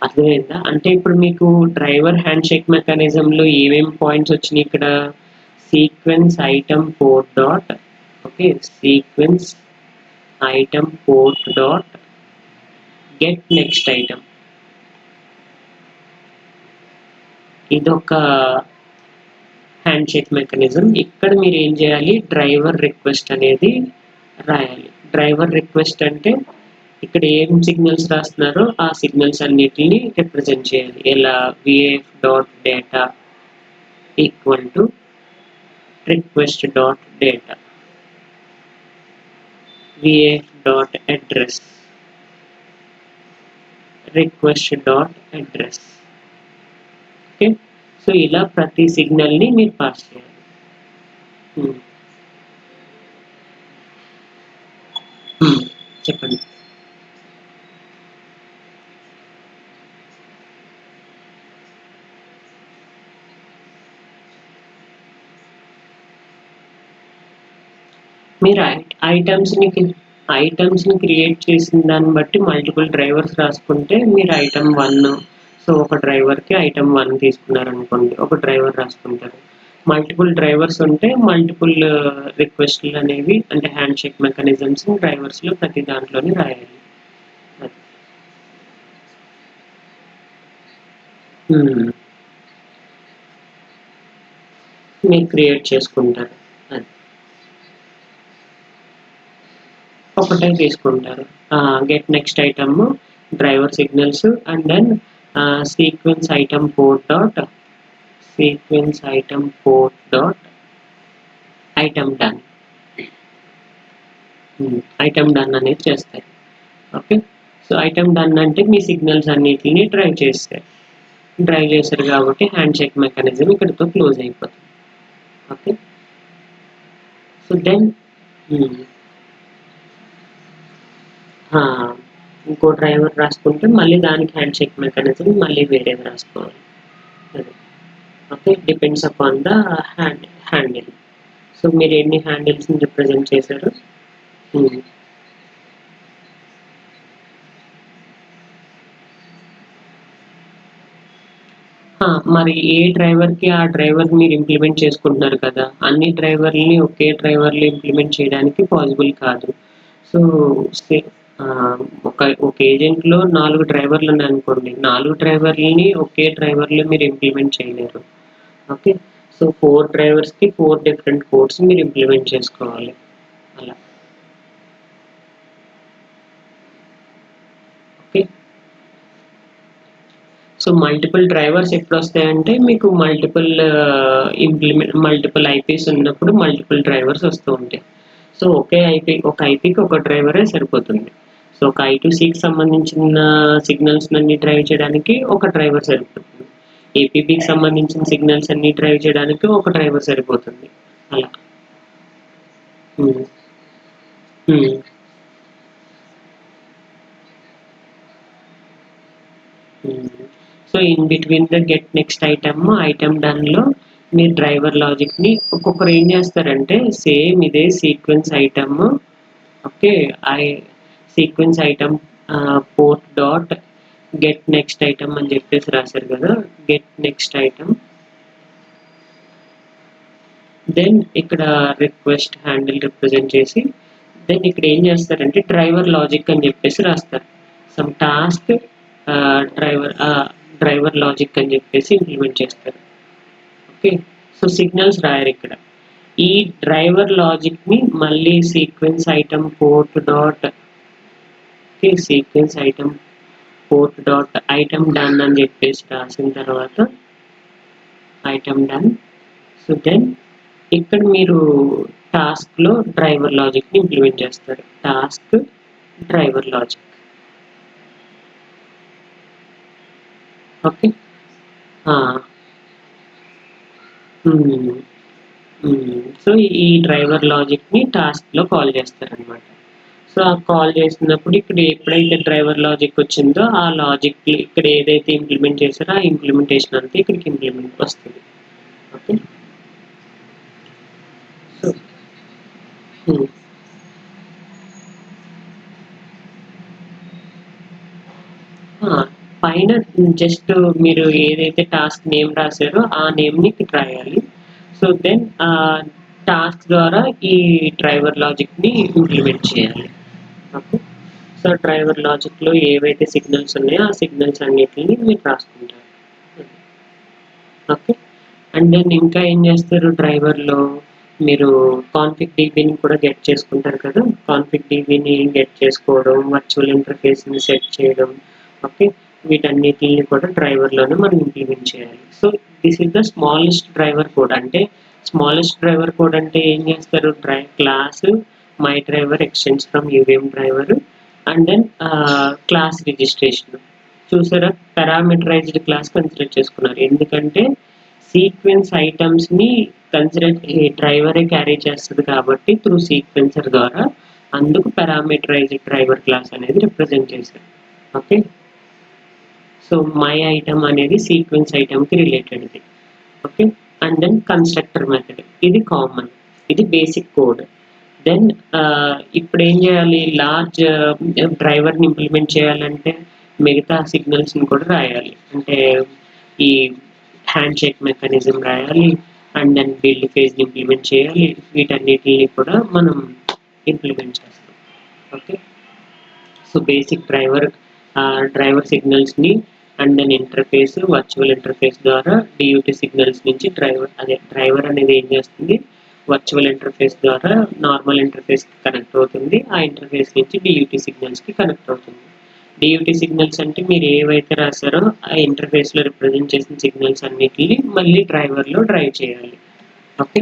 Speaker 1: అర్థమైందా? అంటే ఇప్పుడు మీకు డ్రైవర్ హ్యాండ్ షేక్ మెకానిజంలో ఏమేమి పాయింట్స్ వచ్చినాయి ఇక్కడ, sequence item port dot, okay, sequence item port dot get next item. ఇదొక హ్యాండ్ షేక్ మెకానిజం. ఇక్కడ మీరు ఏం చేయాలి, డ్రైవర్ రిక్వెస్ట్ అనేది రాయాలి. డ్రైవర్ రిక్వెస్ట్ అంటే ఇక్కడ ఏం సిగ్నల్స్ రాస్తున్నారో ఆ సిగ్నల్స్ అన్నిటిని రిప్రజెంట్ చేయాలి. ఎలా, VIF dot data equal to request dot data, VIF dot address, request dot address. Okay. So ఇలా ప్రతి సిగ్నల్ని మీరు పాస్ చేయాలి. చెప్పండి. మీరు ఐటమ్స్ని క్రియేట్ చేసిన దాన్ని బట్టి మల్టిపుల్ డ్రైవర్స్ రాసుకుంటే మీరు ఐటమ్ 1, సో ఒక డ్రైవర్కి ఐటమ్ 1 తీసుకున్నారనుకోండి, ఒక డ్రైవర్ రాసుకుంటారు. మల్టిపుల్ డ్రైవర్స్ ఉంటే మల్టిపుల్ రిక్వెస్ట్లు అనేవి, అంటే హ్యాండ్ షేక్ మెకానిజమ్స్ డ్రైవర్స్లో ప్రతి దాంట్లోనే రాయాలి. మీరు క్రియేట్ చేసుకుంటారు. అది ఒకటే తీసుకుంటారు. Get next item, driver signals, and then sequence item port dot item done, item done అనేది చేస్తారు. ఓకే, సో ఐటమ్ డన్ అంటే మీ సిగ్నల్స్ అన్నిటిని డ్రైవ్ చేస్తారు. డ్రైవ్ చేశారు కాబట్టి హ్యాండ్ షేక్ మెకానిజం ఇక్కడితో క్లోజ్ అయిపోతుంది. ఓకే, సో దెన్ ఇంకో డ్రైవర్ రాసుకుంటే మళ్ళీ దానికి హ్యాండ్ షేక్ మెకానిజం మళ్ళీ వేరేది రాసుకోవాలి. Okay, depends upon the handle. So మీరు ఎన్ని హ్యాండిల్స్ని రిప్రజెంట్ చేశారు. మరి ఏ డ్రైవర్కి ఆ డ్రైవర్ మీరు ఇంప్లిమెంట్ చేసుకుంటున్నారు కదా, అన్ని డ్రైవర్ని ఒకే డ్రైవర్లు ఇంప్లిమెంట్ చేయడానికి పాసిబుల్ కాదు. సో ఒక ఏజెంట్లో 4 డ్రైవర్లు ఉన్నాయనుకోండి, 4 డ్రైవర్లని ఒకే డ్రైవర్లో మీరు ఇంప్లిమెంట్ చేయలేరు. ఓకే, సో 4 డ్రైవర్స్కి 4 డిఫరెంట్ కోడ్స్ మీరు ఇంప్లిమెంట్ చేసుకోవాలి అలా. ఓకే, సో మల్టిపుల్ డ్రైవర్స్ ఎప్పుడు వస్తాయంటే మీకు మల్టిపుల్ ఐపీస్ ఉన్నప్పుడు మల్టిపుల్ డ్రైవర్స్ వస్తూ ఉంటాయి. సో ఒక ఐపీకి ఒక డ్రైవరే సరిపోతుంది. సో ఒక I2Cకి సంబంధించిన సిగ్నల్స్ అన్ని డ్రైవ్ చేయడానికి ఒక డ్రైవర్ సరిపోతుంది. ఏపీబీకి సంబంధించిన సిగ్నల్స్ అన్ని డ్రైవ్ చేయడానికి ఒక డ్రైవర్ సరిపోతుంది అలా. So in between the get next item డన్లో మీరు డ్రైవర్ లాజిక్ని ఒక్కొక్కరు ఏం చేస్తారంటే సేమ్ ఇదే sequence item. Okay, sequence item port dot get next item అని చెప్పేసి రాశారు కదా, గెట్ నెక్స్ట్ ఐటమ్. దెన్ ఇక్కడ రిక్వెస్ట్ హ్యాండిల్ రిప్రజెంట్ చేసి దెన్ ఇక్కడ ఏం చేస్తారంటే డ్రైవర్ లాజిక్ అని చెప్పేసి రాస్తారు. సమ్ టాస్క్ డ్రైవర్ లాజిక్ అని చెప్పేసి ఇంప్లిమెంట్ చేస్తారు. ఓకే, సో సిగ్నల్స్ రాయరు ఇక్కడ. ఈ డ్రైవర్ లాజిక్ని మళ్ళీ sequence item port dot sequence item port dot item done అని చెప్పేసి రాసిన తర్వాత ఐటమ్ డన్. సో దెన్ ఇక్కడ మీరు టాస్క్లో డ్రైవర్ లాజిక్ని ఇంప్లిమెంట్ చేస్తారు. Task driver logic. Okay, so ఈ డ్రైవర్ లాజిక్ని టాస్క్లో కాల్ చేస్తారనమాట. సో ఆ కాల్ చేసినప్పుడు ఇక్కడ ఎప్పుడైతే డ్రైవర్ లాజిక్ వచ్చిందో ఆ లాజిక్ ఇక్కడ ఏదైతే ఇంప్లిమెంట్ చేశారో ఆ ఇంప్లిమెంటేషన్ అంతా ఇక్కడికి ఇంప్లిమెంట్ వస్తుంది. ఓకే, సో పైన జస్ట్ మీరు ఏదైతే టాస్క్ నేమ్ రాశారో ఆ నేమ్ని ఇక్కడ రాయాలి. సో దెన్ టాస్క్ ద్వారా ఈ డ్రైవర్ లాజిక్ని ఇంప్లిమెంట్ చేయాలి. ఓకే, సో డ్రైవర్ లాజిక్లో ఏవైతే సిగ్నల్స్ ఉన్నాయో ఆ సిగ్నల్స్ అన్నిటిని మీరు రాసుకుంటారు. ఓకే, అండ్ దెన్ ఇంకా ఏం చేస్తారు, డ్రైవర్లో మీరు కాన్ఫిగ్ డీబీని కూడా గెట్ చేసుకుంటారు కదా, కాన్ఫిగ్ డీబీని గెట్ చేసుకోవడం, వర్చువల్ ఇంటర్ఫేస్ని సెట్ చేయడం. ఓకే, వీటన్నిటిని కూడా డ్రైవర్లోనే మనం ఇంప్లిమెంట్ చేయాలి. So this is the smallest driver code. అంటే స్మాలెస్ట్ డ్రైవర్ కోడ్ అంటే ఏం చేస్తారు, class my driver extends from UVM driver and then class registration. చూసారా, పారామీటరైజ్డ్ క్లాస్ కన్సిడర్ చేసుకున్నారు. ఎందుకంటే సీక్వెన్స్ ఐటమ్స్ని డ్రైవరే క్యారీ చేస్తుంది కాబట్టి త్రూ సీక్వెన్సర్ ద్వారా, అందుకు పారామీటరైజ్డ్ డ్రైవర్ క్లాస్ అనేది రిప్రజెంట్ చేశారు. ఓకే, సో మై ఐటమ్ అనేది సీక్వెన్స్ ఐటమ్కి రిలేటెడ్ది. Okay, and then constructor method, ఇది కామన్, ఇది బేసిక్ కోడ్. దెన్ ఇప్పుడు ఏం చేయాలి, లార్జ్ డ్రైవర్ని ఇంప్లిమెంట్ చేయాలంటే మిగతా సిగ్నల్స్ని కూడా రాయాలి. అంటే ఈ హ్యాండ్ షేక్ మెకానిజం రాయాలి అండ్ దెన్ బిల్డ్ ఫేజ్ని ఇంప్లిమెంట్ చేయాలి. వీటన్నిటిని కూడా మనం ఇంప్లిమెంట్ చేస్తాం. ఓకే, సో బేసిక్ డ్రైవర్ సిగ్నల్స్ని and then interface virtual interface ద్వారా డియూటీ సిగ్నల్స్ నుంచి డ్రైవర్ అనేది ఏం చేస్తుంది, వర్చువల్ ఇంటర్ఫేస్ ద్వారా నార్మల్ ఇంటర్ఫేస్కి కనెక్ట్ అవుతుంది. ఆ ఇంటర్ఫేస్ నుంచి డియూటీ సిగ్నల్స్కి కనెక్ట్ అవుతుంది. డియూటీ సిగ్నల్స్ అంటే మీరు ఏవైతే రాశారో ఆ ఇంటర్ఫేస్లో రిప్రజెంట్ చేసిన సిగ్నల్స్ అన్నిటిని మళ్ళీ డ్రైవర్లో డ్రైవ్ చేయాలి. ఓకే,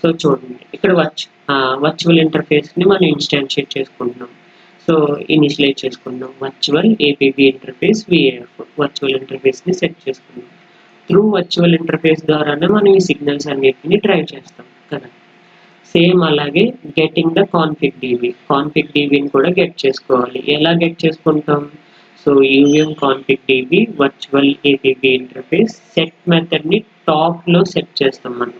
Speaker 1: సో సో చూడండి ఇక్కడ వర్చువల్ ఇంటర్ఫేస్ని మనం ఇన్స్టాన్షియేట్ చేసుకుంటున్నాం. సో ఇనిషియలైజ్ చేసుకుందాం. Virtual APB interface VIF virtual ఇంటర్ఫేస్ని సెట్ చేసుకుందాం. త్రూ వర్చువల్ ఇంటర్ఫేస్ ద్వారానే మనం ఈ సిగ్నల్స్ అన్నిటిని డ్రైవ్ చేస్తాం కదా. సేమ్ అలాగే గెటింగ్ ద కాన్ఫిగ్ డీబీని కూడా గెట్ చేసుకోవాలి. ఎలా గెట్ చేసుకుంటాం? So UVM config DB virtual APB interface set మెథడ్ని టాప్లో సెట్ చేస్తాం మనం.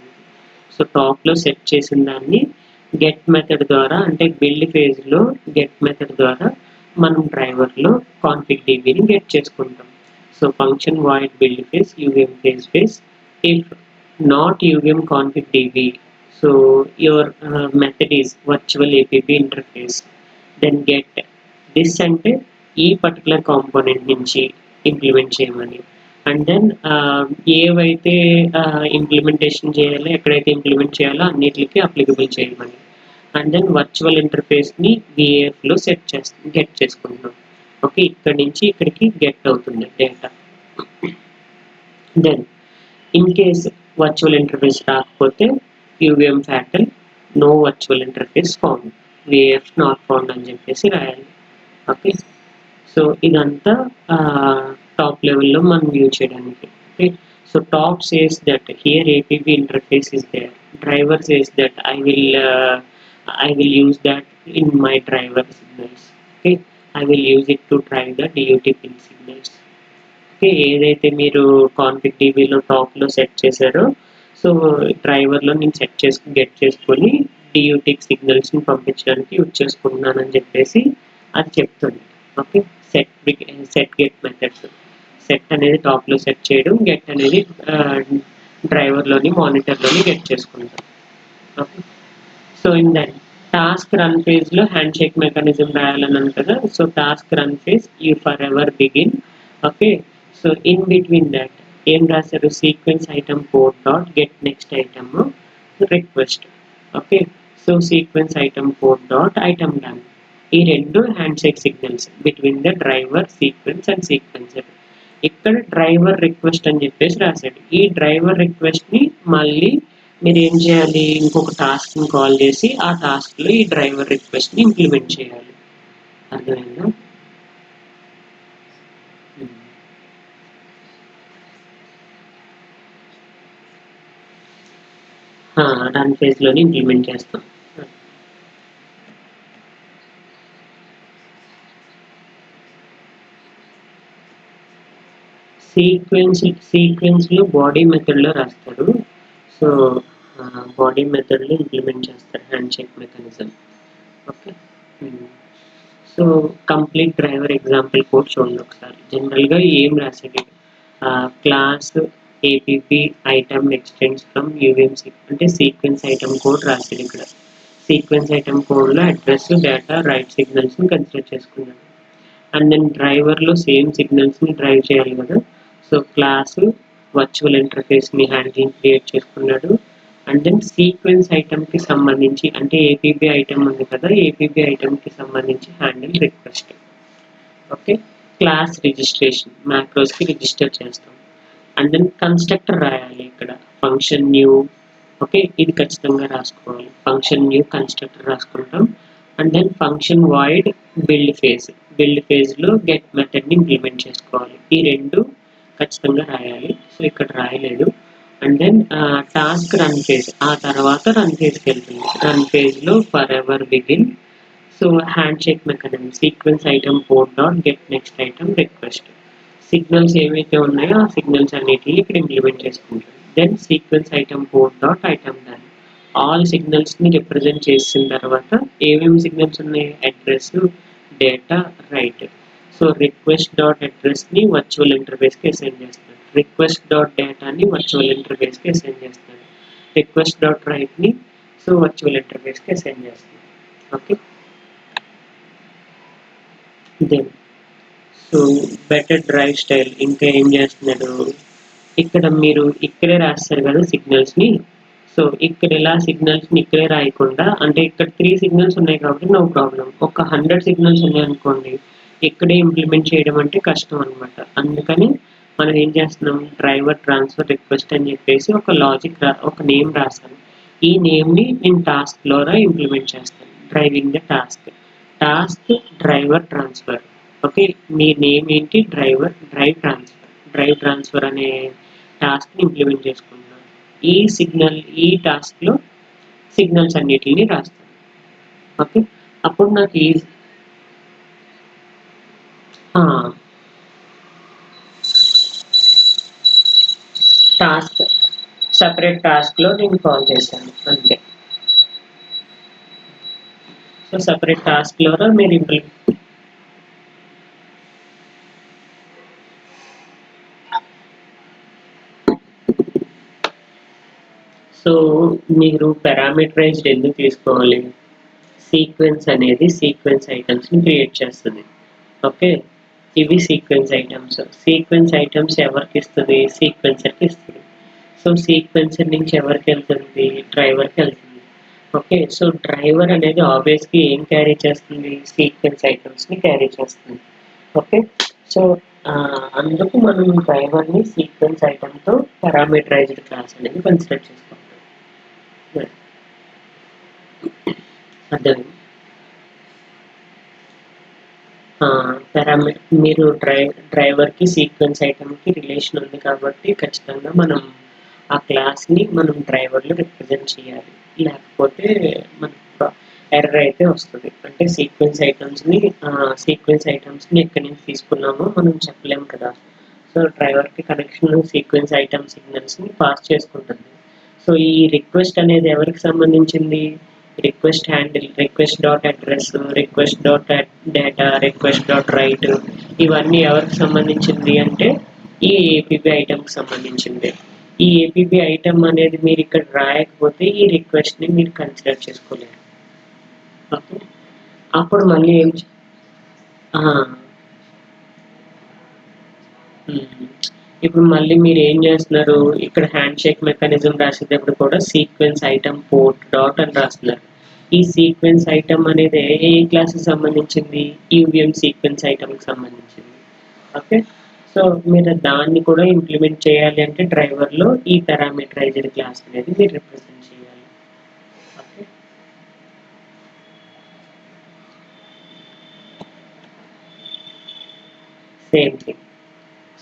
Speaker 1: సో టాప్లో సెట్ చేసిన దాన్ని గెట్ మెథడ్ ద్వారా, అంటే బిల్డ్ ఫేజ్లో గెట్ మెథడ్ ద్వారా మనం డ్రైవర్లో కాన్ఫిగ్ డీబీని గెట్ చేసుకుంటాం. So function void build phase uvm phase if not uvm config db, so your method is virtual app interface, then get this అంటే ఈ పర్టికులర్ కాంపోనెంట్ నుంచి ఇంప్లిమెంట్ చేయమని, అండ్ దెన్ ఏవైతే ఇంప్లిమెంటేషన్ చేయాలో, ఎక్కడైతే ఇంప్లిమెంట్ చేయాలో అన్నిటికీ అప్లికబుల్ చేయమని, అండ్ దెన్ వర్చువల్ ఇంటర్ఫేస్ని విఏఎఫ్లో గెట్ చేసుకుంటాం. ఓకే, ఇక్కడ నుంచి ఇక్కడికి గెట్ అవుతుంది data. Then in case virtual interface రాకపోతే uvm fatal no virtual interface found, VIF not found అని చెప్పేసి రాయాలి. ఓకే, సో ఇదంతా టాప్ లెవెల్లో మనం వ్యూ చేయడానికి. Okay, so top says that here APB interface is there, driver says that I will use that in my driver signals. Okay, I will use it to drive the DUT pin signals. Okay, ఏదైతే మీరు కాన్ఫిగ్ డీబీలో టాప్లో సెట్ చేశారో, సో డ్రైవర్లో నేను గెట్ చేసుకొని డియూటిక్ సిగ్నల్స్ని పంపించడానికి యూజ్ చేసుకుంటున్నానని చెప్పేసి అది చెప్తుంది. Okay, said get methods. Set అనేది టాప్లో సెట్ చేయడం, గెట్ అనేది డ్రైవర్లోని మానిటర్లోని గెట్ చేసుకుంటాం. Okay, so in that task run ఫేజ్లో హ్యాండ్ షేక్ మెకానిజం రాయాలని అంటారా. So task run phase you for ever begin. Okay, so in between that ఏం రాశారు? Sequence item code dot get next item request. Okay, so sequence item code dot item done. ఈ రెండు hand shake signals between the driver sequence and sequencer. ఇక్కడ డ్రైవర్ రిక్వెస్ట్ అని చెప్పేసి రాశాడు. ఈ డ్రైవర్ రిక్వెస్ట్ని మళ్ళీ మీరు ఏం చేయాలి? ఇంకొక టాస్క్ని కాల్ చేసి ఆ టాస్క్లో ఈ డ్రైవర్ రిక్వెస్ట్ని ఇంప్లిమెంట్ చేయాలి. అర్థమైందా? రన్ ఫేజ్లోని ఇంప్లిమెంట్ చేస్తాం. సీక్వెన్స్లో బాడీ మెథడ్లో రాస్తారు. సో బాడీ మెథడ్లో ఇంప్లిమెంట్ చేస్తారు handshake mechanism. Okay, so complete driver example code చూడండి ఒకసారి. జనరల్గా ఏం రాసేది? Class APP item extends from UMC అంటే సీక్వెన్స్ ఐటమ్ కోడ్ రాసేది. ఇక్కడ సీక్వెన్స్ ఐటమ్ కోడ్లో అడ్రస్, డేటా, రైట్ సిగ్నల్స్ని కన్సిడర్ చేసుకున్నాను. అండ్ దెన్ డ్రైవర్లో సేమ్ సిగ్నల్స్ని డ్రైవ్ చేయాలి కదా. సో క్లాసు వర్చువల్ ఇంటర్ఫేస్ని హ్యాండిల్ క్రియేట్ చేసుకున్నాడు. అండ్ దెన్ సీక్వెన్స్ ఐటమ్కి సంబంధించి, అంటే ఏపీబీ ఐటమ్ ఉంది కదా, ఏపీబీ ఐటమ్కి సంబంధించి handle request. Okay, class registration మ్యాక్రోస్కి రిజిస్టర్ చేస్తాం. అండ్ దెన్ కన్స్ట్రక్టర్ రాయాలి ఇక్కడ, ఫంక్షన్ న్యూ. ఓకే, ఇది ఖచ్చితంగా రాసుకోవాలి. ఫంక్షన్ న్యూ కన్స్ట్రక్టర్ రాసుకుంటాం. And then function void build ఫేజ్లో గెట్ మెథడ్ని ఇంప్లిమెంట్ చేసుకోవాలి. ఈ రెండు ఖచ్చితంగా రాయాలి. సో ఇక్కడ రాయలేదు. And then task run phase, ఆ తర్వాత రన్ ఫేజ్కి వెళ్తుంది. రన్ ఫేజ్లో forever begin. So handshake mechanism sequence item code dot get next item request. Signals ఏవైతే ఉన్నాయో ఆ సిగ్నల్స్ అన్నిటిని ఇక్కడ ఇంప్లిమెంట్ చేసుకుంటాం. Then sequence item code dot item done. All సిగ్నల్స్ని రిప్రజెంట్ చేసిన తర్వాత ఏమేమి సిగ్నల్స్ ఉన్నాయి? Address, data, write. So request dot అడ్రస్ని వర్చువల్ ఇంటర్ఫేస్కి అసైన్ చేస్తాడు. రిక్వెస్ట్ డాట్ డేటాని వర్చువల్ ఇంటర్ఫేస్కి అసైన్ చేస్తాడు. రిక్వెస్ట్ డాట్ రైట్ని సో వర్చువల్ ఇంటర్ఫేస్కి అసైన్ చేస్తాడు. Okay, then so better drive style ఇంకా ఏం చేస్తున్నాడు? ఇక్కడ మీరు ఇక్కడే రాస్తారు కదా సిగ్నల్స్ని. సో ఇక్కడ ఇలా సిగ్నల్స్ని ఇక్కడే రాయకుండా, అంటే ఇక్కడ 3 సిగ్నల్స్ ఉన్నాయి కాబట్టి నో ప్రాబ్లం. ఒక 100 సిగ్నల్స్ ఉన్నాయనుకోండి, ఇక్కడే ఇంప్లిమెంట్ చేయడం అంటే కష్టం అనమాట. అందుకని మనం ఏం చేస్తున్నాం? డ్రైవర్ ట్రాన్స్ఫర్ రిక్వెస్ట్ అని చెప్పేసి ఒక లాజిక్ ఒక నేమ్ రాసాను. ఈ నేమ్ని నేను టాస్క్ ద్వారా ఇంప్లిమెంట్ చేస్తాను. Driving the task driver transfer. Okay, me name ఏంటి? డ్రైవ్ ట్రాన్స్ఫర్ అనే టాస్క్ని ఇంప్లిమెంట్ చేసుకుంటున్నాను. ఈ టాస్క్లో సిగ్నల్స్ అన్నిటిని రాస్తాను. ఓకే, అప్పుడు నాకు టాస్క్ సపరేట్ టాస్క్లో నేను కాల్ చేశాను అంతే. సో సపరేట్ టాస్క్లో మీరు సో మీరు పారామీటరైజ్డ్ ఎందుకు తీసుకోవాలి? సీక్వెన్స్ అనేది సీక్వెన్స్ ఐటమ్స్ని క్రియేట్ చేస్తుంది. ఓకే, ఇవి సీక్వెన్స్ ఐటమ్స్ ఎవరికి ఇస్తుంది? సీక్వెన్సర్కి ఇస్తుంది. సో సీక్వెన్సర్ నుంచి ఎవరికి వెళ్తుంది? డ్రైవర్కి వెళ్తుంది. ఓకే, సో డ్రైవర్ అనేది ఆబ్వియస్గా ఏం క్యారీ చేస్తుంది? సీక్వెన్స్ ఐటమ్స్ని క్యారీ చేస్తుంది. ఓకే, సో అందుకు మనం డ్రైవర్ని సీక్వెన్స్ ఐటమ్తో పారామీటరైజ్డ్ క్లాస్ అనేది కన్సిడర్ చేసుకుంటాం. అర్థం మీరు డ్రైవర్కి సీక్వెన్స్ ఐటమ్కి రిలేషన్ ఉంది కాబట్టి ఖచ్చితంగా మనం ఆ క్లాస్ని మనం డ్రైవర్లో రిప్రజెంట్ చేయాలి. లేకపోతే మనకు ఎర్రర్ అయితే వస్తుంది. అంటే సీక్వెన్స్ ఐటమ్స్ని ఎక్కడి నుంచి తీసుకున్నామో మనం చెప్పలేము కదా. సో డ్రైవర్కి కనెక్షన్ సీక్వెన్స్ ఐటమ్ సిగ్నల్స్ని పాస్ చేసుకుంటుంది. సో ఈ రిక్వెస్ట్ అనేది ఎవరికి సంబంధించింది? Request handle, request dot address, request dot data, request dot right, ఇవన్నీ ఎవరికి సంబంధించింది అంటే ఈ ఏపీబీ ఐటమ్కి సంబంధించింది. ఈ ఏపీబీ ఐటమ్ అనేది మీరు ఇక్కడ రాయకపోతే ఈ రిక్వెస్ట్ని మీరు కన్సిడర్ చేసుకోలేరు. ఓకే, అప్పుడు మళ్ళీ ఇప్పుడు మళ్ళీ మీరు ఏం చేస్తున్నారు? ఇక్కడ హ్యాండ్ షేక్ మెకానిజం రాసేటప్పుడు కూడా సీక్వెన్స్ ఐటమ్ పోర్ట్ డాట్ అని రాస్తున్నారు. ఈ సీక్వెన్స్ ఐటమ్ అనేది ఏ క్లాస్కి సంబంధించింది? యూవిఎం సీక్వెన్స్ ఐటమ్కి సంబంధించింది. ఓకే, సో మీరు దాన్ని కూడా ఇంప్లిమెంట్ చేయాలి అంటే డ్రైవర్లో ఈ పారామీటరైజ్డ్ క్లాస్ అనేది మీరు రిప్రజెంట్ చేయాలి. Okay, same thing.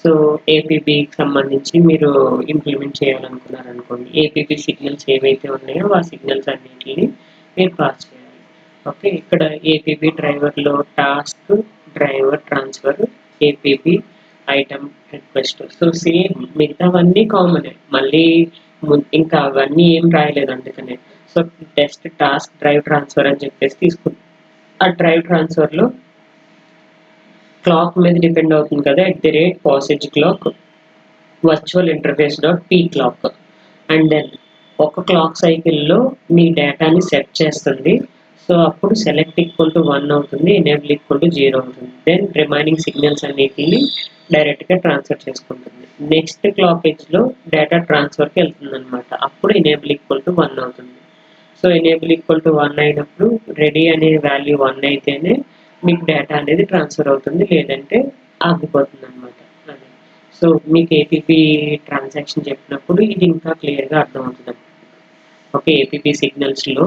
Speaker 1: సో ఏపీబీకి సంబంధించి మీరు ఇంప్లిమెంట్ చేయాలనుకున్నారనుకోండి, ఏపీబీ సిగ్నల్స్ ఏవైతే ఉన్నాయో ఆ సిగ్నల్స్ అన్నింటినీ మీరు పాస్ చేయాలి. ఓకే, ఇక్కడ ఏపీబీ డ్రైవర్లో task driver transfer APB item request. So same మిగతావన్నీ కామనే, మళ్ళీ ఇంకా అవన్నీ ఏం రాయలేదు అందుకనే. So just task drive transfer అని చెప్పేసి తీసుకుంటాం. ఆ డ్రైవ్ ట్రాన్స్ఫర్లో క్లాక్ మీద డిపెండ్ అవుతుంది కదా, @POSAGE clock virtual interface dot P clock. And then ఒక క్లాక్ సైకిల్లో మీ డేటాని సెట్ చేస్తుంది. సో అప్పుడు సెలెక్ట్ ఈక్వల్ టు 1 అవుతుంది, ఎనేబుల్ ఈక్వల్ టు 0 అవుతుంది. దెన్ రిమైనింగ్ సిగ్నల్స్ అన్నిటిని డైరెక్ట్గా ట్రాన్స్ఫర్ చేసుకుంటుంది. నెక్స్ట్ క్లాక్ ఎడ్జ్లో డేటా ట్రాన్స్ఫర్కి వెళ్తుంది అనమాట. అప్పుడు ఎనేబుల్ ఈక్వల్ టు 1 అవుతుంది. సో ఎనేబుల్ ఈక్వల్ టు 1 అయినప్పుడు రెడీ అనే వాల్యూ 1 అయితేనే మీకు డేటా అనేది ట్రాన్స్ఫర్ అవుతుంది, లేదంటే ఆగిపోతుంది అనమాట. అది సో మీకు ఏపీపీ ట్రాన్సాక్షన్ చెప్పినప్పుడు ఇది ఇంకా క్లియర్గా అర్థమవుతుంది. ఓకే, ఏపీపీ సిగ్నల్స్లో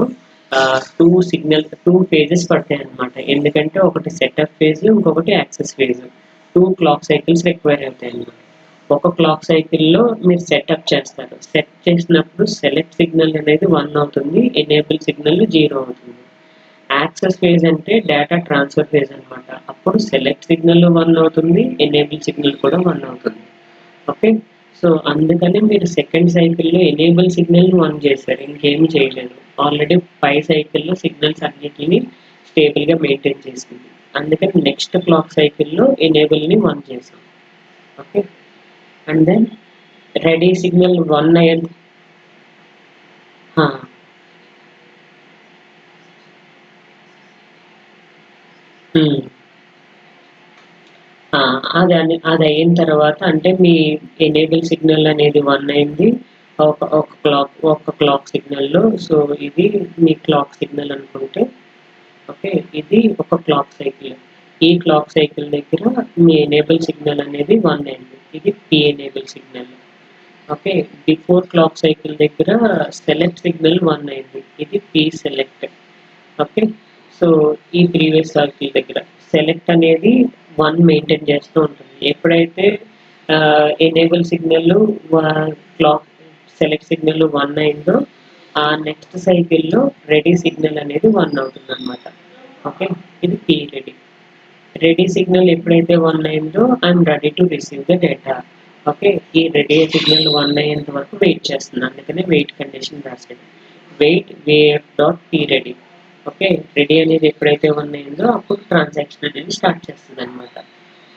Speaker 1: టూ ఫేజెస్ పడతాయి అనమాట. ఎందుకంటే ఒకటి సెటప్ ఫేజ్, ఇంకొకటి access phase. 2 clock cycles require అవుతాయి అన్నమాట. ఒక క్లాక్ సైకిల్లో మీరు సెటప్ చేస్తారు. సెట్ చేసినప్పుడు సెలెక్ట్ సిగ్నల్ అనేది 1 అవుతుంది, ఎనేబుల్ సిగ్నల్ 0 అవుతుంది. యాక్సెస్ ఫేజ్ అంటే డేటా ట్రాన్స్ఫర్ ఫేజ్ అనమాట. అప్పుడు సెలెక్ట్ సిగ్నల్ 1 అవుతుంది, ఎనేబుల్ సిగ్నల్ కూడా 1 అవుతుంది. ఓకే, సో అందుకని మీరు సెకండ్ సైకిల్లో ఎనేబుల్ సిగ్నల్ 1 చేశారు, ఇంకేమి చేయలేదు. ఆల్రెడీ పై సైకిల్లో సిగ్నల్స్ అన్నిటిని స్టేబుల్గా మెయింటైన్ చేసింది. అందుకని నెక్స్ట్ క్లాక్ సైకిల్లో ఎనేబుల్ని 1 చేసాం. Okay, and then ready signal 1 అయ్యేది. అది అయిన తర్వాత అంటే మీ ఎనేబుల్ సిగ్నల్ అనేది 1 అయింది ఒక క్లాక్ సిగ్నల్లో. సో ఇది మీ క్లాక్ సిగ్నల్ అనుకుంటే. ఓకే, ఇది ఒక క్లాక్ సైకిల్. ఈ క్లాక్ సైకిల్ దగ్గర మీ ఎనేబుల్ సిగ్నల్ అనేది 1 అయింది. ఇది P enable signal. Okay. Before clock cycle దగ్గర సెలెక్ట్ సిగ్నల్ 1 అయింది. ఇది పీ సెలెక్ట్. ఓకే. సో ఈ ప్రీవియస్ సైకిల్ దగ్గర సెలెక్ట్ అనేది 1 మెయింటైన్ చేస్తూ ఉంటుంది. ఎప్పుడైతే enable signal clock select signal 1 అయిందో ఆ నెక్స్ట్ సైకిల్లో రెడీ సిగ్నల్ అనేది 1 అవుతుంది అనమాట. ఓకే. ఇది పీ రెడీ. రెడీ సిగ్నల్ ఎప్పుడైతే 1 అయిందో I'm ready to receive the data. Okay. ఈ రెడీ సిగ్నల్ 1 అయ్యేంత వరకు వెయిట్ చేస్తుంది. అందుకనే వెయిట్ కండిషన్ రాసేది. Wait where dot P ready. Okay. Ready అనేది ఎప్పుడైతే 1 అయిందో అప్పుడు ట్రాన్సాక్షన్ అనేది స్టార్ట్ చేస్తుంది అనమాట.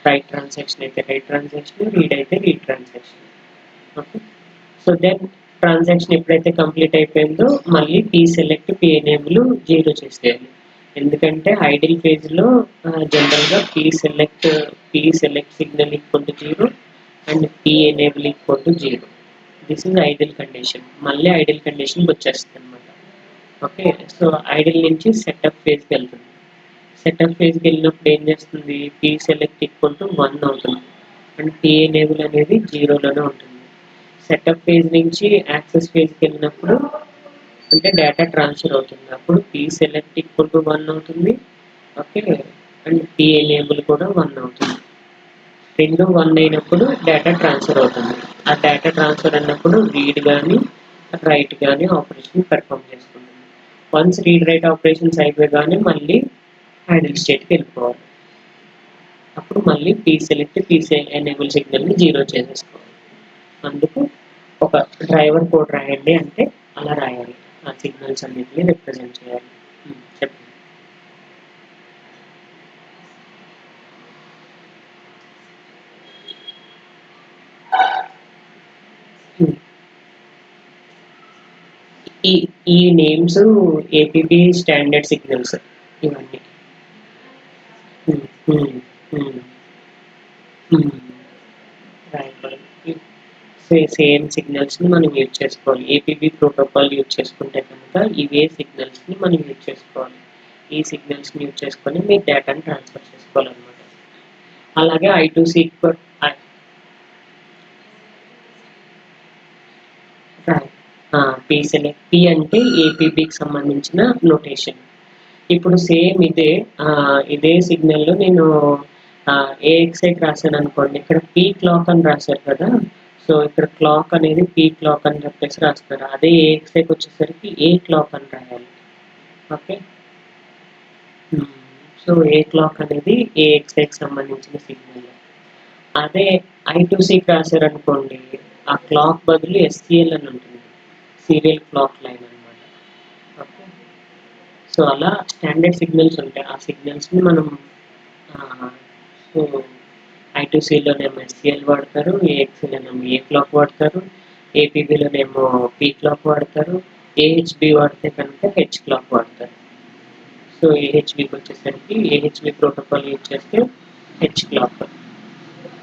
Speaker 1: రైట్ ట్రాన్సాక్షన్ అయితే రైట్ ట్రాన్సాక్షన్, రీడ్ అయితే read transaction. Okay. So then transaction ఎప్పుడైతే కంప్లీట్ అయిపోయిందో మళ్ళీ పీ సెలెక్ట్ పీ ఎనేబుల్ 0 చేసేయాలి. ఎందుకంటే ఐడిల్ ఫేజ్లో జనరల్గా P select signal equal to 0 and P enable equal to 0. This is idle condition. మళ్ళీ ఐడిల్ కండిషన్కి వచ్చేస్తుంది అనమాట. ఓకే. సో ఐడిల్ నుంచి సెటప్ ఫేజ్కి వెళ్తుంది. సెటప్ ఫేజ్కి వెళ్ళినప్పుడు ఏం చేస్తుంది, పీ సెలెక్ట్ ఈక్వల్ టు 1 అవుతుంది అండ్ పీ ఎనేబుల్ అనేది 0లోనే ఉంటుంది. సెటప్ ఫేజ్ నుంచి యాక్సెస్ ఫేజ్కి వెళ్ళినప్పుడు అంటే డేటా ట్రాన్స్ఫర్ అవుతుంది. అప్పుడు పీ సెలెక్ట్ ఈక్వల్ టు 1 అవుతుంది. ఓకే. అండ్ పీ ఎనేబుల్ కూడా 1 అవుతుంది. రెండు 1 అయినప్పుడు డేటా ట్రాన్స్ఫర్ అవుతుంది. ఆ డేటా ట్రాన్స్ఫర్ అన్నప్పుడు రీడ్ కానీ రైట్ కానీ ఆపరేషన్ పెర్ఫామ్ చేసుకుంటుంది. వన్స్ రీడ్ రైట్ ఆపరేషన్స్ అయిపోగానే మళ్ళీ ఐడిల్ స్టేట్కి వెళ్ళిపోవాలి. అప్పుడు మళ్ళీ పీ సెలెక్ట్ పీ ఎనేబుల్ సిగ్నల్ని 0 చేసేసుకోవాలి. అందుకు ఒక డ్రైవర్ కోడ్ రాయండి అంటే అలా రాయాలి. ఆ సిగ్నల్స్ అన్నిటిని రిప్రజెంట్ చేయాలి. చెప్పండి. ఈ ఈ నేమ్స్ ఏపీబీ స్టాండర్డ్ సిగ్నల్స్ ఇవన్నీ. సేమ్ సిగ్నల్స్ని మనం యూజ్ చేసుకోవాలి. ఏపీబీ ప్రోటోకాల్ యూజ్ చేసుకుంటే కనుక ఇవే సిగ్నల్స్ని మనం యూజ్ చేసుకోవాలి. ఈ సిగ్నల్స్ని యూజ్ చేసుకొని మీ డేటాని ట్రాన్స్ఫర్ చేసుకోవాలన్నమాట. అలాగే I2C పీ సెలెక్ట్ పీ అంటే ఏపీబీకి సంబంధించిన నోటేషన్. ఇప్పుడు సేమ్ ఇదే సిగ్నల్లో నేను ఏఎక్స్ఐకి రాశాను అనుకోండి. ఇక్కడ పీ క్లాక్ అని రాశారు కదా. సో ఇక్కడ క్లాక్ అనేది పీ క్లాక్ అని చెప్పేసి రాస్తారు. అదే ఏఎక్స్ఐకి వచ్చేసరికి ఏ క్లాక్ అని రాయాలి. ఓకే. సో ఏ క్లాక్ అనేది ఏఎక్స్ఐకి సంబంధించిన సిగ్నల్. అదే I2Cకి రాశారనుకోండి, ఆ క్లాక్ బదులు ఎస్సిఎల్ అని ఉంటుంది. సీరియల్ క్లాక్ లైన్ అనమాట. ఓకే. సో అలా స్టాండర్డ్ సిగ్నల్స్ ఉంటాయి. ఆ సిగ్నల్స్ని మనం సో I2Cలోనేమో ఎస్సిఎల్ వాడతారు, ఏఎక్స్లోనేమో ఏ క్లాక్ వాడతారు, ఏపీబీలోనేమో పీ క్లాక్ వాడతారు, ఏహెచ్బి వాడితే కనుక హెచ్ క్లాక్ వాడతారు. సో ఏహెచ్బికి వచ్చేసరికి ఏహెచ్బి ప్రోటోకాల్ యూజ్ చేస్తే హెచ్ క్లాక్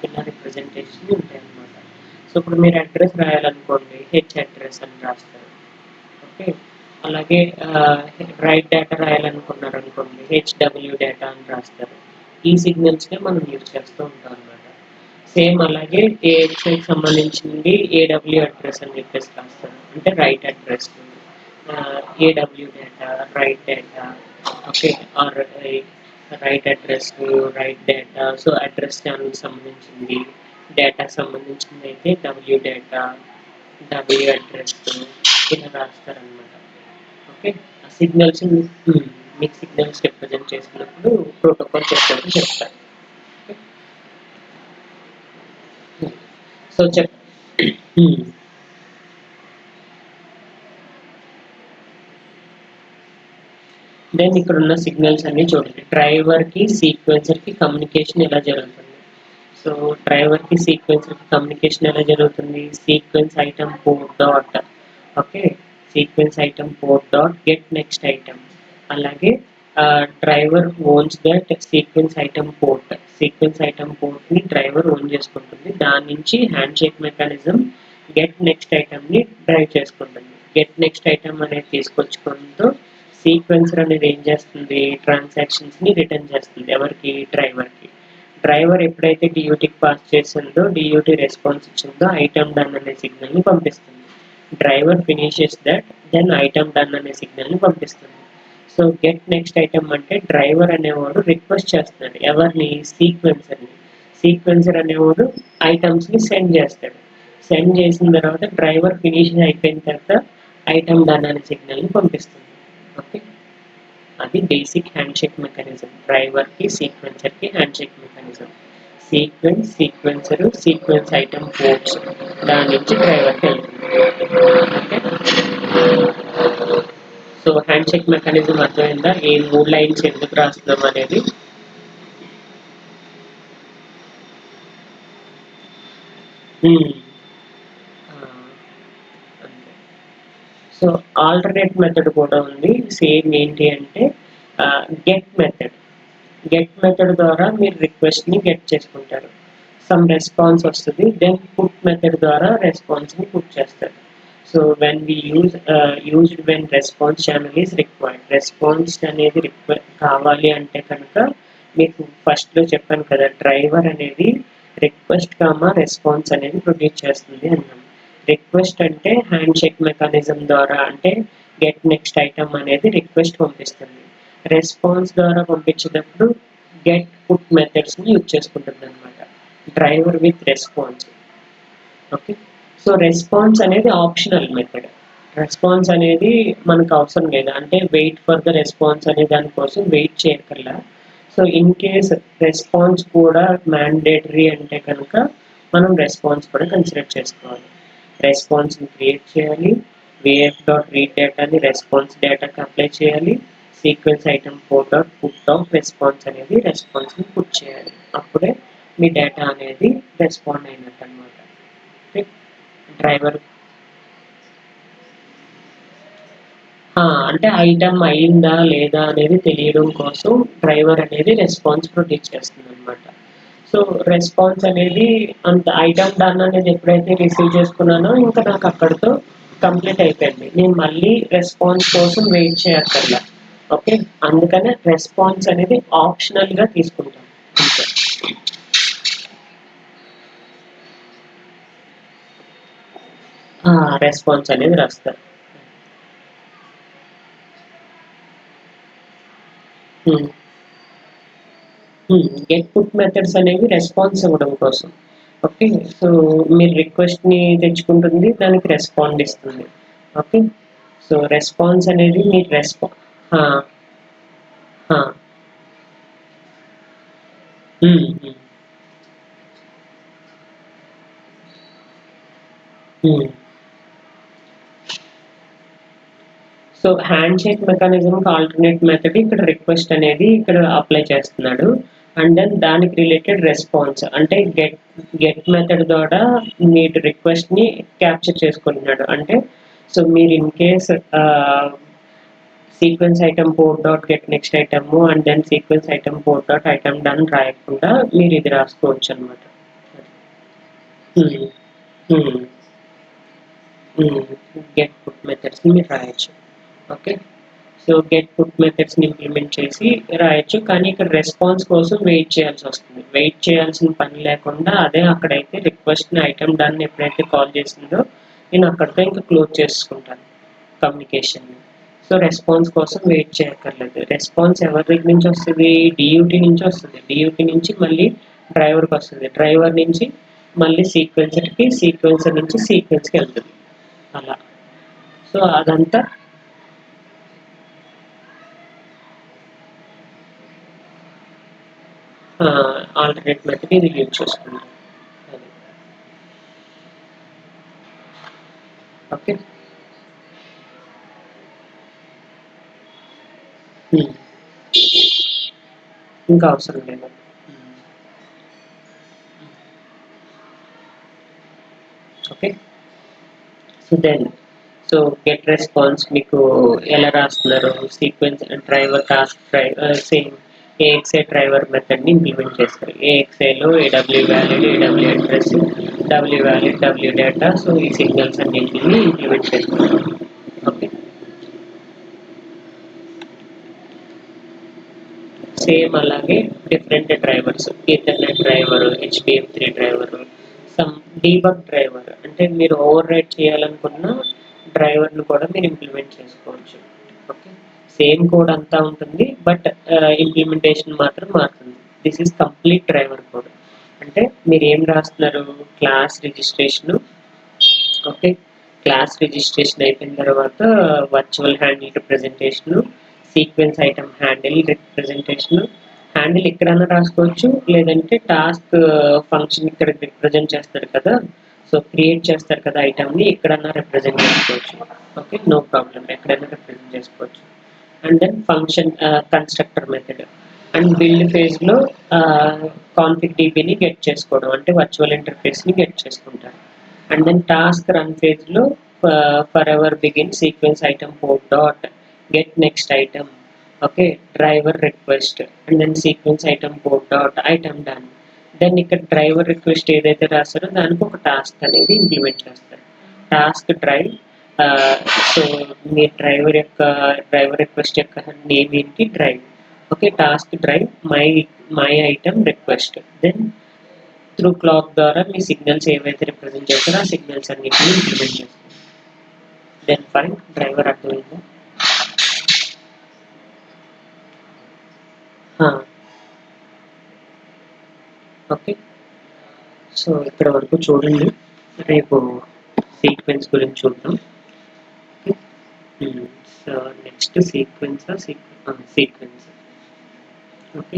Speaker 1: ఇలా రిప్రజెంటేషన్ ఉంటాయి అన్నమాట. సో ఇప్పుడు మీరు అడ్రస్ రాయాలనుకోండి, హెచ్ అడ్రస్ అని రాస్తారు. ఓకే. అలాగే రైట్ డేటా రాయాలనుకున్నారనుకోండి, హెచ్డబ్ల్యూ డేటా అని రాస్తారు. ఈ సిగ్నల్స్నే మనం యూజ్ చేస్తూ ఉంటాం అన్నమాట. సేమ్ అలాగే ఏఎక్స్ఐకి సంబంధించింది ఏడబ్ల్యూ అడ్రస్ అని చెప్పేసి రాస్తారు. అంటే write address, AW data, write data. Okay. Or write address, write data. So address ఛానల్కి సంబంధించింది, డేటా సంబంధించింది అయితే డబ్ల్యూ డేటా, డబ్ల్యూ అడ్రస్ ఇలా రాస్తారనమాట. ఓకే. ఆ సిగ్నల్స్ మీకు సిగ్నల్స్ రిప్రజెంట్ చేసినప్పుడు ప్రోటోకాల్ చెప్పినప్పుడు చెప్తారు. సో దెన్ ఇక్కడ ఉన్న సిగ్నల్స్ అన్ని చూడండి. డ్రైవర్కి సీక్వెన్సర్కి కమ్యూనికేషన్ ఎలా జరుగుతుంది. సో డ్రైవర్కి సీక్వెన్సర్కి కమ్యూనికేషన్ ఎలా జరుగుతుంది. Sequence item port dot. Okay. Sequence item port dot get next item. అలాగే driver owns that sequence item port. Sequence item పోర్ట్ని డ్రైవర్ ఓన్ చేసుకుంటుంది. దాని నుంచి handshake mechanism get next ఐటమ్ని డ్రైవ్ చేసుకుంటుంది. గెట్ నెక్స్ట్ ఐటమ్ అనేది తీసుకొచ్చుకుంటూ సీక్వెన్సర్ అనేది ఏం చేస్తుంది, ట్రాన్సాక్షన్స్ని రిటర్న్ చేస్తుంది. ఎవరికి, డ్రైవర్కి. డ్రైవర్ ఎప్పుడైతే డియూటీకి పాస్ చేసిందో డియూటీ రెస్పాన్స్ ఇచ్చిందో ఐటమ్ డన్ అనే సిగ్నల్ని పంపిస్తుంది. Driver finishes that then item done అనే సిగ్నల్ని పంపిస్తుంది. సో గెట్ నెక్స్ట్ ఐటమ్ అంటే డ్రైవర్ అనేవాడు రిక్వెస్ట్ చేస్తున్నాడు ఎవరిని, సీక్వెన్సర్ని. సీక్వెన్సర్ అనేవాడు ఐటమ్స్ని సెండ్ చేస్తాడు. సెండ్ చేసిన తర్వాత డ్రైవర్ ఫినిష్ అయిపోయిన తర్వాత ఐటమ్ డన్ అనే సిగ్నల్ని పంపిస్తుంది. ఓకే, అది బేసిక్ హ్యాండ్ షేక్ మెకానిజం. డ్రైవర్కి సీక్వెన్సర్కి handshake mechanism. Sequencer sequence item ports దాని నుంచి డ్రైవర్కి వెళ్తుంది. సో హ్యాండ్ షేక్ మెకానిజం అర్థమైందా? ఏ 3 లైన్స్ ఎందుకు రాస్తున్నాం అనేది. అంతే. సో ఆల్టర్నేట్ మెథడ్ కూడా ఉంది. సేమ్ ఏంటి అంటే గెట్ మెథడ్. గెట్ మెథడ్ ద్వారా మీరు రిక్వెస్ట్ని గెట్ చేసుకుంటారు. సమ్ రెస్పాన్స్ వస్తుంది. దెన్ పుట్ మెథడ్ ద్వారా రెస్పాన్స్ని పుట్ చేస్తారు. So when we used when response channel is required. Response అనేది కావాలి అంటే కనుక మీకు ఫస్ట్లో చెప్పాను కదా, డ్రైవర్ అనేది రిక్వెస్ట్ రెస్పాన్స్ అనేది ప్రొడ్యూస్ చేస్తుంది అన్నాను. రిక్వెస్ట్ అంటే హ్యాండ్ షేక్ మెకానిజం ద్వారా అంటే గెట్ నెక్స్ట్ ఐటమ్ అనేది రిక్వెస్ట్ పంపిస్తుంది. రెస్పాన్స్ ద్వారా పంపించేటప్పుడు గెట్ పుట్ మెథడ్స్ని యూజ్ చేసుకుంటుంది అనమాట driver with response. Okay, so response అనేది ఆప్షనల్ మెథడ్. రెస్పాన్స్ అనేది మనకు అవసరం లేదు, అంటే వెయిట్ ఫర్ ద రెస్పాన్స్ అనే దానికోసం వెయిట్ చేయక్కర్లా. సో ఇన్ కేస్ రెస్పాన్స్ కూడా మ్యాండేటరీ అంటే కనుక మనం రెస్పాన్స్ కూడా కన్సిడర్ చేసుకోవాలి. రెస్పాన్స్ని క్రియేట్ చేయాలి, వేఎఫ్ డాట్ రీడ్ డేటాని రెస్పాన్స్ డేటాకి అప్లై చేయాలి, sequence item 4 dot put dot response అనేది రెస్పాన్స్ని పుట్ చేయాలి. అప్పుడే మీ డేటా అనేది రెస్పాండ్ అయినట్టు అనమాట. డ్రైవర్ అంటే ఐటమ్ అయిందా లేదా అనేది తెలియడం కోసం డ్రైవర్ అనేది రెస్పాన్స్ ప్రొడ్యూస్ చేస్తుంది అనమాట. సో రెస్పాన్స్ అనేది అంత ఐటమ్ డన్ అనేది ఎప్పుడైతే రిసీవ్ చేసుకున్నానో ఇంకా నాకు అక్కడితో కంప్లీట్ అయిపోయింది. నేను మళ్ళీ రెస్పాన్స్ కోసం వెయిట్ చేయక్కర్లా. ఓకే, అందుకనే రెస్పాన్స్ అనేది ఆప్షనల్గా తీసుకుంటాను అంతే. రెస్పాన్స్ అనేది రాస్తారు. గెట్ పుట్ మెథడ్స్ అనేవి రెస్పాన్స్ ఇవ్వడం కోసం. ఓకే, సో మీరు రిక్వెస్ట్ని తెచ్చుకుంటుంది, దానికి రెస్పాండ్ ఇస్తుంది. ఓకే, సో రెస్పాన్స్ అనేది మీరు సో హ్యాండ్ షేక్ మెకానిజంకి ఆల్టర్నేట్ మెథడ్ ఇక్కడ రిక్వెస్ట్ అనేది ఇక్కడ అప్లై చేస్తున్నాడు. అండ్ దెన్ దానికి రిలేటెడ్ రెస్పాన్స్ అంటే గెట్ మెథడ్ ద్వారా మీరు రిక్వెస్ట్ని క్యాప్చర్ చేసుకుంటున్నాడు. అంటే సో మీరు in case sequence item 4 dot get next item and then sequence item 4 dot item done రాయకుండా మీరు ఇది రాసుకోవచ్చు అనమాట. గెట్ పుట్ మెథడ్స్ని మీరు రాయొచ్చు. ఓకే, సో గెట్ పుట్ మెథడ్స్ని ఇంప్లిమెంట్ చేసి రాయొచ్చు, కానీ ఇక్కడ రెస్పాన్స్ కోసం వెయిట్ చేయాల్సి వస్తుంది. వెయిట్ చేయాల్సిన పని లేకుండా అదే అక్కడైతే రిక్వెస్ట్ని ఐటమ్ డన్ ఎప్పుడైతే కాల్ చేసిందో నేను అక్కడితో ఇంకా క్లోజ్ చేసుకుంటాను కమ్యూనికేషన్ని. సో రెస్పాన్స్ కోసం వెయిట్ చేయక్కర్లేదు. రెస్పాన్స్ ఎవరి దగ్గర నుంచి వస్తుంది? డియూటీ నుంచి వస్తుంది. డియూటీ నుంచి మళ్ళీ డ్రైవర్కి వస్తుంది. డ్రైవర్ నుంచి మళ్ళీ సీక్వెన్సర్కి, సీక్వెన్సర్ నుంచి సీక్వెన్స్కి వెళ్తుంది అలా. సో అదంతా ఆల్టర్నేట్ మెథడ్ ఇది యూజ్ చేసుకుంటాం. ఓకే, ఇంకా అవసరం లేదు. Okay, so then so get response మీకు ఎలా రాస్తున్నారు? Sequence driver task driver same AXI driver మెథడ్ని ఇంప్లిమెంట్ చేస్తారు. ఏఎక్స్ఐలో AW valid, AW address, W valid, W data, so ఈ సిగ్నల్స్ అన్నింటినీ ఇంప్లిమెంట్ చేస్తారు. ఓకే, సేమ్ అలాగే different drivers, ethernet driver, HBM3 driver, some debug driver, అంటే మీరు ఓవర్ రైట్ చేయాలనుకున్న డ్రైవర్ను కూడా మీరు ఇంప్లిమెంట్ చేసుకోవచ్చు. ఓకే, సేమ్ కోడ్ అంతా ఉంటుంది, బట్ ఇంప్లిమెంటేషన్ మాత్రం మారుతుంది. This is complete driver code. అంటే మీరు ఏం రాస్తున్నారు, class registration. Okay, class registration అయిపోయిన తర్వాత virtual handle representation, sequence item handle representation. Handle ఎక్కడైనా రాసుకోవచ్చు, లేదంటే టాస్క్ ఫంక్షన్ ఇక్కడ రిప్రజెంట్ చేస్తారు కదా, సో క్రియేట్ చేస్తారు కదా ఐటమ్ని, ఎక్కడైనా రిప్రజెంట్ చేసుకోవచ్చు. ఓకే, నో ప్రాబ్లం, ఎక్కడైనా రిప్రజెంట్ చేసుకోవచ్చు. And then function constructor method and build ఫేజ్లో కాన్ఫిగ్ డీపీని గెట్ చేసుకోవడం, అంటే వర్చువల్ ఇంటర్ఫేస్ని గెట్ చేసుకుంటారు. అండ్ దెన్ టాస్క్ రన్ ఫేజ్లో forever begin sequence item port dot get next item. Okay, driver request and then sequence item port dot item done. Then ఇక్కడ డ్రైవర్ రిక్వెస్ట్ ఏదైతే రాస్తారో దానికి ఒక టాస్క్ అనేది ఇంప్లిమెంట్ చేస్తారు. Task drive. సో మీ డ్రైవర్ రిక్వెస్ట్ యొక్క నేమ్ ఏంటి, drive. Okay, task drive my item request. Then through clock ద్వారా మీ సిగ్నల్స్ ఏవైతే రిప్రజెంట్ చేస్తారో ఆ సిగ్నల్స్ అన్నిటిని ఇంప్లిమెంట్ చేస్తారు. దెన్ ఫైన్, డ్రైవర్ అర్థమైందా? ఓకే, సో ఇక్కడ వరకు చూడండి. రేపు సీక్వెన్స్ గురించి చూద్దాం. So next sequence. ఓకే,